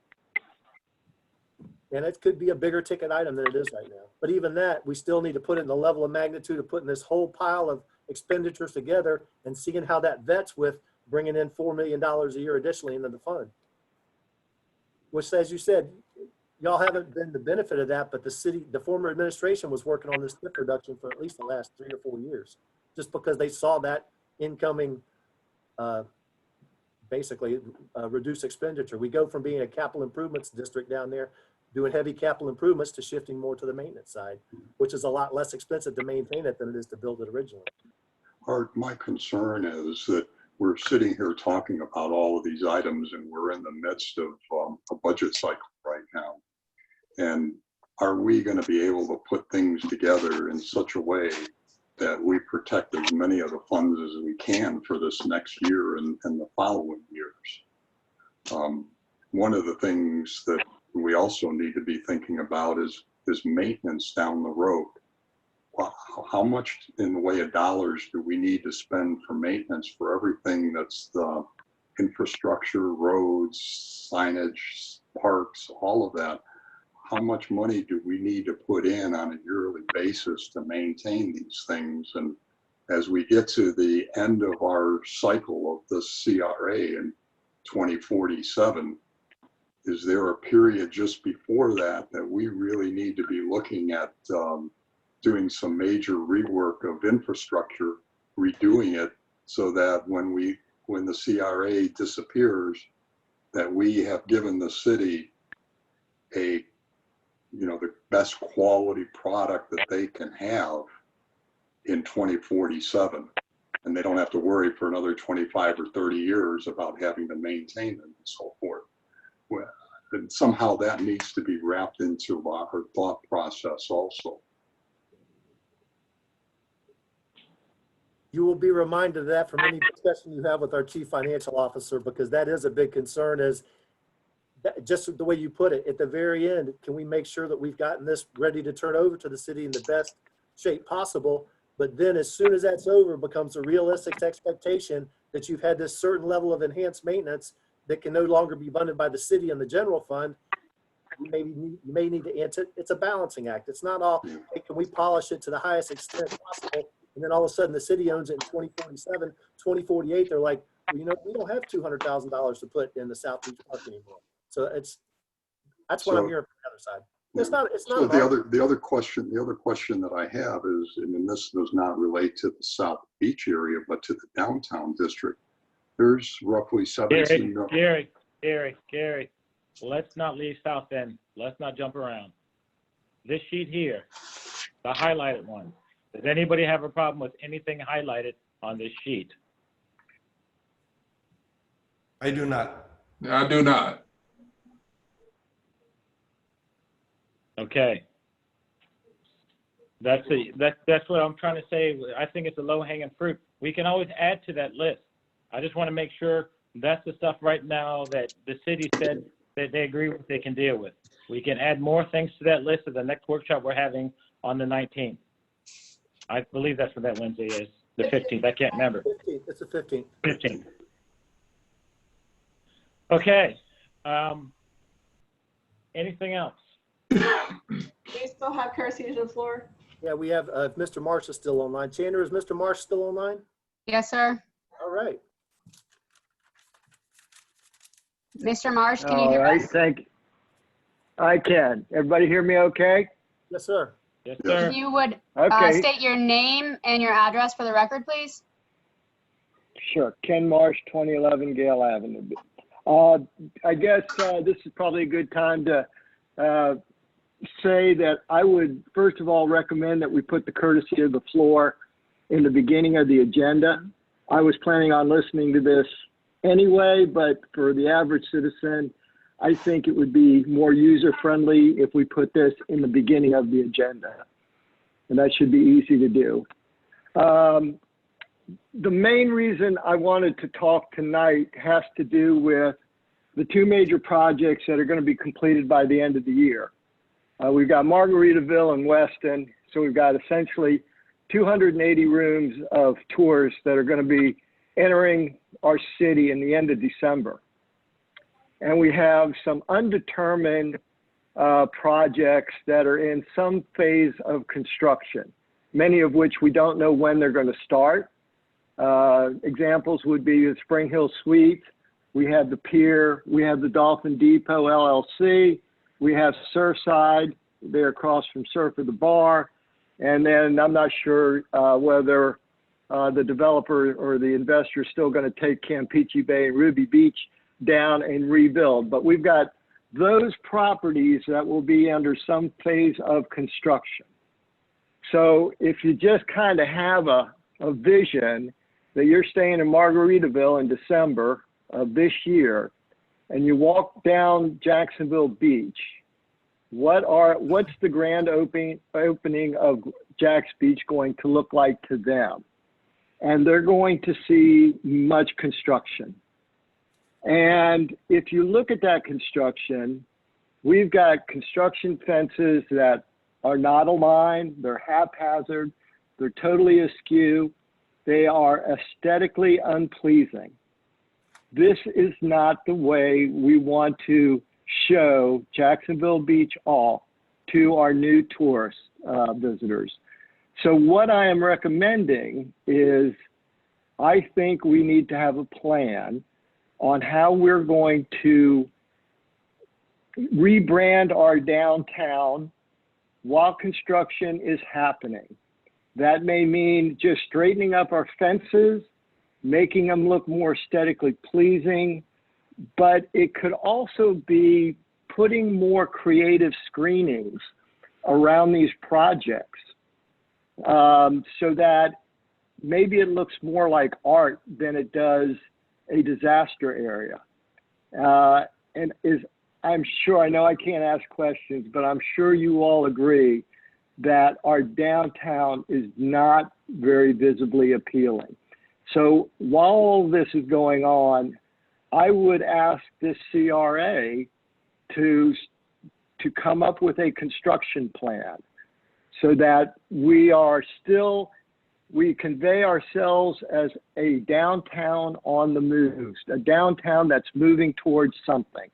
And it could be a bigger ticket item than it is right now. But even that, we still need to put it in the level of magnitude of putting this whole pile of expenditures together and seeing how that vets with bringing in $4 million a year additionally into the fund. Which, as you said, y'all haven't been the benefit of that, but the city, the former administration was working on this TIF reduction for at least the last 3 or 4 years, just because they saw that incoming, basically reduced expenditure. We go from being a capital improvements district down there, doing heavy capital improvements, to shifting more to the maintenance side, which is a lot less expensive to maintain it than it is to build it originally. Art, my concern is that we're sitting here talking about all of these items and we're in the midst of a budget cycle right now. And are we going to be able to put things together in such a way that we protect as many of the funds as we can for this next year and the following years? One of the things that we also need to be thinking about is maintenance down the road. How much in the way of dollars do we need to spend for maintenance for everything that's the infrastructure, roads, signage, parks, all of that? How much money do we need to put in on a yearly basis to maintain these things? And as we get to the end of our cycle of the CRA in 2047, is there a period just before that that we really need to be looking at doing some major rework of infrastructure, redoing it, so that when the CRA disappears, that we have given the city a, the best quality product that they can have in 2047, and they don't have to worry for another 25 or 30 years about having to maintain them and so forth. Well, and somehow that needs to be wrapped into our thought process also. You will be reminded of that from any discussion you have with our chief financial officer, because that is a big concern. Is that, just the way you put it, at the very end, can we make sure that we've gotten this ready to turn over to the city in the best shape possible? But then as soon as that's over, it becomes a realistic expectation that you've had this certain level of enhanced maintenance that can no longer be funded by the city and the general fund. You may need to answer. It's a balancing act. It's not all, hey, can we polish it to the highest extent possible? And then all of a sudden the city owns it in 2047, 2048. They're like, well, we don't have $200,000 to put in the South Beach Park anymore. So that's what I'm hearing from the other side. It's not. So the other question that I have is, and this does not relate to the South Beach area, but to the downtown district. There's roughly 17 million. Gary, let's not leave South End. Let's not jump around. This sheet here, the highlighted one. Does anybody have a problem with anything highlighted on this sheet? I do not. I do not. Okay. That's what I'm trying to say. I think it's a low-hanging fruit. We can always add to that list. I just want to make sure that's the stuff right now that the city said that they agree with, they can deal with. We can add more things to that list at the next workshop we're having on the 19th. I believe that's what that Wednesday is, the 15th. I can't remember. 15th. It's the 15th. 15th. Okay. Anything else? Do we still have courtesy to the floor? Yeah, we have Mr. Marsh is still online. Chandler, is Mr. Marsh still online? Yes, sir. All right. Mr. Marsh, can you hear us? Thank you. I can. Everybody hear me okay? Yes, sir. Yes, sir. If you would Okay. state your name and your address for the record, please. Sure. Ken Marsh, 2011 Gale Avenue. I guess this is probably a good time to say that I would, first of all, recommend that we put the courtesy of the floor in the beginning of the agenda. I was planning on listening to this anyway, but for the average citizen, I think it would be more user-friendly if we put this in the beginning of the agenda. And that should be easy to do. The main reason I wanted to talk tonight has to do with the two major projects that are going to be completed by the end of the year. We've got Margaritaville and Weston, so we've got essentially 280 rooms of tours that are going to be entering our city in the end of December. And we have some undetermined projects that are in some phase of construction, many of which we don't know when they're going to start. Examples would be the Spring Hill Suites. We have the pier. We have the Dolphin Depot LLC. We have Surfside. They're across from Surf at the Bar. And then I'm not sure whether the developer or the investor is still going to take Campeche Bay and Ruby Beach down and rebuild. But we've got those properties that will be under some phase of construction. So if you just kind of have a vision that you're staying in Margaritaville in December of this year, and you walk down Jacksonville Beach, what's the grand opening of Jack's Beach going to look like to them? And they're going to see much construction. And if you look at that construction, we've got construction fences that are not aligned, they're haphazard, they're totally askew, they are aesthetically unpleasing. This is not the way we want to show Jacksonville Beach off to our new tourist visitors. So what I am recommending is I think we need to have a plan on how we're going to rebrand our downtown while construction is happening. That may mean just straightening up our fences, making them look more aesthetically pleasing, but it could also be putting more creative screenings around these projects so that maybe it looks more like art than it does a disaster area. I'm sure, I know I can't ask questions, but I'm sure you all agree that our downtown is not very visibly appealing. So while all this is going on, I would ask this CRA to come up with a construction plan so that we convey ourselves as a downtown on the move, a downtown that's moving towards something.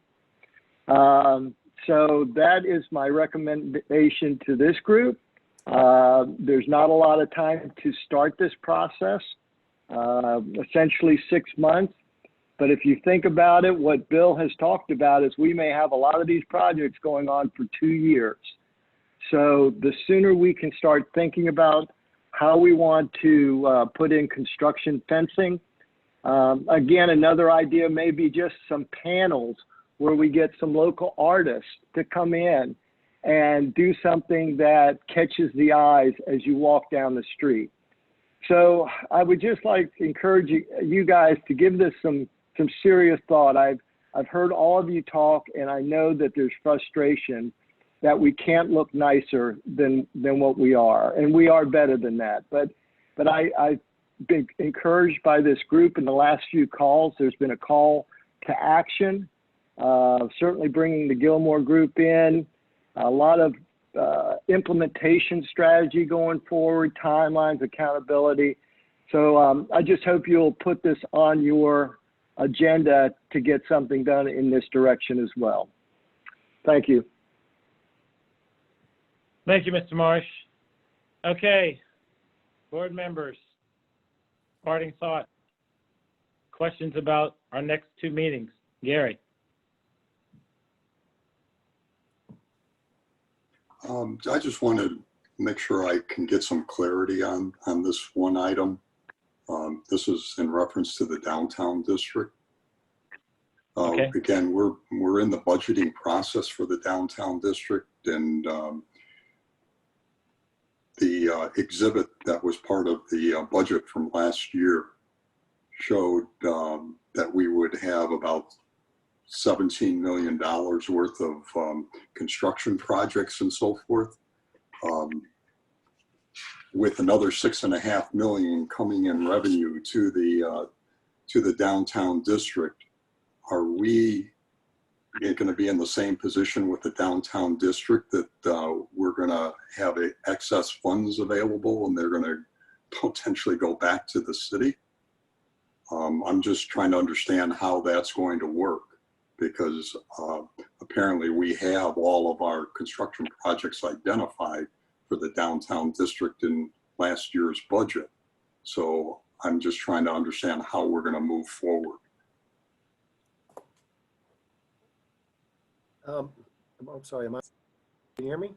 So that is my recommendation to this group. There's not a lot of time to start this process, essentially 6 months. But if you think about it, what Bill has talked about is we may have a lot of these projects going on for 2 years. So the sooner we can start thinking about how we want to put in construction fencing. Again, another idea may be just some panels where we get some local artists to come in and do something that catches the eyes as you walk down the street. So I would just like to encourage you guys to give this some serious thought. I've heard all of you talk, and I know that there's frustration that we can't look nicer than what we are, and we are better than that. But I've been encouraged by this group in the last few calls. There's been a call to action, certainly bringing the Gilmore Group in, a lot of implementation strategy going forward, timelines, accountability. So I just hope you'll put this on your agenda to get something done in this direction as well. Thank you. Thank you, Mr. Marsh. Okay, board members, parting thought, questions about our next 2 meetings. Gary. I just want to make sure I can get some clarity on this one item. This is in reference to the downtown district. Okay. Again, we're in the budgeting process for the downtown district, and the exhibit that was part of the budget from last year showed that we would have about $17 million worth of construction projects and so forth, with another $6.5 million coming in revenue to the downtown district. Are we going to be in the same position with the downtown district that we're going to have excess funds available and they're going to potentially go back to the city? I'm just trying to understand how that's going to work. because apparently we have all of our construction projects identified for the downtown district in last year's budget. So I'm just trying to understand how we're going to move forward. I'm sorry, can you hear me?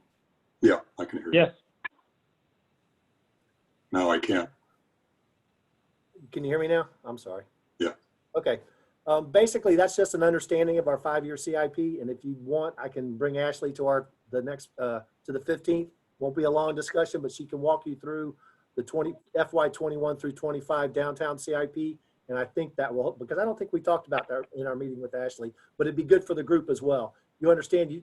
Yeah, I can hear you. Yes. No, I can't. Can you hear me now? I'm sorry. Yeah. Okay. Basically, that's just an understanding of our 5-year CIP. And if you want, I can bring Ashley to the 15th. Won't be a long discussion, but she can walk you through the FY 21 through 25 downtown CIP. And I think that will, because I don't think we talked about that in our meeting with Ashley, but it'd be good for the group as well. I understand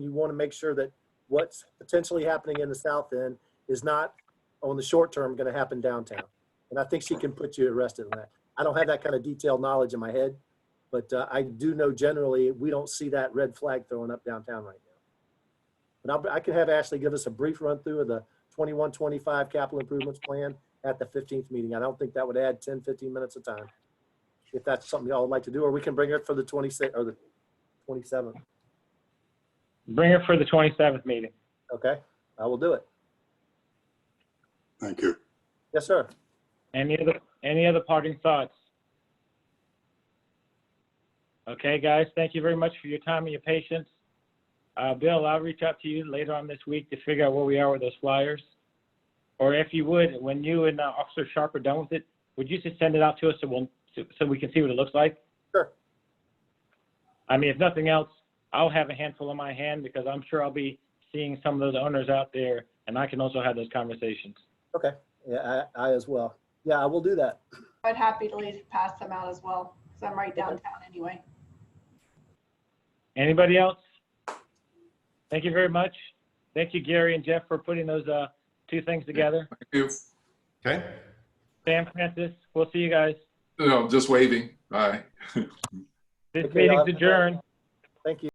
you want to make sure that what's potentially happening in the south end is not on the short term going to happen downtown. And I think she can put you at rest on that. I don't have that kind of detailed knowledge in my head, but I do know generally we don't see that red flag throwing up downtown right now. But I can have Ashley give us a brief run through of the 21-25 capital improvements plan at the 15th meeting. I don't think that would add 10-15 minutes of time. If that's something y'all would like to do, or we can bring her for the 26th or the 27th. Bring her for the 27th meeting. Okay, I will do it. Thank you. Yes, sir. Any other parting thoughts? Okay, guys, thank you very much for your time and your patience. Bill, I'll reach out to you later on this week to figure out where we are with those flyers. Or if you would, when you and Officer Sharp are done with it, would you just send it out to us so we can see what it looks like? Sure. I mean, if nothing else, I'll have a handful in my hand because I'm sure I'll be seeing some of those owners out there, and I can also have those conversations. Okay, yeah, I as well. Yeah, I will do that. I'd happily pass them out as well, because I'm right downtown anyway. Anybody else? Thank you very much. Thank you, Gary and Jeff, for putting those two things together. Thank you. Okay. Sam, Francis, we'll see you guys. No, just waving. Bye. This Okay, meeting's y'all. adjourned. Thank you.